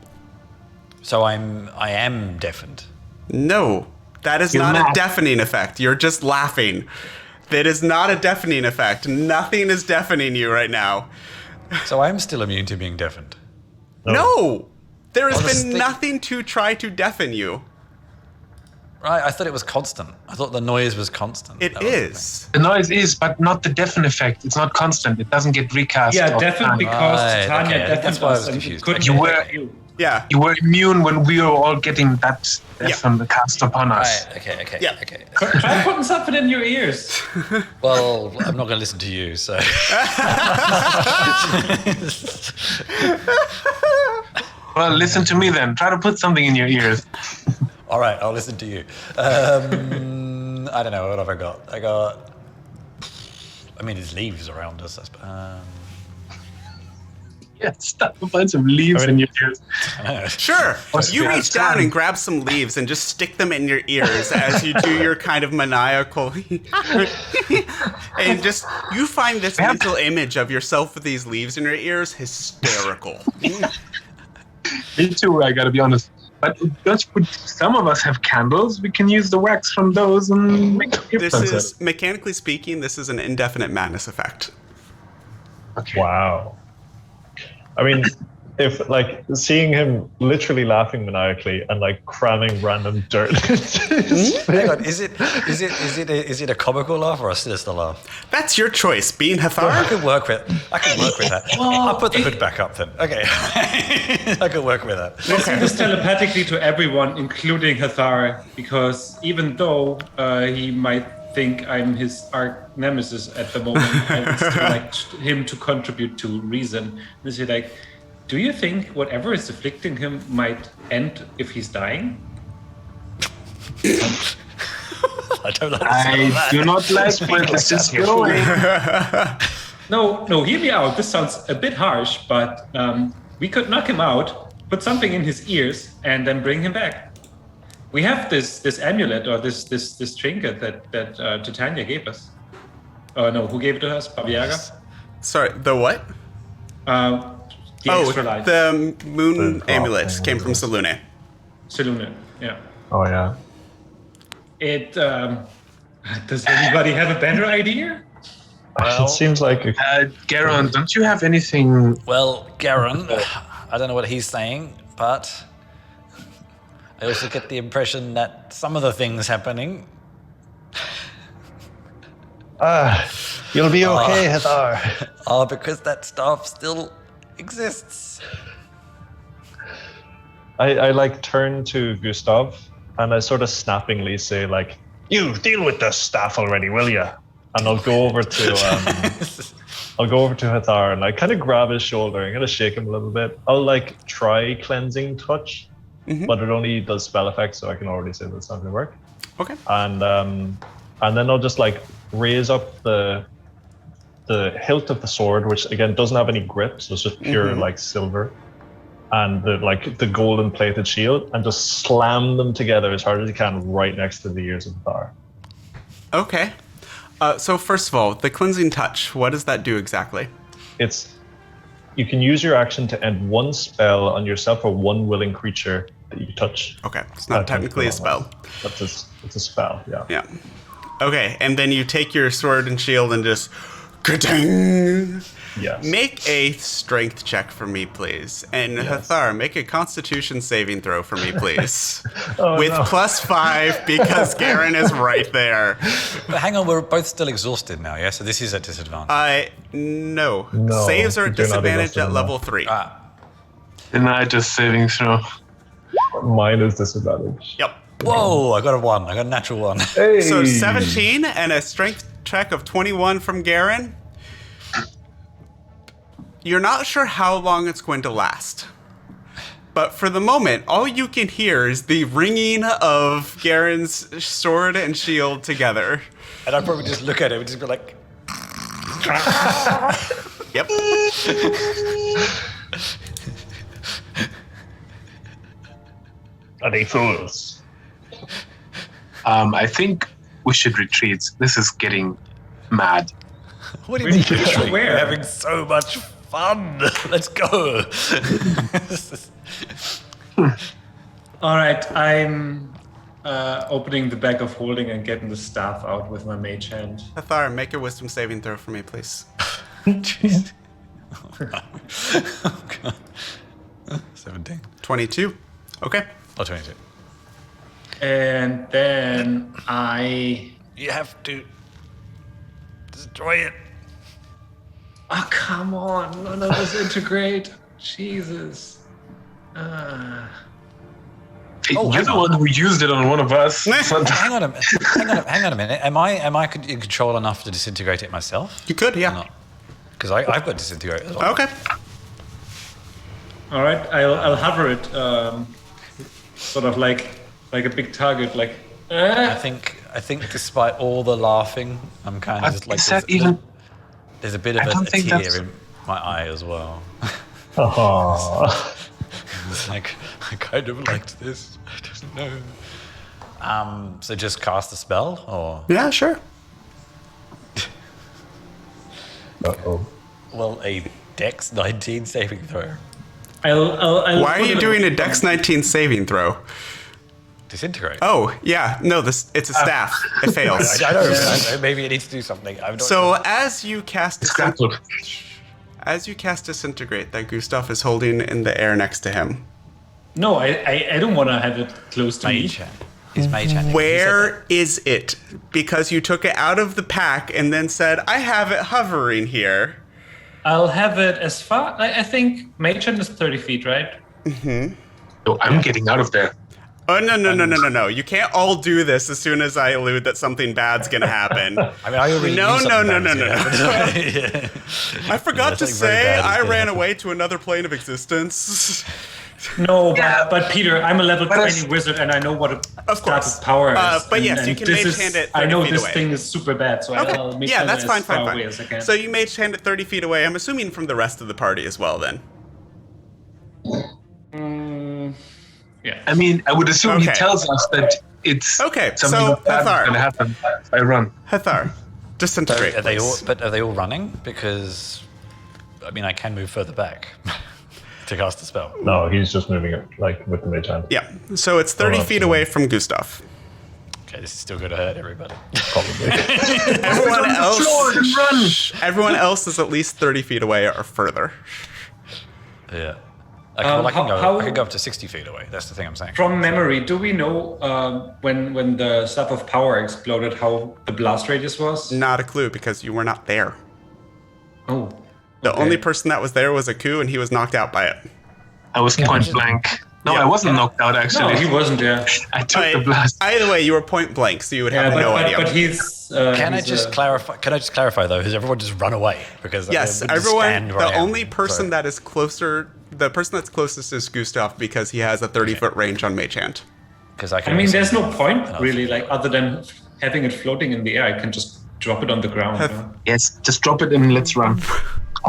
So I am deafened. No, that is You're not a not. deafening effect. You're just laughing. That is not a deafening effect. Nothing is deafening you right now. So I am still immune to being deafened. No! There has Oh, this been thing- nothing to try to deafen you. Right, I thought it was constant. I thought the noise was constant. It That was the is. The noise is, but not the deafen effect. It's not constant. It doesn't get recast. Yeah, all the definitely time. because Right, Titania okay, deafened that's why I us was and confused. couldn't You were- attack you. Yeah. You were immune when we were all getting that deafen cast upon us. Right, okay. Yeah. Okay. Try putting something in your ears. Well, I'm not going to listen to you, so. Well, listen to me then. Try to put something in your ears. All right, I'll listen to you. I don't know, what have I got? I mean, there's leaves around us, I suppose. Yeah, stop a bunch of leaves in your ears. Sure. You Yeah, reach down time. and grab some leaves and just stick them in your ears as you do your kind of maniacal. And just, you find this Yep. mental image of yourself with these leaves in your ears hysterical. Me too, I gotta be honest. But some of us have candles. We can use the wax from those and make a This difference. is, mechanically speaking, this is an indefinite madness effect. Okay. Wow. I mean, if like seeing him literally laughing maniacally and like cramming random dirt into his Hang face. on, is it a comical laugh or a sinister laugh? That's your choice. Being I Hathar? can work with that. I'll put the hood back up then. Okay. I can work with that. I say this telepathically to everyone, including Hathar, because even though he might think I'm his arch nemesis at the moment, I would still like him to contribute to reason. And say like, do you think whatever is afflicting him might end if he's dying? I don't know. I do not like where this is going. No, hear me out. This sounds a bit harsh, but we could knock him out, put something in his ears, and then bring him back. We have this amulet or this trinket that Titania gave us. Oh no, who gave it to us? Babiaga? Sorry, the what? The extra life. The moon The amulet drop came from Selune. Selune, yeah. Oh yeah. It does anybody have a better idea? It seems like Garon, don't you have anything? Well, Garen, I don't know what he's saying, but I also get the impression that some of the things happening. you'll be okay, Hathar. are because that stuff still exists. I like turn to Gustav and I sort of snappingly say like, "You deal with the staff already, will ya?" And I'll go over to Hathar and I kind of grab his shoulder and kind of shake him a little bit. I'll like try cleansing touch, but it only does spell effects, so I can already say that's not gonna work. Okay. And then I'll just like raise up the hilt of the sword, which again doesn't have any grip, so it's just pure like silver, and the golden plated shield, and just slam them together as hard as you can right next to the ears of Hathar. Okay. So first of all, the cleansing touch, what does that do exactly? You can use your action to end one spell on yourself or one willing creature that you touch. Okay, it's not technically a spell. It's a spell, yeah. Yeah. Okay, and then you take your sword and shield and just ka-ding! Yes. Make a strength check for me, please. And Hathar, make a constitution saving throw for me, please. With no. +5 because Garen is right there. But hang on, we're both still exhausted now, yeah? So this is a disadvantage. No. No, Saves are at you're not disadvantage exhausted at level enough. 3. And I just saving throw. Mine is disadvantage. Yep. Whoa, I got a 1. I got a natural 1. Hey! So 17 and a strength check of 21 from Garen. You're not sure how long it's going to last. But for the moment, all you can hear is the ringing of Garen's sword and shield together. And I'd probably just look at it and just be like, Yep. Are they fools? I think we should retreat. This is getting mad. what do you mean? Where? We're having so much fun. Let's go. All right, I'm opening the bag of holding and getting the staff out with my mage hand. Hathar, make a wisdom saving throw for me, please. Jeez. Oh, God. 17. 22. Okay. Oh, 22. And then You have to destroy it. Oh, come on. None of us integrate. Jesus. You're the one who used it on one of us. Hang on a minute. Am I in control enough to disintegrate it myself? You could, Or yeah. not? Because I've got disintegrate as well. Okay. All right, I'll hover it, sort of like a big target, like. I think despite all the laughing, I'm kind of just like Is that even? there's a bit of I a don't think tear that's- in my eye as well. Oh. It's like I kind of liked this. I don't know. So just cast a spell, or Yeah, sure. Uh-oh. well, a Dex 19 saving throw. I'll Why are put you it- doing a Dex 19 saving throw? Disintegrate. Oh, yeah. No, it's a staff. It fails. I don't know. Maybe it needs to do something. So as you cast Grappled. as you cast Disintegrate that Gustav is holding in the air next to him. No, I don't want to have it close to me. Mage hand. He's mage hand. Where is it? Because you took it out of the pack and then said, I have it hovering here. I'll have it as far. I think Mage Hand is 30 feet, right? So I'm getting out of there. Oh, no. You can't all do this as soon as I allude that something bad's going to happen. I mean, I already No. knew something bad was gonna happen. I forgot to something very say bad is I gonna ran happen. away to another plane of existence. No, Yeah, but Peter, I'm a level but 20 it's- wizard and I know what a Of staff course. of power is. But yes, and you can this mage is- hand it I 30 know feet this away. thing is super bad, so I'll make Yeah, sure that's as fine. far away as I can. So you mage hand it 30 feet away. I'm assuming from the rest of the party as well, then. Yeah. I mean, I would assume he Okay. tells us that it's Okay, something so, bad Hathar. is going to happen if I run. Hathar, So disintegrate, are they all? please. But are they all running? Because I mean, I can move further back to cast a spell. No, he's just moving it like with the mage hand. Yeah, so it's 30 Oh, feet so- away from Gustav. Okay, this is still going to hurt everybody. Probably. Everyone Floor and run! else, everyone else is at least 30 feet away or further. Yeah. Okay, well, I can how- I can go up to 60 feet away. That's the thing I'm saying. From memory, do we know when the staff of power exploded how the blast radius was? Not a clue because you were not there. Oh. The okay. only person that was there was Aku, and he was knocked out by it. I was point blank. No, Yeah. I wasn't knocked out, No, actually. he wasn't there. I took the blast. Either way, you were point blank, so you would have no idea. But he's. Can I he's, just clarify? Can I just clarify though? Has everyone just run away? Because Yes, they would just everyone. stand where I The am. only person So- that is closer, the person that's closest is Gustav because he has a 30-foot range on Mage Hand. Because I can. I mean, only there's see no point enough. really, like other than having it floating in the air. I can just drop it on the ground. you know? Yes, just drop it and let's run.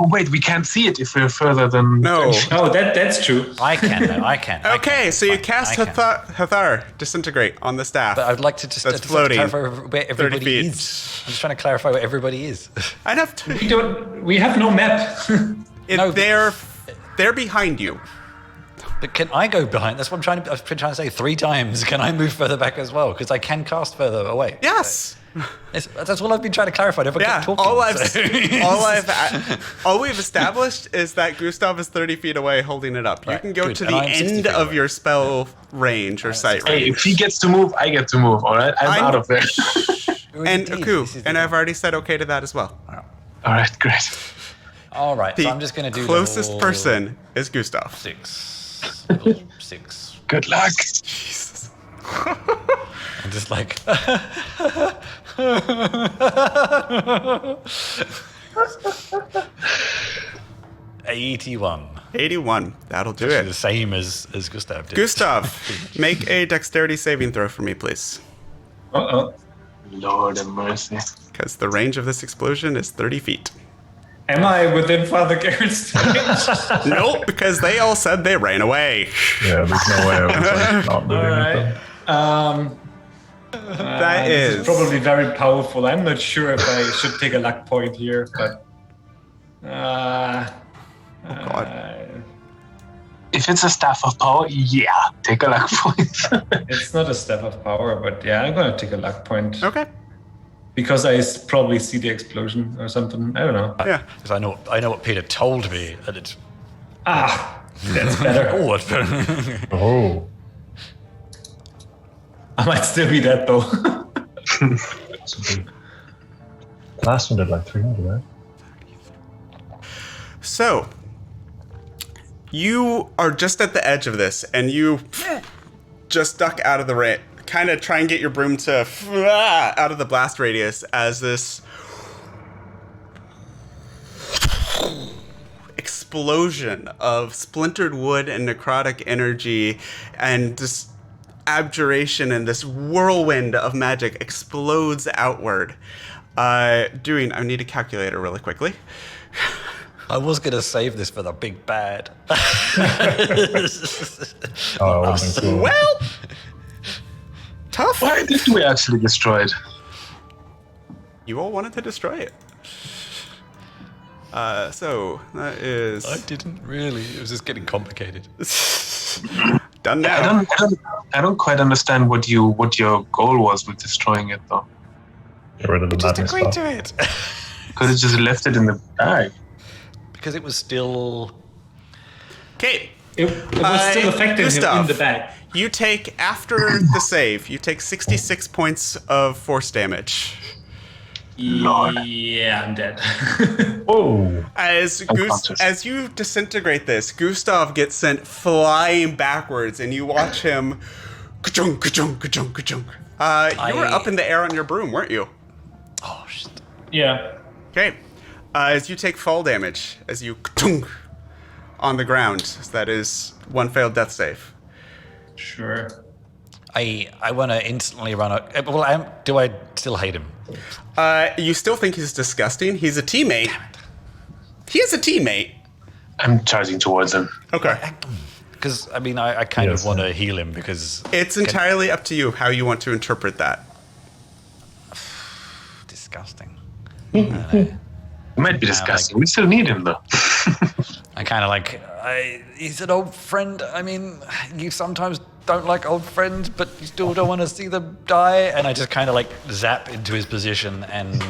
Oh, wait, we can't see it if we're further than... No. Oh, that's true. I can though. I can. I Okay, can. so you Fine, cast I can. Hathar, disintegrate on the staff. But I'd like to just That's just floating. clarify where 30 everybody feet. is. I'm just trying to clarify where everybody is. I'd have to. We have no map. No, but- They're behind you. But can I go behind? That's what I've been trying to say 3 times. Can I move further back as well? Because I can cast further away. Yes. That's all I've been trying to clarify. I never Yeah. kept talking. All we've established is that Gustav is 30 feet away, holding it up. You Right, can go good. to And the I'm 60 end feet of away. your spell range or sight Hey, range. if he gets to move, I get to move, all right? I'm out of there. And Aku, and I've already said okay to that as well. All right, great. All right, The so I'm just going to do closest level person is Gustav. 6. Level 6. Good luck. I'm just like. 81. 81. That'll do The it. same as Gustav did. Gustav, make a dexterity saving throw for me, please. Uh-oh. Lord have mercy. Because the range of this explosion is 30 feet. Am I within Father Garrett's range? Nope, because they all said they ran away. Yeah, there's no way I was like, not moving with Alright. them. That This is. is probably very powerful. I'm not sure if I should take a luck point here, but. God. If it's a staff of power, yeah, take a luck point. It's not a step of power, but yeah, I'm gonna take a luck point Okay. because I probably see the explosion or something. I don't know. Yeah. Because I know what Peter told me, and it's. Ah, that's better. Oh, it's better. Oh, I might still be dead though. last one did like 300, right? So, you are just at the edge of this, and you just duck out of the range. Kind of try and get your broom to out of the blast radius as this explosion of splintered wood and necrotic energy and this abjuration and this whirlwind of magic explodes outward. I need a calculator really quickly. I was going to save this for the big bad. Oh, that would have been cool. Well, tough. Why did we actually destroy it? You all wanted to destroy it. So that is I didn't really. It was just getting complicated. done I now. don't quite understand what your goal was with destroying it though. Get rid of the Just madness agree stuff. to it. Could have just left it in the bag. because it was still. Okay. It was still affecting him Gustav, in the back. You take, after the save, you take 66 points of force damage. Yeah, I'm dead. Oh, As you disintegrate this, Gustav gets sent flying backwards, and you watch him. Ka-chunk, ka-chunk, ka-chunk, ka-chunk. You were up in the air on your broom, weren't you? Oh shit! Yeah. Okay. As you take fall damage, as you ka-chunk on the ground, that is one failed death save. Sure. I want to instantly run. Well, do I still hate him? You still think he's disgusting. He's a teammate. He is a teammate. I'm charging towards him. Okay. Because I mean, I kind of want to heal him because It's entirely up to you how you want to interpret that. disgusting. It might be disgusting. We still need him, though. I kind of like. He's an old friend. I mean, you sometimes don't like old friends, but you still don't want to see them die. And I just kind of like zap into his position, and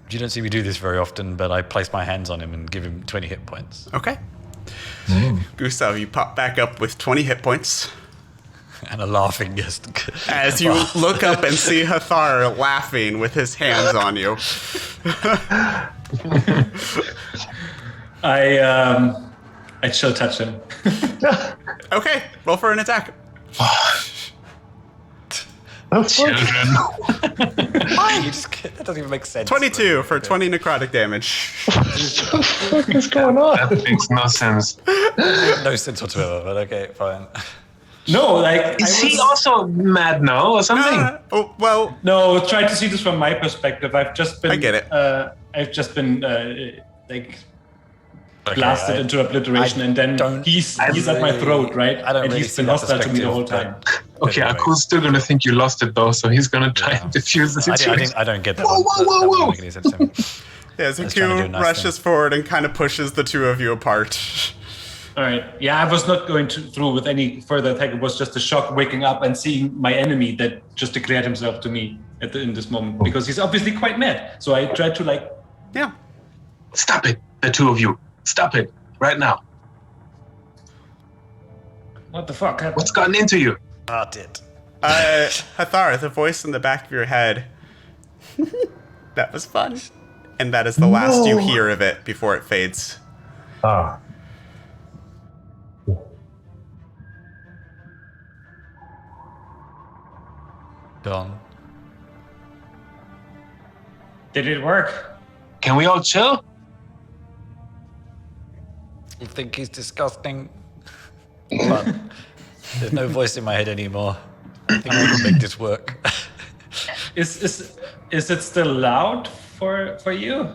you don't see me do this very often, but I place my hands on him and give him 20 hit points. Okay. Gustav, you pop back up with 20 hit points. And a laughing just. As you look up and see Hathar laughing with his hands on you. I chill touch him. Okay, roll for an attack. Children. Why? That doesn't even make sense. 22 for 20 necrotic damage. what is going on? That makes no sense. No sense whatsoever, but okay, fine. No, like Is he also mad now or something? Oh, well, No, try to see this from my perspective. I've just been. I get it. I've just been like Okay, blasted into obliteration, and then he's at my throat, right? I don't and really he's see been that hostile to me the whole perspective, time. Okay, Anyway. Aku's still gonna think you lost it though, so he's gonna try and diffuse the situation. I don't get that. Whoa, one. whoa, That whoa, doesn't whoa. make any sense to me. yeah, was trying to do Zaku a nice rushes forward and kind of pushes the two of you apart. All right. Yeah, I was not going through with any further attack. It was just a shock waking up and seeing my enemy that just declared himself to me in this moment because he's obviously quite mad. So I tried to like. Yeah. Stop it, the two of you. Stop it, right now. What the fuck happened? What's gotten into you? Did. Hathar, the voice in the back of your head. That was fun. And that is the last you hear of it before it fades. Ah. Gone. Did it work? Can we all chill? You think he's disgusting? But there's no voice in my head anymore. I think we can make this work. Is it still loud for you?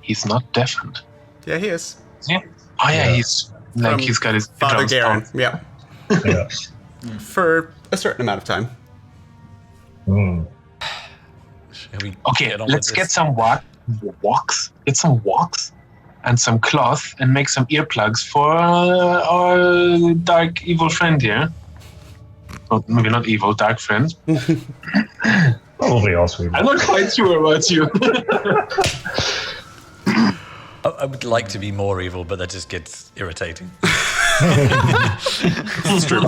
He's not deafened. Yeah, he is. Yeah. Oh yeah, he's like From he's got his Father drums Garen. on. Yeah. Yeah. For a certain amount of time. Shall we Okay, get on let's with get this? some get some wax and some cloth and make some earplugs for our dark evil friend here. Well, maybe not evil, dark friend. Probably also. I'm not quite sure about you. I would like to be more evil, but that just gets irritating. It's true.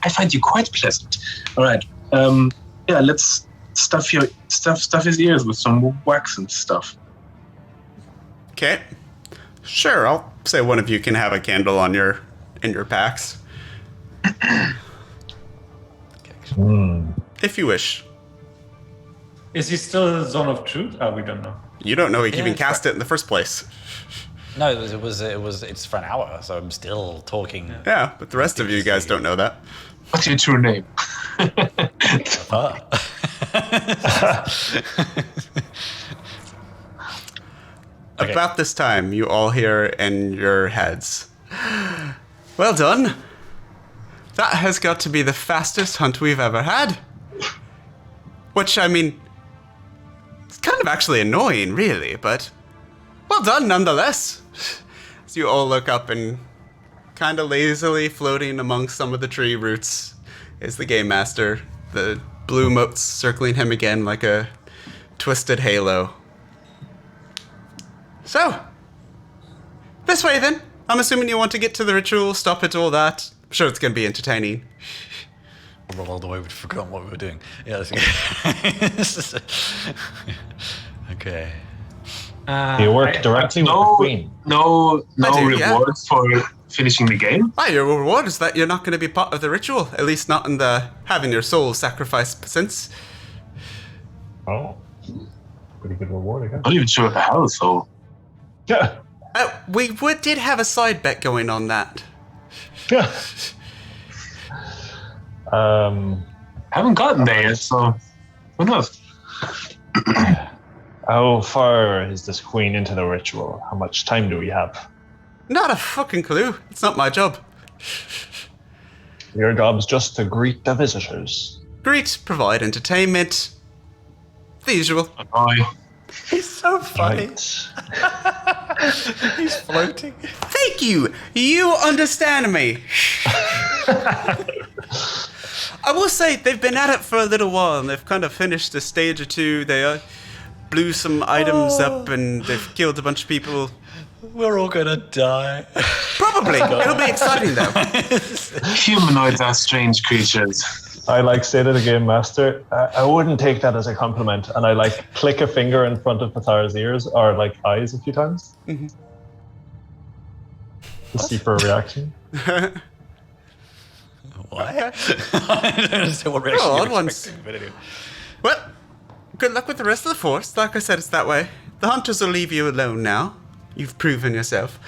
I find you quite pleasant. All right. Yeah, let's stuff his ears with some wax and stuff. Okay. Sure, I'll say one of you can have a candle in your packs. If you wish. Is he still in the zone of truth? Oh, we don't know. You don't know he can even it's cast it in the first place. No, it's for an hour, so I'm still talking. Yeah, but the rest of you guys don't know that. What's your true name? Okay. About this time, you all hear in your heads. Well done. That has got to be the fastest hunt we've ever had. Which, I mean, it's kind of actually annoying, really, but well done nonetheless. As you all look up and kind of lazily floating among some of the tree roots is the game master, the blue motes circling him again like a twisted halo. So, this way then. I'm assuming you want to get to the ritual, stop it, all that. I'm sure it's going to be entertaining. All the way we'd forgotten what we were doing. Yeah, let's go. Okay. You work directly with the queen. No I do, reward for finishing the game. Your reward is that you're not going to be part of the ritual, at least not in the having your soul sacrificed sense. Oh, pretty good reward, I guess. Not even sure how, so. Yeah. We did have a side bet going on that. Yeah. Haven't gotten there yet, so who knows? How far is this queen into the ritual? How much time do we have? Not a fucking clue. It's not my job. Your job's just to greet the visitors. Greet, provide entertainment. The usual. Bye. He's so funny. Right. He's floating. Thank you. You understand me. I will say they've been at it for a little while and they've kind of finished a stage or two. They blew some items up and they've killed a bunch of people. We're all gonna die. Probably. It'll be exciting though. Humanoids are strange creatures. I say to the game master, I wouldn't take that as a compliment, and I click a finger in front of Pathar's ears or eyes a few times to see for a reaction. Why? I don't understand what reaction Oh, you're odd ones. expecting, but anyway. Well, good luck with the rest of the force. Like I said, it's that way. The hunters will leave you alone now. You've proven yourself.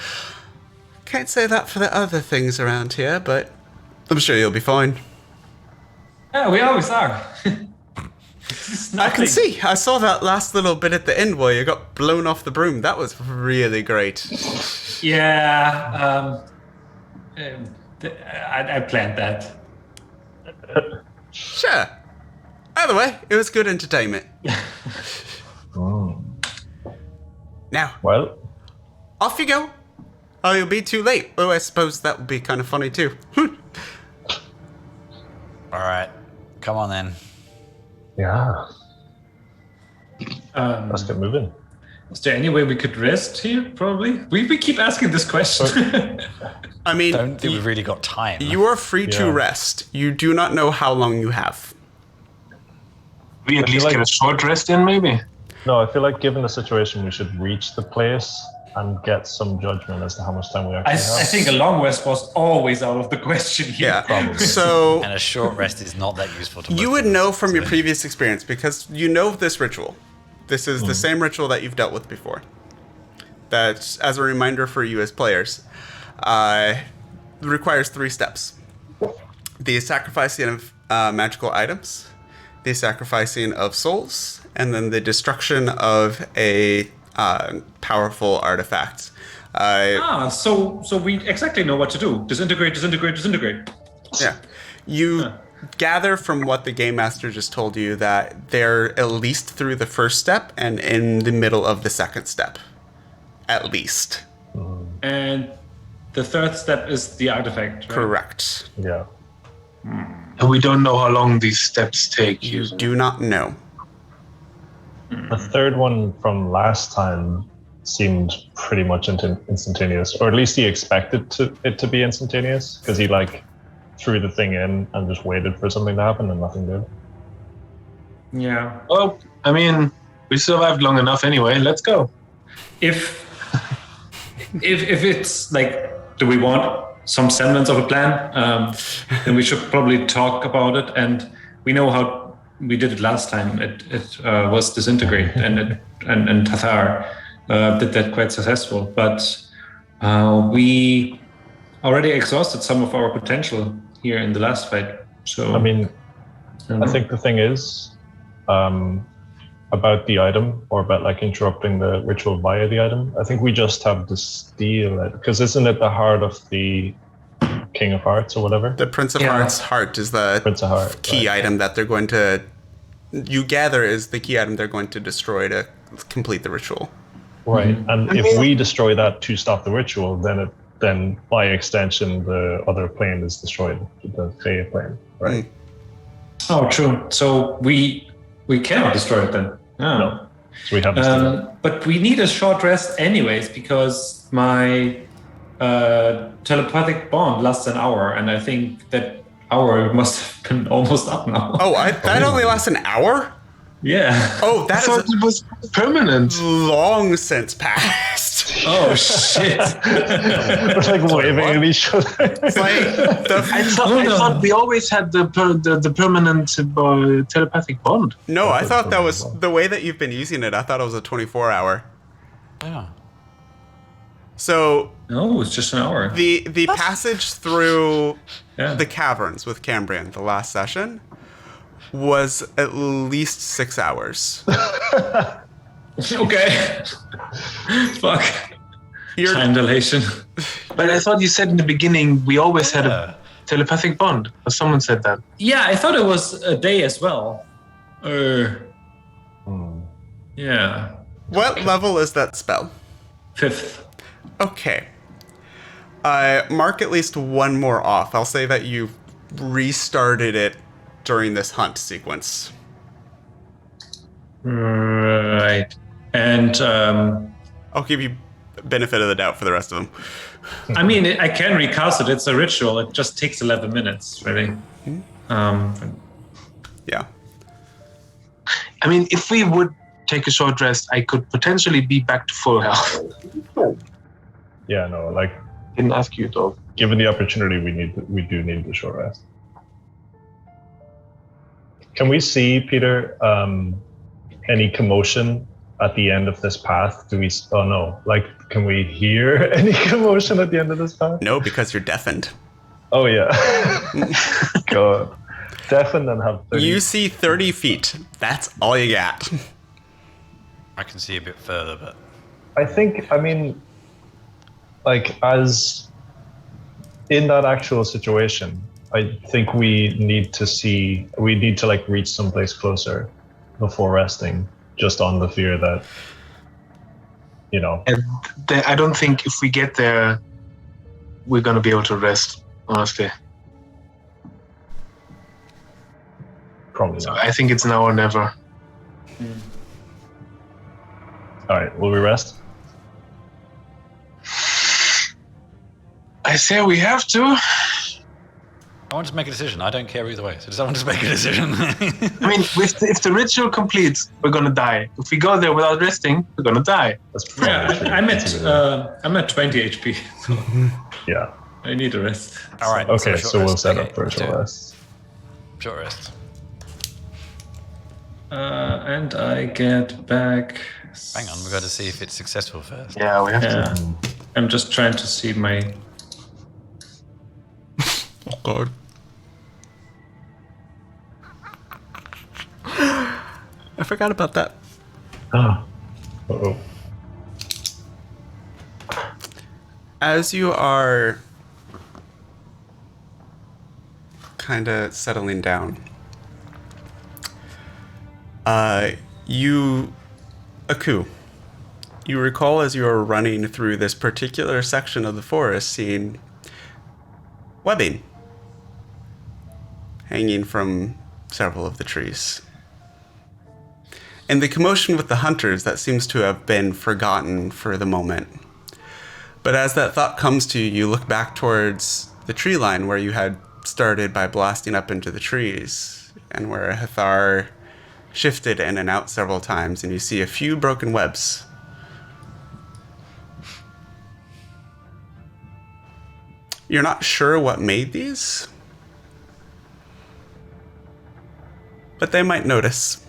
Can't say that for the other things around here, but I'm sure you'll be fine. Yeah, we always are. I can see. I saw that last little bit at the end where you got blown off the broom. That was really great. Yeah, I planned that. Sure. Either way, it was good entertainment. Now, Well, off you go. Oh, you'll be too late. Oh, I suppose that would be kind of funny too. All right, come on then. yeah, let's get moving. Is there any way we could rest here? Probably. We keep asking this question. I mean, Don't think we've really got time. you are free to Yeah. rest. You do not know how long you have. We at least get a short rest in, maybe. No, I feel like given the situation, we should reach the place and get some judgment as to how much time we actually I have. think a long rest was always out of the question here. Yeah. Probably. So And a short rest is not that useful to you most would of us. know from your previous experience because you know this ritual. This is the same ritual that you've dealt with before. That, as a reminder for you as players, requires 3 steps. The sacrificing of magical items, the sacrificing of souls, and then the destruction of a powerful artifact. So we exactly know what to do. Disintegrate, disintegrate, disintegrate. Yeah. You gather from what the game master just told you that they're at least through the first step and in the middle of the second step. At least. And the third step is the artifact, right? Correct. Yeah. And we don't know how long these steps take. You usually. do not know. The third one from last time seemed pretty much instantaneous, or at least he expected it to be instantaneous, because he threw the thing in and just waited for something to happen and nothing did. Yeah. Well, I mean, we survived long enough anyway. Let's go. If it's do we want some semblance of a plan? Then we should probably talk about it. And we know how we did it last time. It was disintegrate, and Tathar did that quite successful. But we already exhausted some of our potential here in the last fight. So I mean, I think the thing is about the item, or about interrupting the ritual via the item. I think we just have to steal it, because isn't it the heart of the King of Hearts or whatever? The Prince of Hearts' heart is the Prince of Heart, key item that they're going to... You gather is the key item they're going to destroy to complete the ritual. Right, and if we destroy that to stop the ritual, then by extension the other plane is destroyed, the Fey plane, right? Oh, true. So we cannot destroy it then. Oh. No. So we have to do that. But we need a short rest anyways because my telepathic bond lasts an hour, and I think that hour must have been almost up now. Oh, that only lasts an hour? Yeah. Oh, I that thought is it was permanent. long since passed. Oh shit. We're like waving at each other. It's like I thought we always had the permanent telepathic bond. No, I thought that was the way that you've been using it. I thought it was a 24-hour. Yeah. So No, it's just an hour. the passage through Yeah. the caverns with Cambrian, the last session, was at least 6 hours. Okay. Fuck. You're, Time dilation. But I thought you said in the beginning we always had a telepathic bond. Or someone said that. Yeah, I thought it was a day as well. Yeah. what level is that spell? 5th. Okay. Mark at least one more off. I'll say that you restarted it during this hunt sequence. Right. And I'll give you benefit of the doubt for the rest of them. I mean, I can recast it. It's a ritual. It just takes 11 minutes, really. Yeah. I mean, if we would take a short rest, I could potentially be back to full health. Yeah, no, like Didn't ask you though. given the opportunity, we do need the short rest. Can we see, Peter, any commotion at the end of this path? Oh no, like, can we hear any commotion at the end of this path? No, because you're deafened. Oh yeah. God. Deafened and have 30. You see 30 feet. That's all you got. I can see a bit further, but I mean, like, as in that actual situation, I think we need to like reach someplace closer before resting, just on the fear that, you know. And I don't think if we get there, we're gonna be able to rest. Honestly, Probably so not. I think it's now or never. All right, will we rest? I say we have to. I want to make a decision. I don't care either way. So does someone just make a decision? I mean, if the ritual completes, we're gonna die. If we go there without resting, we're gonna die. That's probably true. I'm at 20 HP. So Yeah. I need a rest. All right. Okay, short so we'll rest. set Okay, up for a let's short do it. rest. Short rest. And I get back. Hang on, we've got to see if it's successful first. Yeah, we have Yeah. to. I'm just trying to see my. Oh, God. I forgot about that. Oh. Uh-oh. As you are kind of settling down, Aku, you recall as you are running through this particular section of the forest, seeing webbing hanging from several of the trees. And the commotion with the hunters, that seems to have been forgotten for the moment. But as that thought comes to you, you look back towards the tree line where you had started by blasting up into the trees, and where Hathar shifted in and out several times, and you see a few broken webs. You're not sure what made these, but they might notice.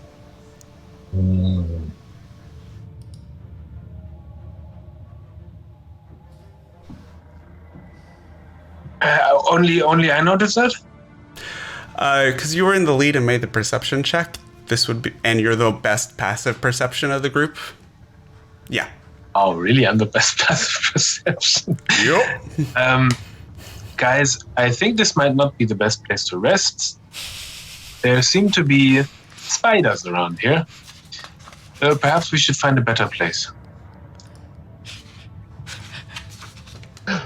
Only I noticed that. Because you were in the lead and made the perception check, this would be, and you're the best passive perception of the group. Yeah. Oh, really? I'm the best passive perception. Yep. Guys, I think this might not be the best place to rest. There seem to be spiders around here. Perhaps we should find a better place.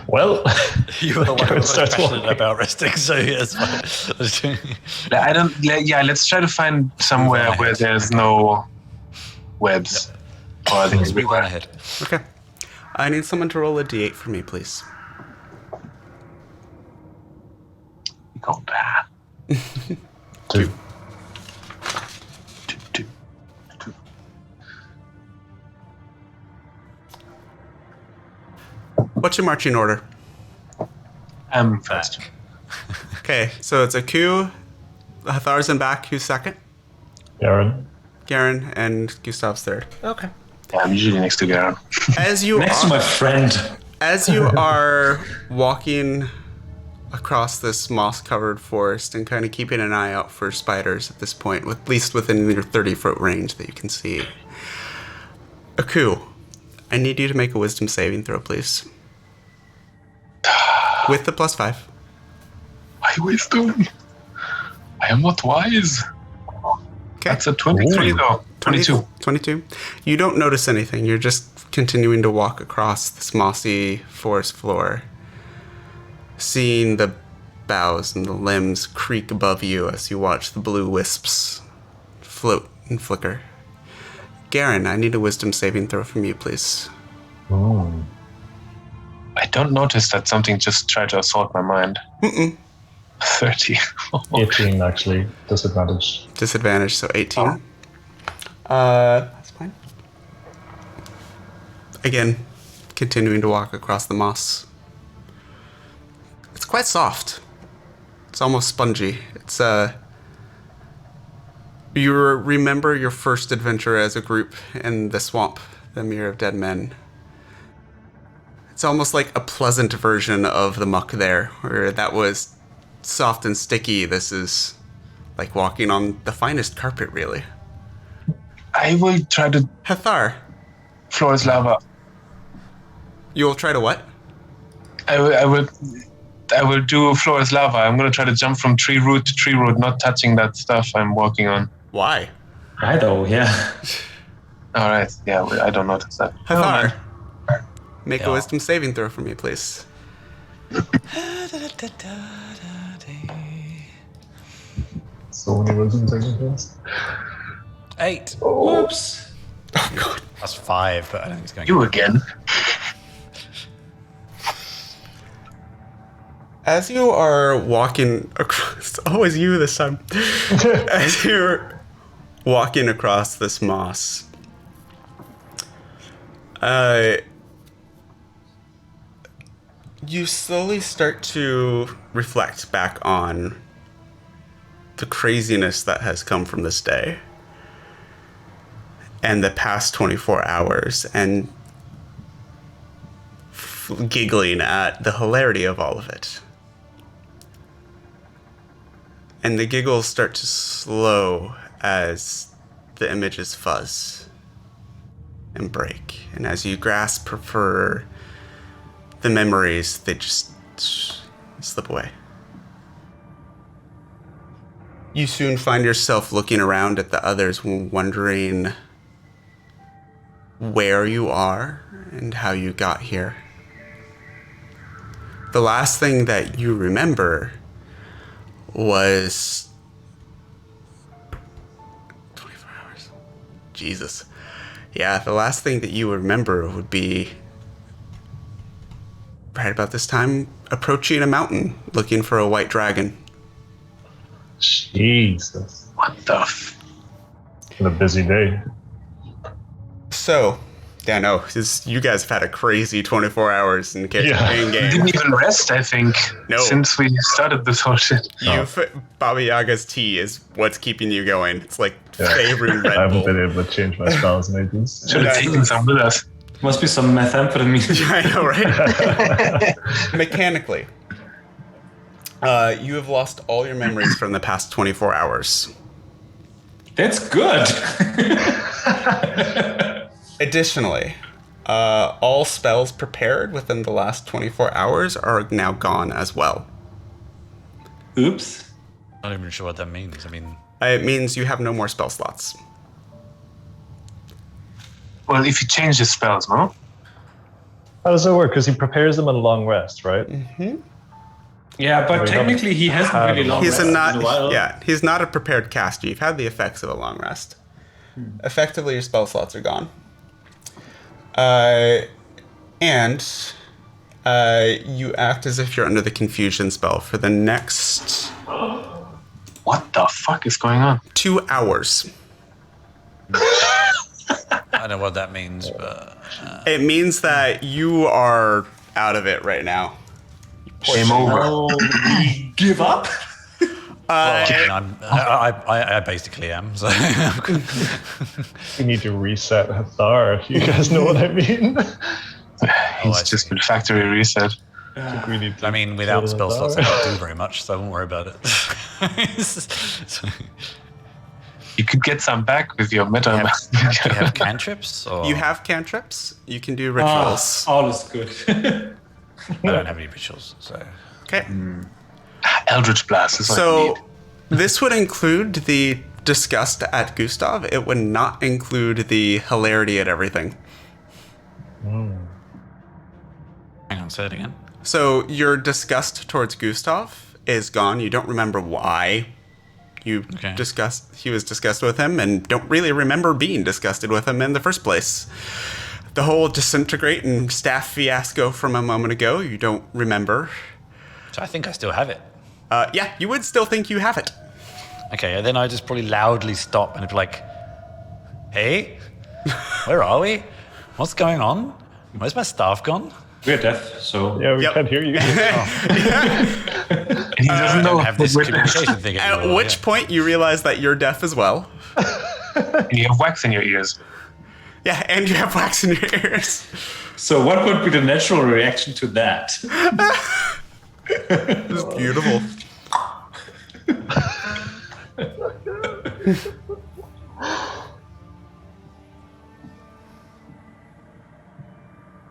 Well, You were the one who was Starts passionate walking. about resting, so yes. I don't. Yeah, let's try to find somewhere ahead. where there's no webs. Or I think Let's move on ahead. Okay. I need someone to roll a d8 for me, please. Go bad. 2. Two. What's your marching order? First. Okay, so it's Aku, Hathar's in back, who's second? Aaron. Garen, and Gustav's third. Okay. Yeah, I'm usually next to Garen. As you Next to my friend. As you are walking across this moss-covered forest and kind of keeping an eye out for spiders at this point, at least within your 30-foot range that you can see, Aku, I need you to make a wisdom saving throw, please. With the +5. My wisdom. I am not wise. Okay. That's a 23 though. 22. 22. You don't notice anything. You're just continuing to walk across this mossy forest floor, seeing the boughs and the limbs creak above you as you watch the blue wisps float and flicker. Garen, I need a wisdom saving throw from you, please. Oh. I don't notice that something just tried to assault my mind. 30. 18, actually. Disadvantage. Disadvantage, so 18. That's fine. Again, continuing to walk across the moss. It's quite soft. It's almost spongy. It's you remember your first adventure as a group in the swamp, the Mirror of Dead Men. It's almost like a pleasant version of the muck there, where that was soft and sticky. This is like walking on the finest carpet, really. I will try to Hathar, floor is lava. you will try to what? I will do floor is lava. I'm gonna try to jump from tree root to tree root, not touching that stuff I'm walking on. Why? I know, yeah. All right. Yeah, I don't notice that. Hathar, make a Yeah. wisdom saving throw for me, please. So many wisdom saving throws. 8. Whoops. That's 5, but I don't think it's going You again? As you are walking across, it's always you this time. As you're walking across this moss, you slowly start to reflect back on the craziness that has come from this day and the past 24 hours, and giggling at the hilarity of all of it. And the giggles start to slow as the images fuzz and break. And as you grasp for the memories, they just slip away. You soon find yourself looking around at the others, wondering where you are and how you got here. The last thing that you remember was 24 hours. Jesus. Yeah, the last thing that you remember would be right about this time approaching a mountain looking for a white dragon. Jesus. What the f? It's been a busy day. So, yeah, no, you guys have had a crazy 24 hours in game. Didn't even rest, I think, No. since we started this whole shit. Baba Yaga's tea is what's keeping you going. It's like favoring Red I haven't Bull. been able to change my spells in ages. Should have taken some with us. Must be some methamphetamine. I know, right? Mechanically, you have lost all your memories from the past 24 hours. That's good. Additionally, all spells prepared within the last 24 hours are now gone as well. Oops. I'm not even sure what that means. I mean, It means you have no more spell slots. Well, if you change the spells, no? How does it work? Because he prepares them on a long rest, right? Yeah, but We technically he hasn't have really a long He's rested not. in a while. Yeah, he's not a prepared caster. You've had the effects of a long rest. Effectively, your spell slots are gone. And you act as if you're under the confusion spell for the next What the fuck is going on? 2 hours. I don't know what that means, but It means that you are out of it right now. Game over. Well, we give up. I basically am. So We need to reset Hathar. You guys know what I mean? He's just been factory reset. We need to I mean, without kill spell slots, I Hathar. don't do very much, so I won't worry about it. So, You could get some back with your meta. do you have cantrips? Or? You have cantrips. You can do rituals. All is good. I don't have any rituals, so. Okay. Eldritch Blast is what you So need. this would include the disgust at Gustav. It would not include the hilarity at everything. Hang on, say it again. So your disgust towards Gustav is gone. You don't remember why you Okay. he was disgusted with him, and don't really remember being disgusted with him in the first place. The whole disintegrate and staff fiasco from a moment ago, you don't remember. So I think I still have it. Yeah, you would still think you have it. Okay, and then I just probably loudly stop and be like, hey, where are we? What's going on? Where's my staff gone? We're deaf, so Yeah, we Yep. can't hear you. And he doesn't I know don't have this what communication thing At anymore. which point you realize that you're deaf as well. and you have wax in your ears. Yeah, and you have wax in your ears. So what would be the natural reaction to that? It's beautiful.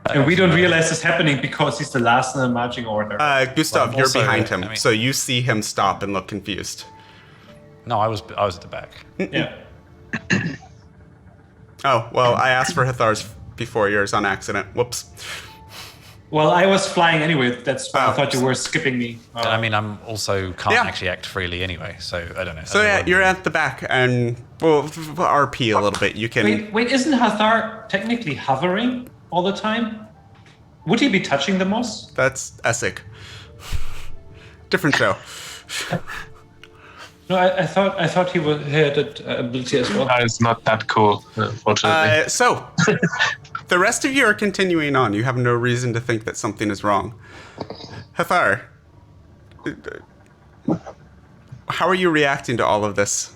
And we don't realize this happening because he's the last in the marching order. Gustav, Well, you're also, behind him, I mean- so you see him stop and look confused. No, I was at the back. Yeah. Oh, well, I asked for Hathar's before yours on accident. Whoops. Well, I was flying anyway. That's why Oh. I thought you were skipping me. And I mean, I'm also can't Yeah. actually act freely anyway, so I don't know. So yeah, you're at the back, and we'll RP a little bit. You can. Wait, isn't Hathar technically hovering all the time? Would he be touching the moss? That's Essek. Different show. No, I thought he had that ability as well. That is not that cool, unfortunately. So, the rest of you are continuing on. You have no reason to think that something is wrong. Hathar, how are you reacting to all of this?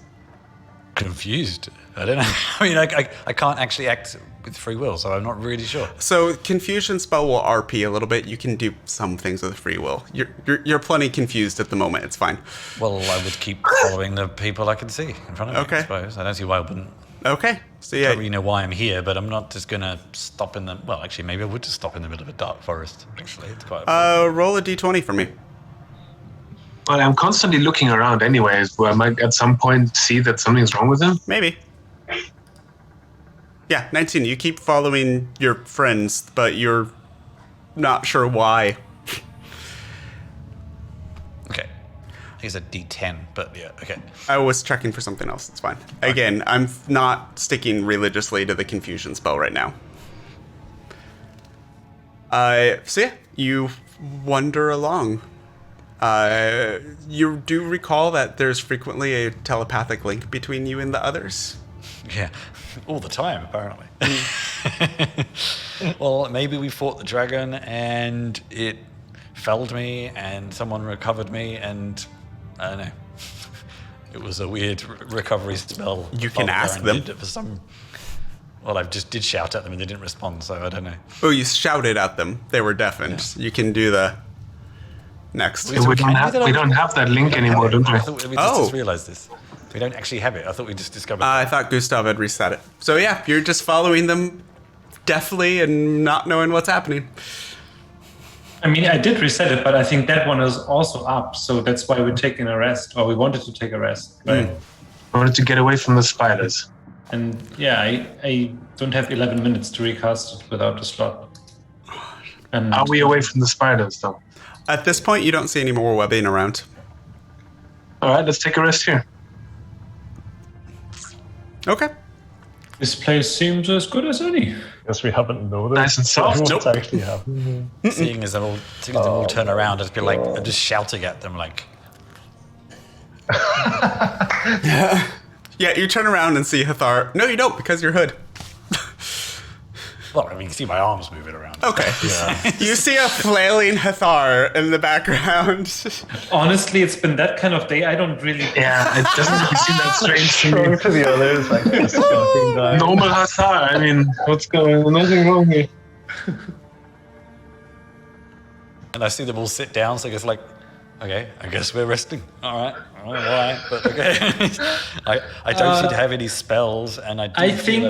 confused. I don't know. I mean, I can't actually act with free will, so I'm not really sure. So, confusion spell will RP a little bit. You can do some things with free will. You're plenty confused at the moment. It's fine. Well, I would keep following the people I can see in front of me, Okay. I suppose. I don't see why I wouldn't. Okay. So I yeah, don't really know why I'm here, but I'm not just going to stop in the... Well, actually, maybe I would just stop in the middle of a dark forest. Actually, it's quite... roll a d20 for me. Well, I'm constantly looking around anyways, where I might at some point see that something's wrong with him. Maybe. Yeah, 19. You keep following your friends, but you're not sure why. Okay. I think it's a D10, but yeah, okay. I was checking for something else. It's fine. Again, I'm not sticking religiously to the confusion spell right now. So yeah, you wander along. You do recall that there's frequently a telepathic link between you and the others. Yeah, all the time, apparently. Well, maybe we fought the dragon and it felled me and someone recovered me and I don't know. It was a weird recovery spell. You can Father ask Baron them. did it for some... Well, I just did shout at them and they didn't respond, so I don't know. Oh, you shouted at them. They were deafened. You can do the next. We- We don't have that link anymore, don't we? I thought we just realized this. We don't actually have it. I thought we just discovered I thought Gustav had reset it. So yeah, you're just following them deftly and not knowing what's happening. I mean, I did reset it, but I think that one is also up, so that's why we're taking a rest, or we wanted to take a rest, right? I wanted to get away from the spiders. And yeah, I don't have 11 minutes to recast it without a slot. And Are we away from the spiders, though? At this point, you don't see any more webbing around. All right, let's take a rest here. Okay. this place seems as good as any. Guess we haven't noticed Nice and soft. what's actually happening. Seeing as them all turn around, I'd be like, I'm just shouting at them like, Yeah, you turn around and see Hathar. No, you don't, because you're Hood. well, I mean, you can see my arms moving around. Okay. You see a flailing Hathar in the background. Honestly, it's been that kind of day. I don't really. Yeah, it doesn't really seem that strange to me. Strong to the others, like this jumping guy. Normal Hathar. I mean, what's going on? Nothing wrong here. And I see them all sit down, so I guess like, okay, I guess we're resting. All right, why? But okay. I don't seem to have any spells, and I do feel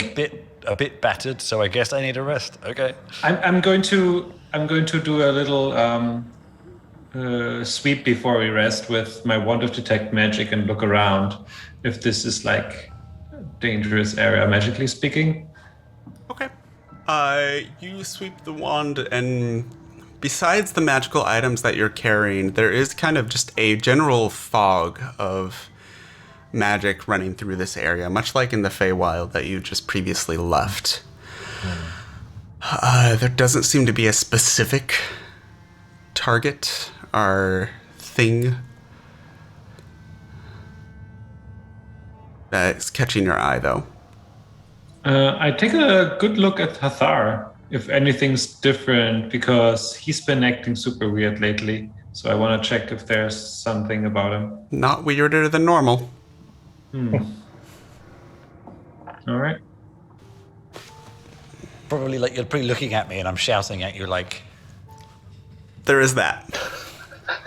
a bit battered, so I guess I need a rest. Okay. I'm going to do a little sweep before we rest with my wand of detect magic and look around if this is like a dangerous area, magically speaking. Okay. You sweep the wand, and besides the magical items that you're carrying, there is kind of just a general fog of magic running through this area, much like in the Feywild that you just previously left. There doesn't seem to be a specific target or thing that's catching your eye, though. I take a good look at Hathar, if anything's different, because he's been acting super weird lately. So I want to check if there's something about him. Not weirder than normal. All right. Probably like you're probably looking at me, and I'm shouting at you like, There is that.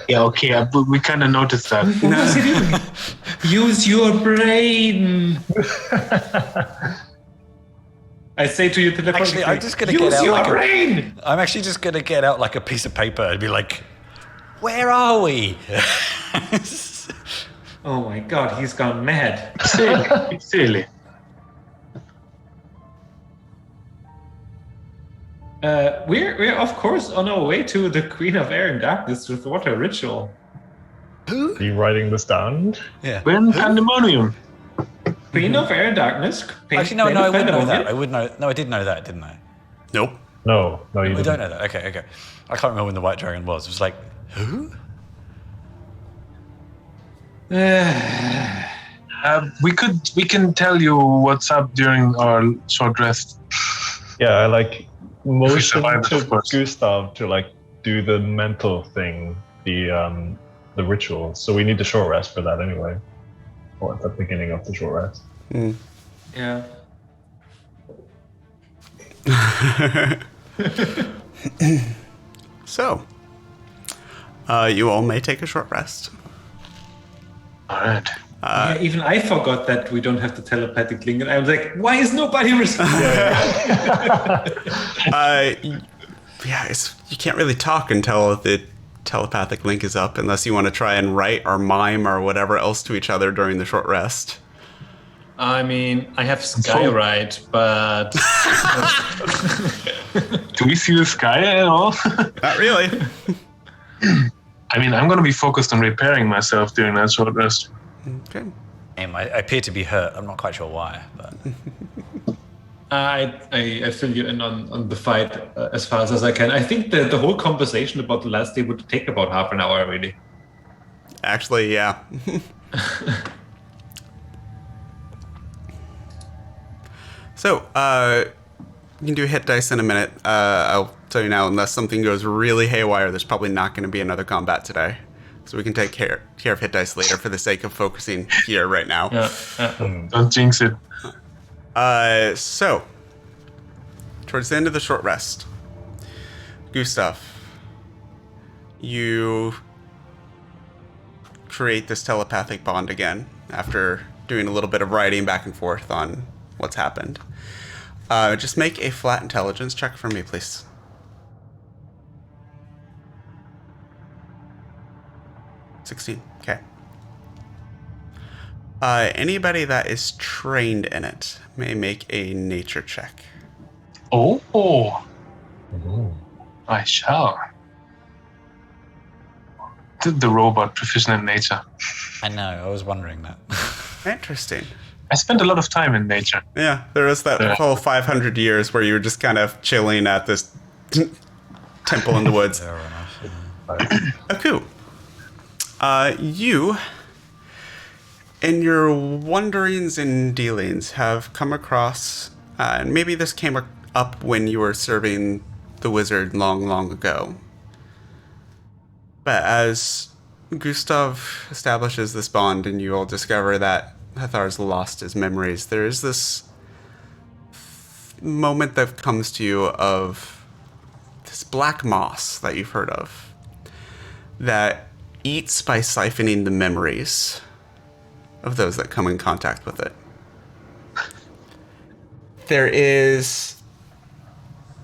Yeah, okay, but we kind of noticed that. What was he doing? Use your brain. I say to you telepathically, Actually, I'm just gonna use get out your like brain. I'm actually just gonna get out like a piece of paper and be like, where are we? Oh my god, he's gone mad. Silly. We're of course on our way to the Queen of Air and Darkness with water ritual. Are you writing this down? Yeah. We're in pandemonium. Queen of Air and Darkness. Actually, no, I would know that. I would know. No, I did know that, didn't I? Nope. No, you We didn't. don't know that. Okay. I can't remember when the White Dragon was. It was like, who? We can tell you what's up during our short rest. Yeah, I like motion survived, of to course. Gustav to like do the mental thing, the ritual. So we need the short rest for that anyway. Or at the beginning of the short rest. Yeah. So, you all may take a short rest. All right. Yeah, even I forgot that we don't have the telepathic link, and I was like, "Why is nobody responding?" You can't really talk until the telepathic link is up, unless you want to try and write or mime or whatever else to each other during the short rest. I mean, I have Skywrite, but Do we see the sky at all? Not really. I mean, I'm going to be focused on repairing myself during that short rest. Okay. I appear to be hurt. I'm not quite sure why, but I fill you in on the fight as fast as I can. I think the whole conversation about the last day would take about half an hour, really. Actually, yeah. So, you can do hit dice in a minute. I'll tell you now, unless something goes really haywire, there's probably not going to be another combat today. So we can take care of hit dice later for the sake of focusing here right now. Don't jinx it. So, towards the end of the short rest, Gustav, you create this telepathic bond again after doing a little bit of writing back and forth on what's happened. Just make a flat intelligence check for me, please. 16. Okay. Anybody that is trained in it may make a nature check. Oh. I shall. The robot proficient in nature. I know. I was wondering that. Interesting. I spent a lot of time in nature. Yeah, there was that whole 500 years where you were just kind of chilling at this temple in the woods. Fair enough. Aku, you, in your wanderings and dealings, have come across, and maybe this came up when you were serving the wizard long, long ago. But as Gustav establishes this bond and you all discover that Hathar's lost his memories, there is this moment that comes to you of this black moss that you've heard of that eats by siphoning the memories of those that come in contact with it. There is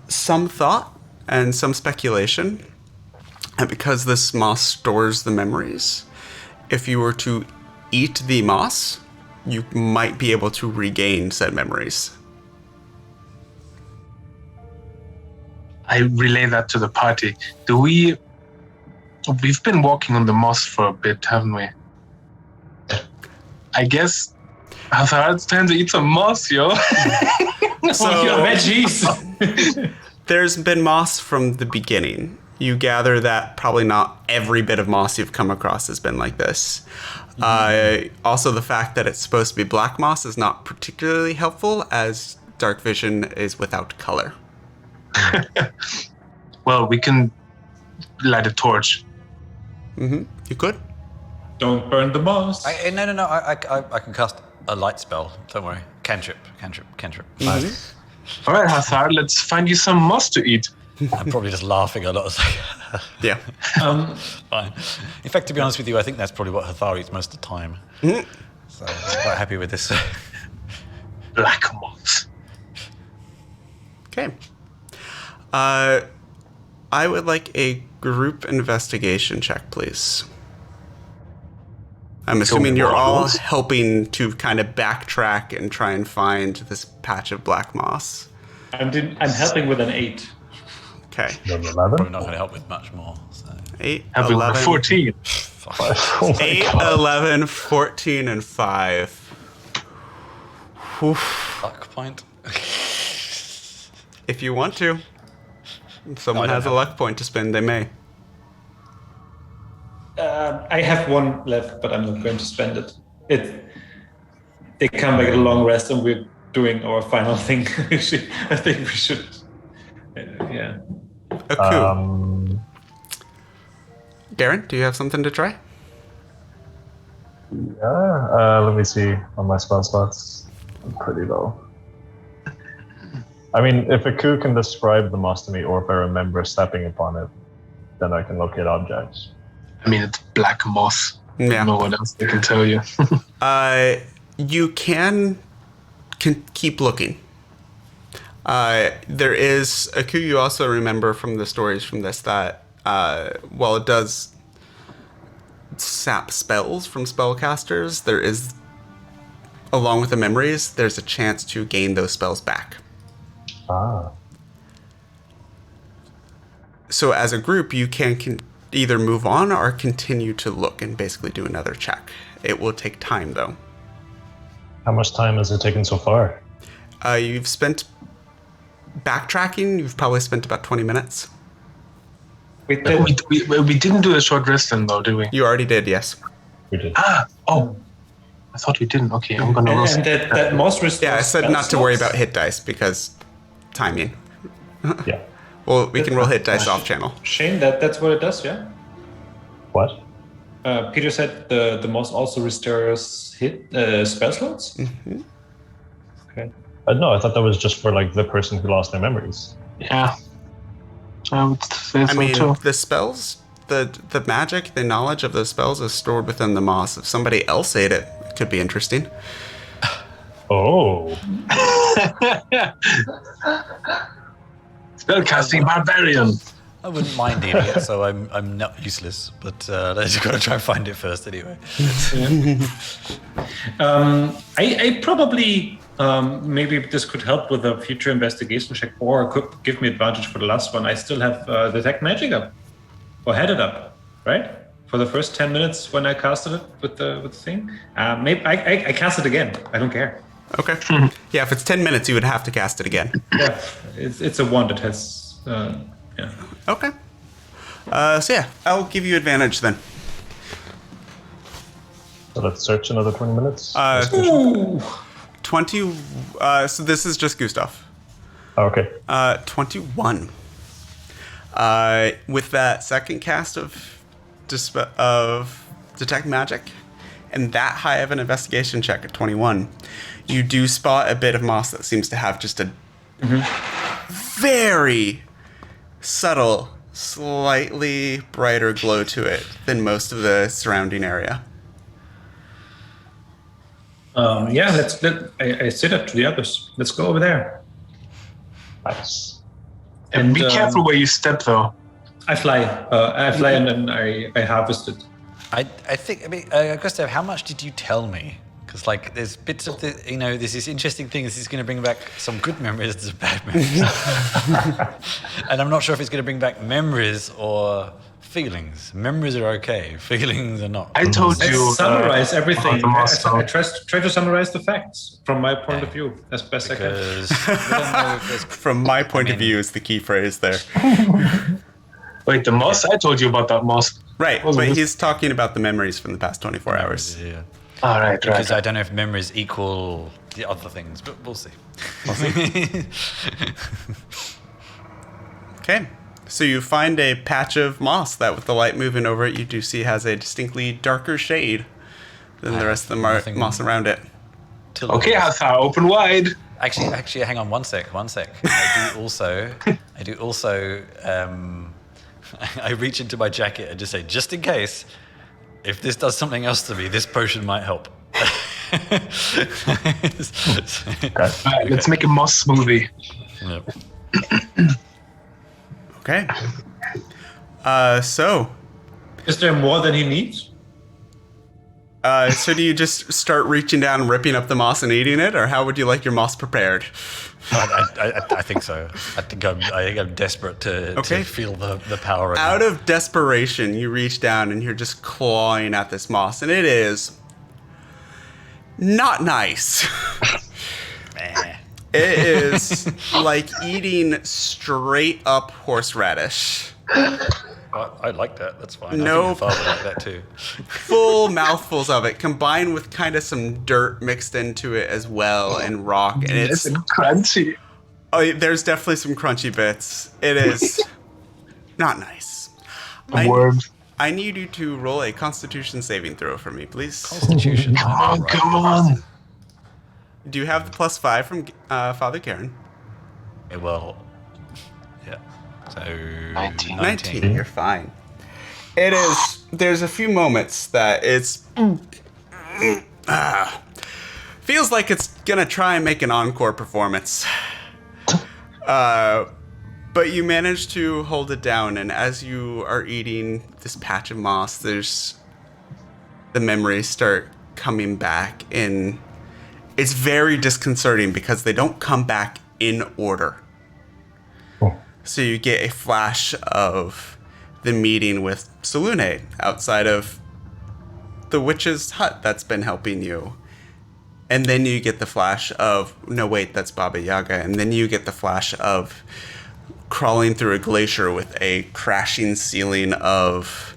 some thought and some speculation that because this moss stores the memories, if you were to eat the moss, you might be able to regain said memories. I relay that to the party. We've been walking on the moss for a bit, haven't we? I guess it's time to eat some moss, yo. So Veggies. there's been moss from the beginning. You gather that probably not every bit of moss you've come across has been like this. Also, the fact that it's supposed to be black moss is not particularly helpful, as dark vision is without color. Well, we can light a torch. You could. Don't burn the moss. No. I can cast a light spell. Don't worry. Cantrip. All right, Hathar, let's find you some moss to eat. I'm probably just laughing a lot. It's like, Yeah. fine. In fact, to be honest with you, I think that's probably what Hathar eats most of the time. So I'm quite happy with this. Black moss. Okay. I would like a group investigation check, please. I'm assuming you're all helping to kind of backtrack and try and find this patch of black moss. I'm helping with an 8. Okay. Probably 11? not going to help with much more. So. 8, Have 11, 14. 8, 11, 14, and 5. Oof. Luck point. If you want to. If someone has a luck point to spend, they may. I have one left, but I'm not going to spend it. They come back at a long rest, and we're doing our final thing. I think we should. Yeah. Aku. Garen, do you have something to try? Yeah, let me see on my spell slots. I'm pretty low. I mean, if Aku can describe the moss to me, or if I remember stepping upon it, then I can locate objects. I mean, it's black moss. I don't know what else I can tell you. You can keep looking. There is Aku. You also remember from the stories from this that while it does sap spells from spellcasters, there is, along with the memories, there's a chance to gain those spells back. So as a group, you can either move on or continue to look and basically do another check. It will take time, though. How much time has it taken so far? You've spent backtracking. You've probably spent about 20 minutes. We didn't do a short rest then, though, did we? You already did, yes. We did. I thought we didn't. Okay, I'm gonna roll. And that moss restores. Yeah, I said spell not to worry slots? about hit dice because timing. Yeah. Well, we can roll hit dice off channel. Shane, that's what it does, yeah? What? Peter said the moss also restores spell slots? Mm-hmm. Okay. No, I thought that was just for like the person who lost their memories. Yeah. I would say so too. The spells, the magic, the knowledge of the spells is stored within the moss. If somebody else ate it, it could be interesting. Oh. Spellcasting barbarian. I wouldn't mind eating it, so I'm not useless. But I just got to try and find it first anyway. I probably maybe this could help with a future investigation check, or could give me advantage for the last one. I still have detect magic up, or had it up, right? For the first 10 minutes when I casted it with the thing. Maybe I cast it again. I don't care. Okay. Yeah, if it's 10 minutes, you would have to cast it again. Yeah, it's a one that has. Yeah. Okay. So yeah, I'll give you advantage then. So let's search another 20 minutes. 20. So this is just Gustav. Okay. 21. With that second cast of detect magic, and that high of an investigation check at 21, you do spot a bit of moss that seems to have just a very subtle, slightly brighter glow to it than most of the surrounding area. Yeah, I sit up to the others. Let's go over there. Nice. And be careful where you step, though. I fly and then I harvest it. I think, Gustav, how much did you tell me? Because, like, there's bits of there's this interesting thing. This is going to bring back some good memories, some bad memories. And I'm not sure if it's going to bring back memories or feelings. Memories are okay. Feelings are not. I told I you. summarize everything. I Try to summarize the facts from my point of view as best I can. Because we don't know if there's From my point of view is the key phrase there. Wait, the moss? I told you about that moss. Right, but he's talking about the memories from the past 24 hours. Yeah. All right, Because right. I don't know if memories equal the other things, but we'll see. Okay, so you find a patch of moss that, with the light moving over it, you do see has a distinctly darker shade than the rest of the nothing- moss around it. Okay, Hathar, open wide. Actually, hang on one sec. I do also, I reach into my jacket and just say, just in case, if this does something else to me, this potion might help. All right, let's make a moss smoothie. Yep. Okay. So Is there more than he needs? so do you just start reaching down and ripping up the moss and eating it, or how would you like your moss prepared? I think so. I think I'm desperate to feel the power. Out of desperation, you reach down and you're just clawing at this moss, and it is not nice. It is like eating straight up horseradish. I like that. That's fine. No. I think my father liked that too. Full mouthfuls of it, combined with kind of some dirt mixed into it as well, and rock. And it's crunchy. oh, there's definitely some crunchy bits. It is not nice. Worms. I need you to roll a Constitution saving throw for me, please. Constitution. Come on. Do you have the +5 from Father Karen? Well, yeah. So 19. You're fine. It is. There's a few moments that it's feels like it's gonna try and make an encore performance. But you manage to hold it down, and as you are eating this patch of moss, there's the memories start coming back, and it's very disconcerting because they don't come back in order. So you get a flash of the meeting with Salune outside of the witch's hut that's been helping you. And then you get the flash of, no wait, that's Baba Yaga. And then you get the flash of crawling through a glacier with a crashing ceiling of,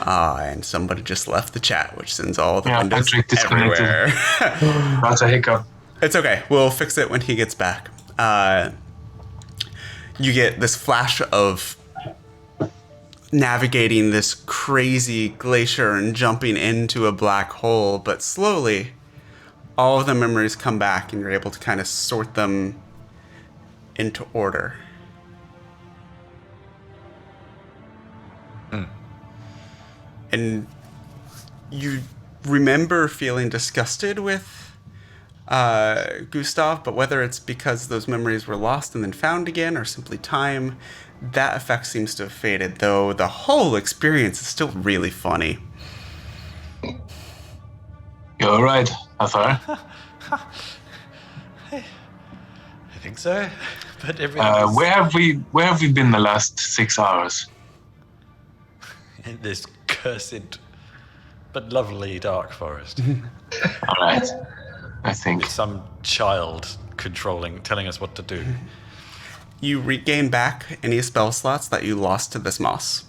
and somebody just left the chat, which sends all the windows Patrick disconnected. everywhere. That's a hiccup. It's okay. We'll fix it when he gets back. You get this flash of navigating this crazy glacier and jumping into a black hole, but slowly all of the memories come back and you're able to kind of sort them into order. And you remember feeling disgusted with Gustav, but whether it's because those memories were lost and then found again or simply time, that effect seems to have faded, though the whole experience is still really funny. You're all right, Hathar. think so. But Where have we been the last 6 hours? in this cursed but lovely dark forest. All right, I think. It's some child telling us what to do. You regain back any spell slots that you lost to this moss.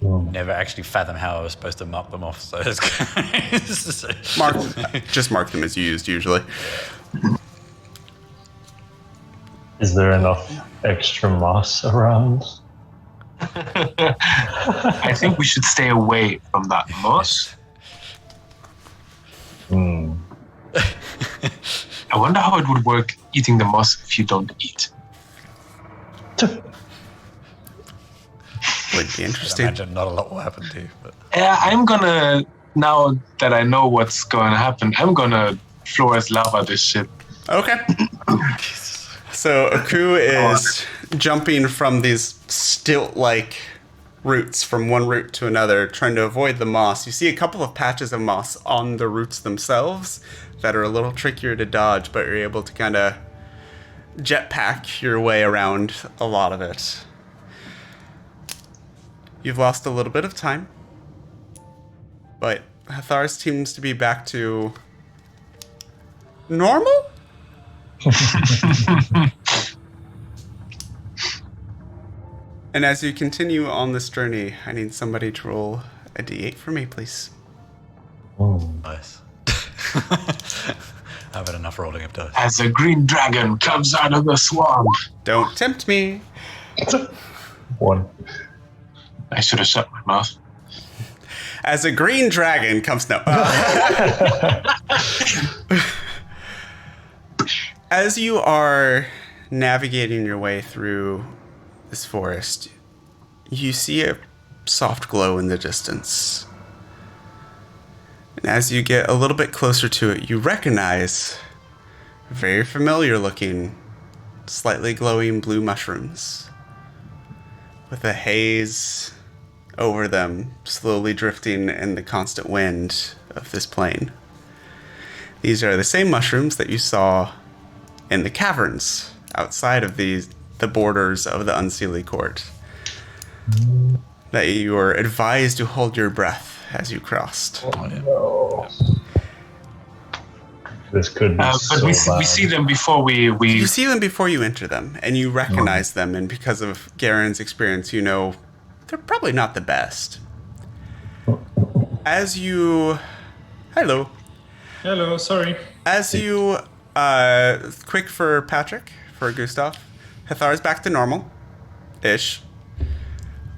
Never actually fathom how I was supposed to mark them off. So it's Just mark them as used usually. Is there enough extra moss around? I think we should stay away from that moss. I wonder how it would work eating the moss if you don't eat. Would be I interesting. imagine not a lot will happen to you. But Yeah, I'm gonna, now that I know what's going to happen, I'm gonna floor as lava this shit. Okay. So Aku is jumping from these stilt-like roots from one root to another, trying to avoid the moss. You see a couple of patches of moss on the roots themselves that are a little trickier to dodge, but you're able to kind of jetpack your way around a lot of it. You've lost a little bit of time, but Hathar seems to be back to normal? And as you continue on this journey, I need somebody to roll a d8 for me, please. nice. I've had enough rolling of dice. As a green dragon comes out of the swamp. Don't tempt me. 1. I should have shut my mouth. As a green dragon comes... No. As you are navigating your way through this forest, you see a soft glow in the distance. And as you get a little bit closer to it, you recognize very familiar looking, slightly glowing blue mushrooms with a haze over them, slowly drifting in the constant wind of this plain. These are the same mushrooms that you saw in the caverns outside of the borders of the Unseelie Court, that you were advised to hold your breath as you crossed. No. This could be But so we bad. see them before You we see them before you enter them, and you recognize them, and because of Garen's experience, you know they're probably not the best. As you... Hello. Hello, sorry. As you... quick for Patrick, for Gustav. Hathar's back to normal-ish.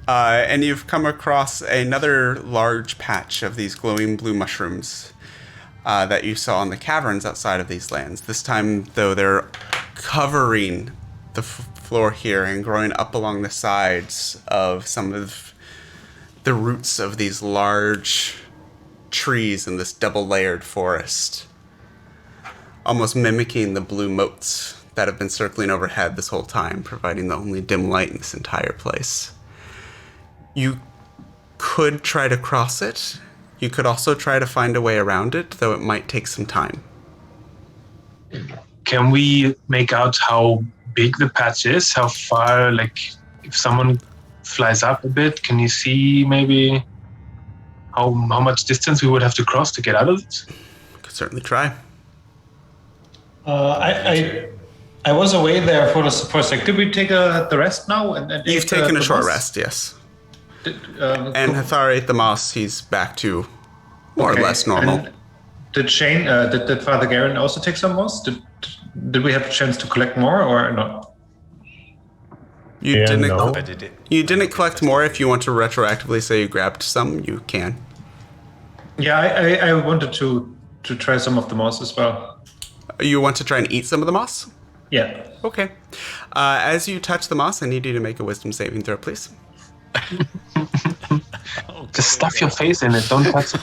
And you've come across another large patch of these glowing blue mushrooms that you saw in the caverns outside of these lands. This time, though, they're covering the floor here and growing up along the sides of some of the roots of these large trees in this double-layered forest, almost mimicking the blue moats that have been circling overhead this whole time, providing the only dim light in this entire place. You could try to cross it. You could also try to find a way around it, though it might take some time. can we make out how big the patch is? How far, like, if someone flies up a bit, can you see maybe how much distance we would have to cross to get out of it? Could certainly try. I was away there for a sec. Did we take the rest now? And You've ate, taken a the short moss? rest, yes. And Hathar ate the moss. He's back to more or less normal. Did Shane? Did Father Garen also take some moss? Did we have a chance to collect more or not? You Yeah, didn't. no. I did it. You didn't collect more. If you want to retroactively say you grabbed some, you can. Yeah, I wanted to try some of the moss as well. You want to try and eat some of the moss? Yeah. Okay. As you touch the moss, I need you to make a wisdom saving throw, please. Just stuff your face in it. Don't touch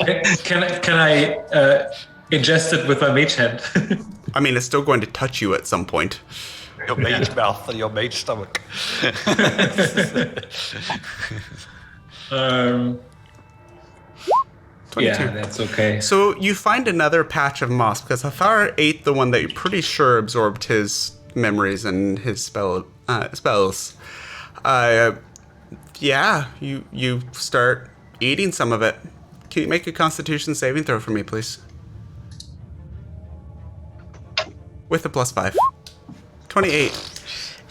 it. Can I ingest it with my mage hand? I mean, it's still going to touch you at some point. Your mage mouth and your mage stomach. 22. Yeah, that's okay. So you find another patch of moss because Hathar ate the one that you're pretty sure absorbed his memories and his spells. Yeah, you start eating some of it. Can you make a Constitution saving throw for me, please? With a +5. 28.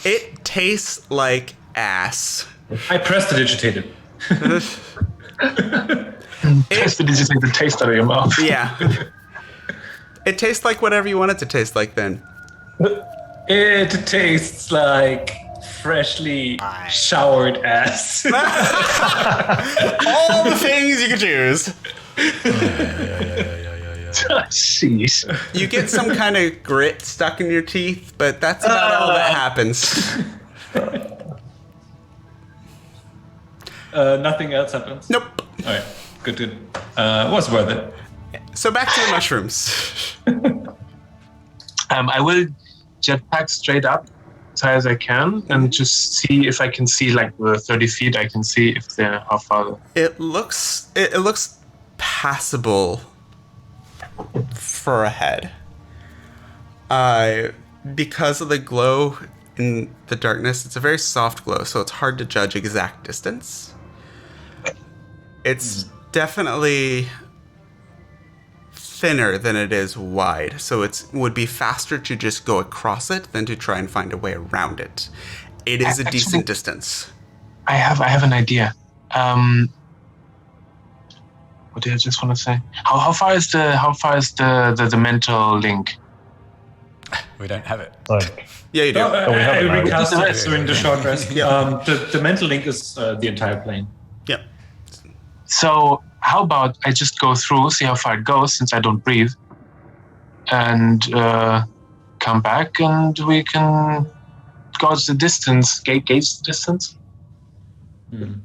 It tastes like ass. I prestidigitated. Prestidigitate the taste out of your mouth. Yeah. It tastes like whatever you want it to taste like then. It tastes like freshly showered ass. All the things you could choose. Jeez. You get some kind of grit stuck in your teeth, but that's about all that happens. Nothing else happens. Nope. All right, good. Was worth it. So back to the mushrooms. I will jetpack straight up as high as I can and just see if I can see like the 30 feet. I can see if they're how far. It looks passable for ahead. Because of the glow in the darkness, it's a very soft glow, so it's hard to judge exact distance. It's definitely thinner than it is wide, so it would be faster to just go across it than to try and find a way around it. It is a decent distance. I have an idea. What did I just want to say? How far is the mental link? We don't have it. Like, Yeah, you do. No, we have I it now. recast it during the short rest. Yeah. The mental link is the entire plane. Yep. So how about I just go through, see how far it goes since I don't breathe, and come back and we can gauge the distance, gauge the distance. Dude,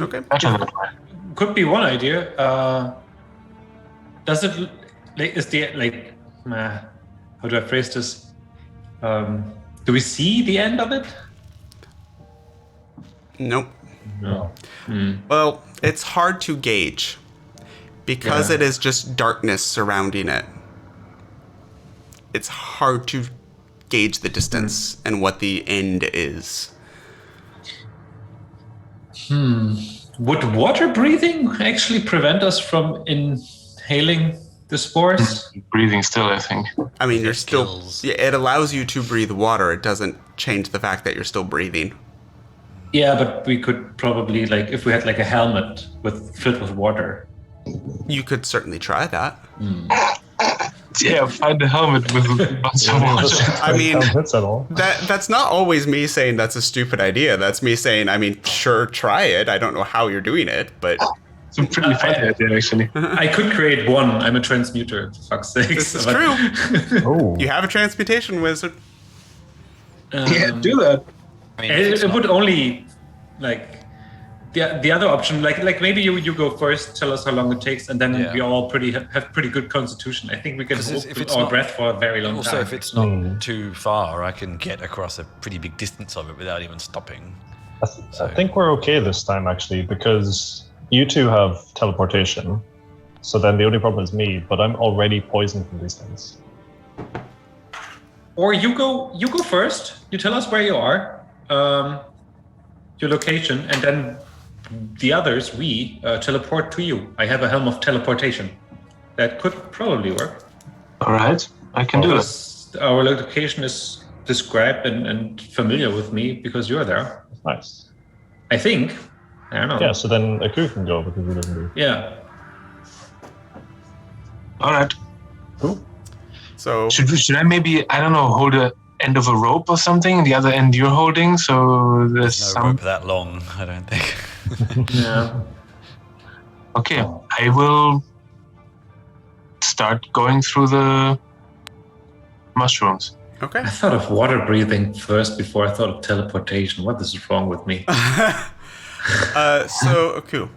Okay. Better that way. could be one idea. Does it like is the like how do I phrase this? Do we see the end of it? Nope. No. Well, it's hard to gauge because Yeah. it is just darkness surrounding it. It's hard to gauge the distance and what the end is. Would water breathing actually prevent us from inhaling the spores? Breathing still, I think. I mean, you're still. kills. Yeah, it allows you to breathe water. It doesn't change the fact that you're still breathing. Yeah, but we could probably like if we had like a helmet filled with water. You could certainly try that. Yeah, find a helmet with a bunch of water. I mean, hits at all. that's not always me saying that's a stupid idea. That's me saying, I mean, sure, try it. I don't know how you're doing it, but It's a pretty funny idea, actually. I could create one. I'm a transmuter, for fuck's sake. this is true. Oh, You have a transmutation wizard. Yeah, do that. I mean, if it's It would not- only like the other option, like maybe you go first, tell us how long it takes, and then Yeah. we all have pretty good constitution. I think we can 'Cause if hold it's our not- breath for a very long Also, time. if it's not too far, I can get across a pretty big distance of it without even stopping. I think we're okay this time actually because you two have teleportation. So then the only problem is me, but I'm already poisoned from these things. Or you go first. You tell us where you are, your location, and then the others we teleport to you. I have a helm of teleportation. That could probably work. All right, I can do it. Because our location is described and familiar with me because you're there. Nice. I think. I don't know. Yeah, so then Aku can go because he doesn't do. Yeah. All right. Cool. So Should I maybe, I don't know, hold a end of a rope or something? The other end you're holding, so there's No some. rope that long, I don't think. Yeah. Okay, I will start going through the mushrooms. okay. I thought of water breathing first before I thought of teleportation. What is wrong with me? So Aku,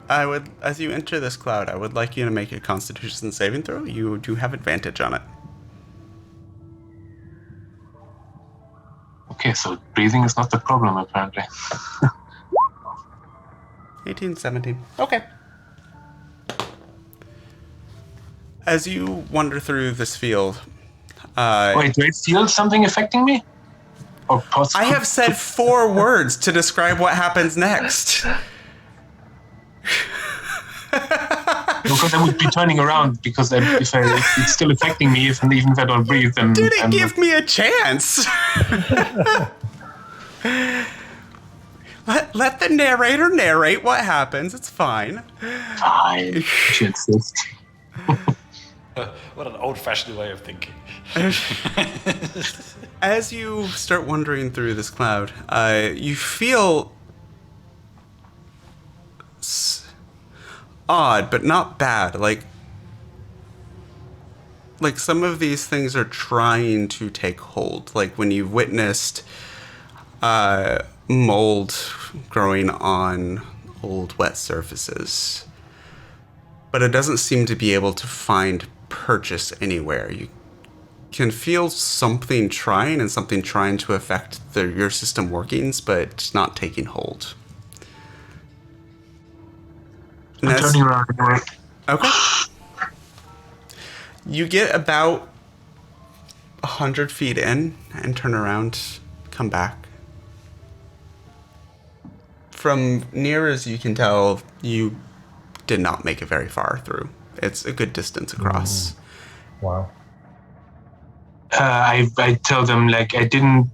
as you enter this cloud, I would like you to make a Constitution saving throw. You do have advantage on it. Okay, so breathing is not the problem, apparently. 18, 17. Okay. As you wander through this field, Wait, do I feel something affecting me? Or I have said 4 words to describe what happens next. Because I would be turning around because if it's still affecting me, even if I don't breathe, then Didn't give me a chance. Let the narrator narrate what happens. It's fine. fine. She insists. What an old-fashioned way of thinking. As you start wandering through this cloud, you feel odd, but not bad. Like some of these things are trying to take hold. Like when you've witnessed mold growing on old wet surfaces. But it doesn't seem to be able to find purchase anywhere. You can feel something trying to affect your system workings, but it's not taking hold. I'm turning around. Okay. You get about 100 feet in and turn around, come back. From near as you can tell, you did not make it very far through. It's a good distance across. Wow. I tell them, like, I didn't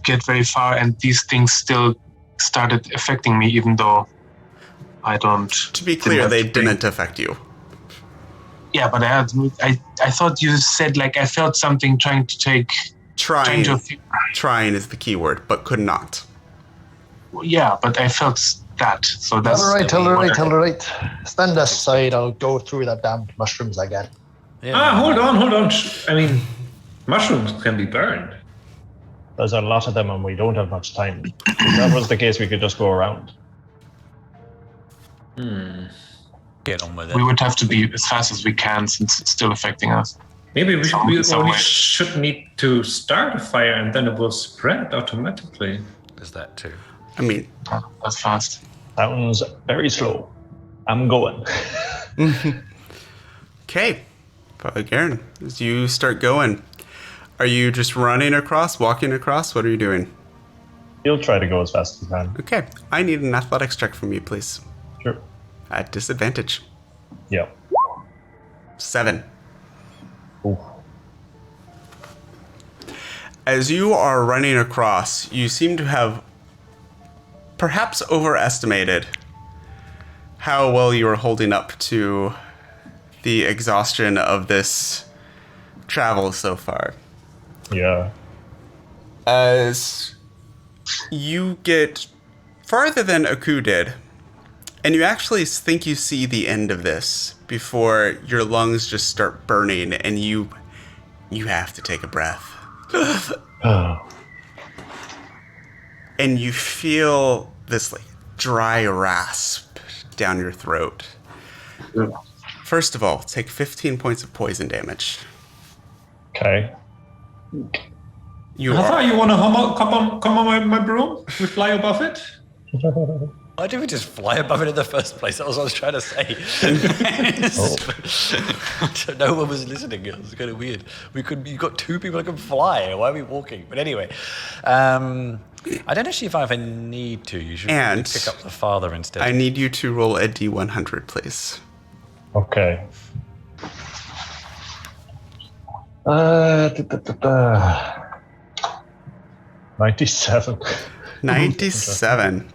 get very far and these things still started affecting me, even though I don't... To be clear, they didn't affect you. Yeah, but I thought you said, like, I felt something trying to take... Trying is the key word, but could not. Yeah, but I felt that, so that's... Tell her right. Stand aside, I'll go through the damn mushrooms again. Yeah. Hold on. I mean, mushrooms can be burned. There's a lot of them and we don't have much time. If that was the case, we could just go around. Get on with it. We would have to be as fast as we can since it's still affecting us. Maybe we should need to start a fire and then it will spread automatically. There's that too. I mean... Oh, that's fast. Sounds very slow. I'm going. Okay. Garen, as you start going, are you just running across, walking across? What are you doing? You'll try to go as fast as you can. Okay. I need an athletics check from you, please. Sure. At disadvantage. Yeah. 7. Ooh. As you are running across, you seem to have perhaps overestimated how well you are holding up to the exhaustion of this travel so far. Yeah. As you get farther than Aku did, and you actually think you see the end of this before your lungs just start burning and you have to take a breath. And you feel this like dry rasp down your throat. First of all, take 15 points of poison damage. Okay. I thought you want to come on my broom? We fly above it? Why did we just fly above it in the first place? That was what I was trying to say. No one was listening. It was kind of weird. You got 2 people that can fly. Why are we walking? But anyway, I don't actually know if I need to. You should pick up the father instead. I need you to roll a D100, please. Okay. 97. 97.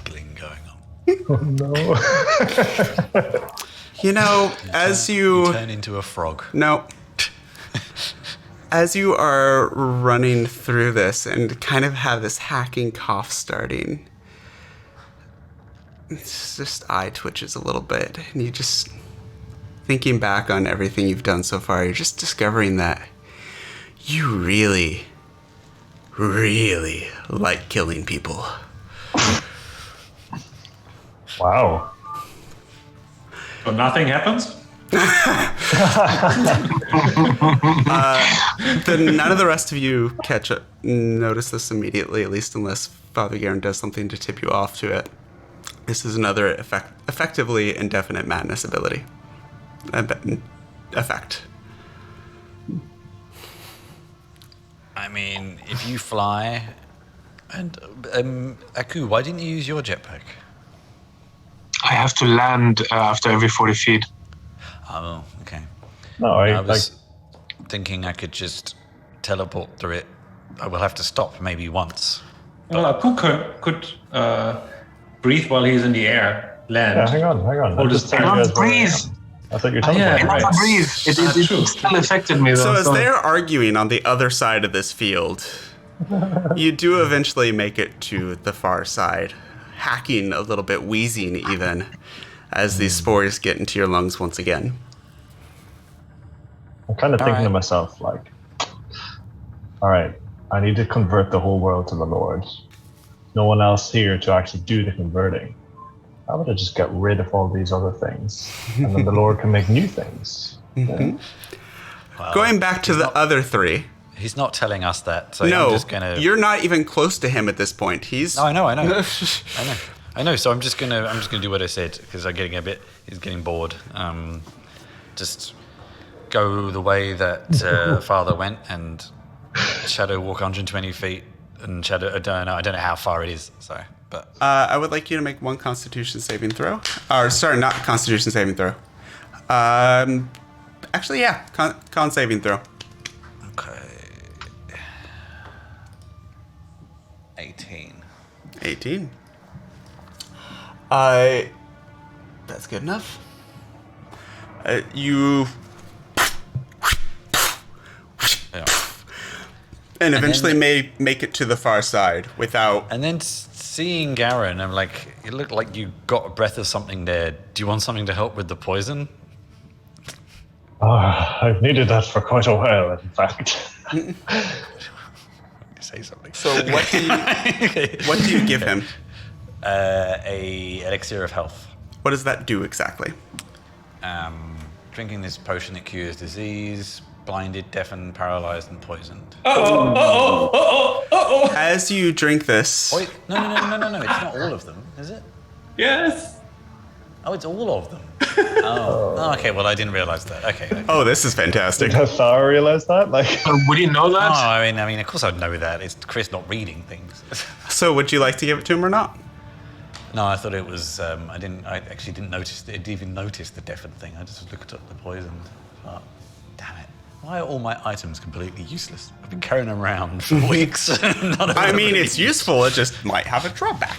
Giggling going on. Oh no. You know, as you turn into a frog. No. As you are running through this and kind of have this hacking cough starting, it's just eye twitches a little bit. And you just, thinking back on everything you've done so far, you're just discovering that you really, really like killing people. Wow. But nothing happens? None of the rest of you notice this immediately, at least unless Father Garen does something to tip you off to it. This is another effectively indefinite madness ability. Effect. I mean, if you fly, and Aku, why didn't you use your jetpack? I have to land after every 40 feet. Oh, okay. No, I was thinking I could just teleport through it. I will have to stop maybe once. Well, Apu could breathe while he's in the air, land. Yeah, hang on. Or just telling you guys where I breathe. am. I thought you were Oh, yeah, teleporting. I right. breathe. It True. still affected me though. So as they're arguing on the other side of this field, you do eventually make it to the far side, hacking a little bit, wheezing even, as these spores get into your lungs once again. I'm kind of thinking to right. myself, like, all right, I need to convert the whole world to the Lord. No one else here to actually do the converting. How about I just get rid of all these other things, and then the Lord can make new things? Yeah. Well, Going back to the other three. he's not telling us that, so No, I'm just gonna. you're not even close to him at this point. He's No, I know. I know. So I'm just gonna do what I said because he's getting bored. Just go the way that Father went and shadow walk 120 feet and shadow. I don't know how far it is. So, but I would like you to make one Constitution saving throw. Or sorry, not Constitution saving throw. Actually, yeah, con saving throw. okay. 18. 18. That's good enough. You Yeah. and eventually then- make it to the far side without. And then seeing Garen, I'm like, it looked like you got a breath of something there. Do you want something to help with the poison? I've needed that for quite a while, in fact. Say something. So what do you give him? A elixir of health. What does that do exactly? Drinking this potion that cures disease, blinded, deafened, paralyzed, and poisoned. As you drink this, Wait, no. It's not all of them, is it? Yes. Oh, it's all of them. Oh, okay. Well, I didn't realize that. Okay. oh, this is fantastic. Did Thar realize that? Like, Would you know Oh, that? I mean, of course I'd know that. It's Chris not reading things. So would you like to give it to him or not? No, I thought it was. I actually didn't notice. Didn't even notice the deafened thing. I just looked at the poisoned. Oh, damn it! Why are all my items completely useless? I've been carrying them around for weeks. I mean, it's useful. It just might have a drawback.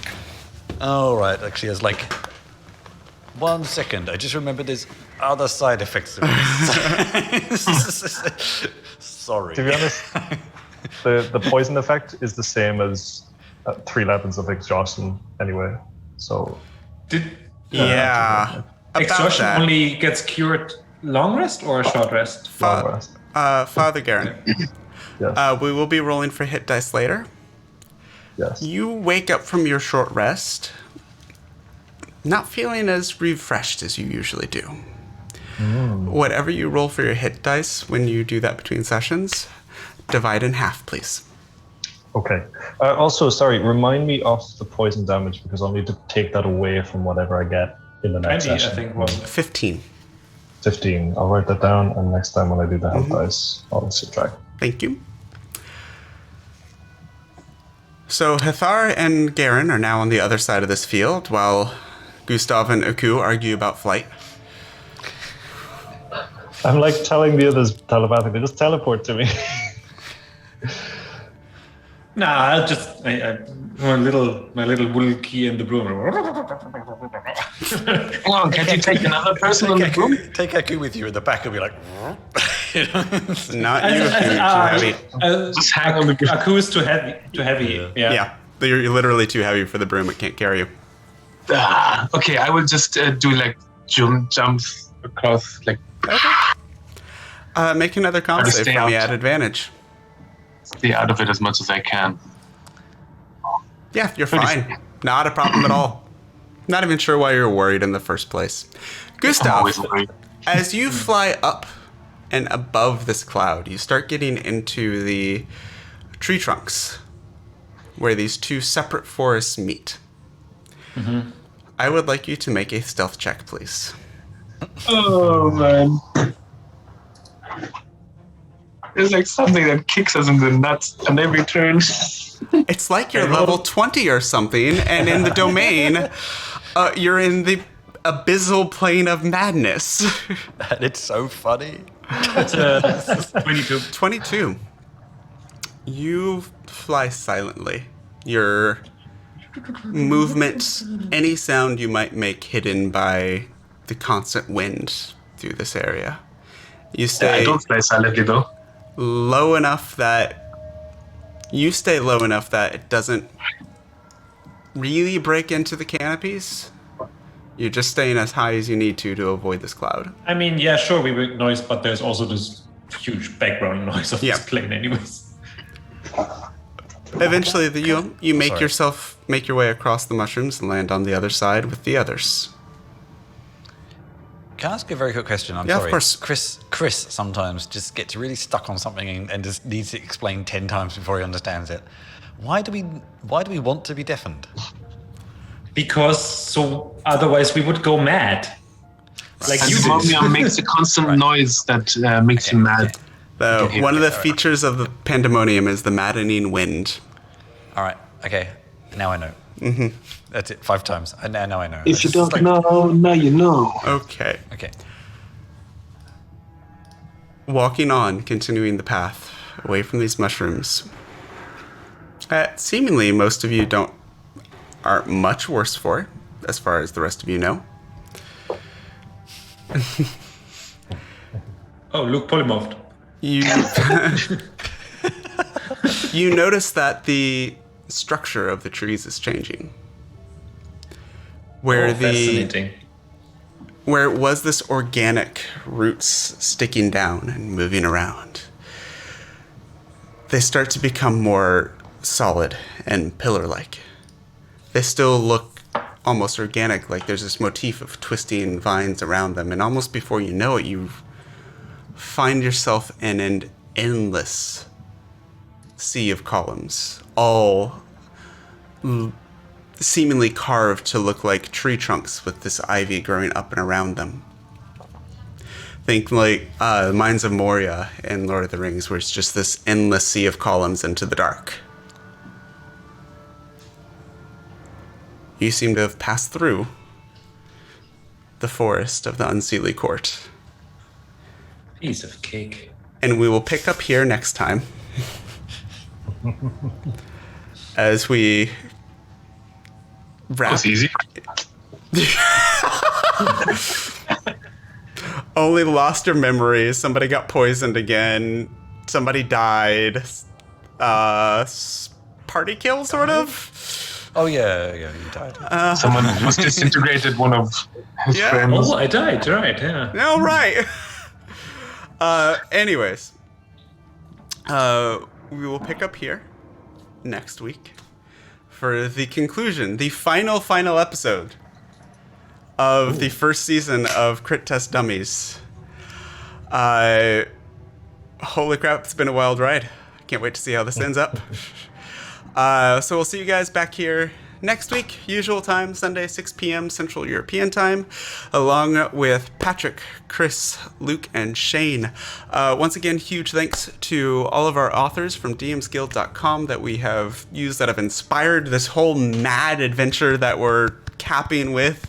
Oh right. Actually, I was like, 1 second. I just remembered there's other side effects of this. Sorry. to be honest, the poison effect is the same as 3 levels of exhaustion anyway. So Did Yeah. About exhaustion that. only gets cured long rest or short rest? long rest. Father Garen, Yes. we will be rolling for hit dice later. Yes. You wake up from your short rest, not feeling as refreshed as you usually do. Whatever you roll for your hit dice when you do that between sessions, divide in half, please. Okay. Also, sorry, remind me of the poison damage because I'll need to take that away from whatever I get in the next 20, I session. think, was 15. 15. I'll write that down, and next time when I do the health dice, I'll subtract. Thank you. So Hathar and Garen are now on the other side of this field, while Gustav and Aku argue about flight. I'm like telling the others telepathically, just teleport to me. Nah, I'll just my little wool key in the broom. Hang on, can't you take another person on the broom? Take Aku with you in the back and be like. Not you, Aku, too heavy. Just hang on the broom. Aku is too heavy. Yeah, you're literally too heavy for the broom. It can't carry you. Okay, I will just do like jumps across, like Make another con Try to save stay for me out. at advantage. stay out of it as much as I can. Yeah, you're fine. Not a problem at all. Not even sure why you're worried in the first place. I'm Gustav, always worried. as you fly up and above this cloud, you start getting into the tree trunks. where these two separate forests meet. I would like you to make a stealth check, please. Oh man. It's like something that kicks us in the nuts on every turn. It's like you're level 20 or something, and in the domain, you're in the abyssal plane of madness. And it's so funny. It's 22. 22. You fly silently. Your movements, any sound you might make hidden by the constant wind through this area. You I stay don't fly silently though. low enough that it doesn't really break into the canopies. You're just staying as high as you need to avoid this cloud. I mean, yeah, sure, we make noise, but there's also this huge background noise of this plane anyways. Eventually, you make your way across the mushrooms and land on the other side with the others. Can I ask you a very quick question? I'm Yeah, sorry. of course. Chris sometimes just gets really stuck on something and just needs to explain 10 times before he understands it. Why do we want to be deafened? Because so otherwise we would go mad. Like you do. Pandemonium makes a constant noise that makes you mad. One of the features of the pandemonium is the maddening wind. All right. Okay. Now I know. Mm-hmm. That's it. 5 times. Now I know. If you don't know, now you know. Okay. Okay. Walking on, continuing the path away from these mushrooms. Seemingly, most of you aren't much worse for it, as far as the rest of you know. Oh, Luke polymorphed. You notice that the structure of the trees is changing. Fascinating. Where it was this organic roots sticking down and moving around, they start to become more solid and pillar-like. They still look almost organic, like there's this motif of twisting vines around them, and almost before you know it, you find yourself in an endless sea of columns, all seemingly carved to look like tree trunks with this ivy growing up and around them. Think like Mines of Moria in Lord of the Rings, where it's just this endless sea of columns into the dark. You seem to have passed through the forest of the Unseelie Court. Piece of cake. And we will pick up here next time as we wrap. That's easy. Only lost your memories. Somebody got poisoned again. Somebody died. Party kill, sort of. Oh yeah, you died. Someone was disintegrated, one of his friends. Oh, I died, right, yeah. No, right. Anyways, we will pick up here next week for the conclusion, the final episode of the first season of Crit Test Dummies. Holy crap, it's been a wild ride. Can't wait to see how this ends up. So we'll see you guys back here next week, usual time, Sunday, 6 p.m. Central European time, along with Patrick, Chris, Luke, and Shane. Once again, huge thanks to all of our authors from dmsguild.com that we have used, that have inspired this whole mad adventure that we're capping with.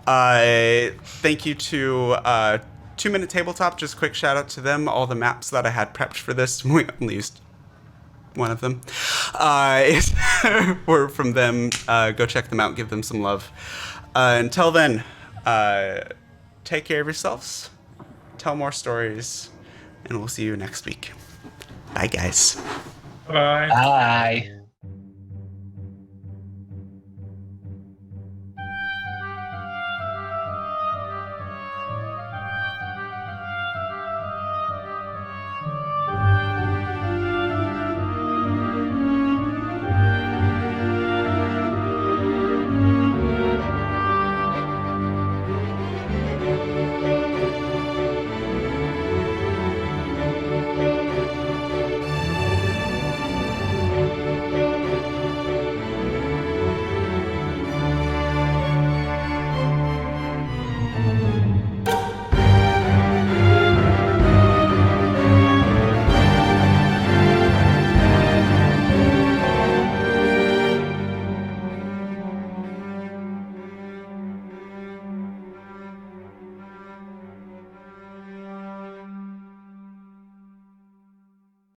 Thank you to 2 Minute Tabletop, just a quick shout out to them. All the maps that I had prepped for this, we only used one of them, were from them. Go check them out, give them some love. Until then, take care of yourselves, tell more stories, and we'll see you next week. Bye, guys. Bye. Bye.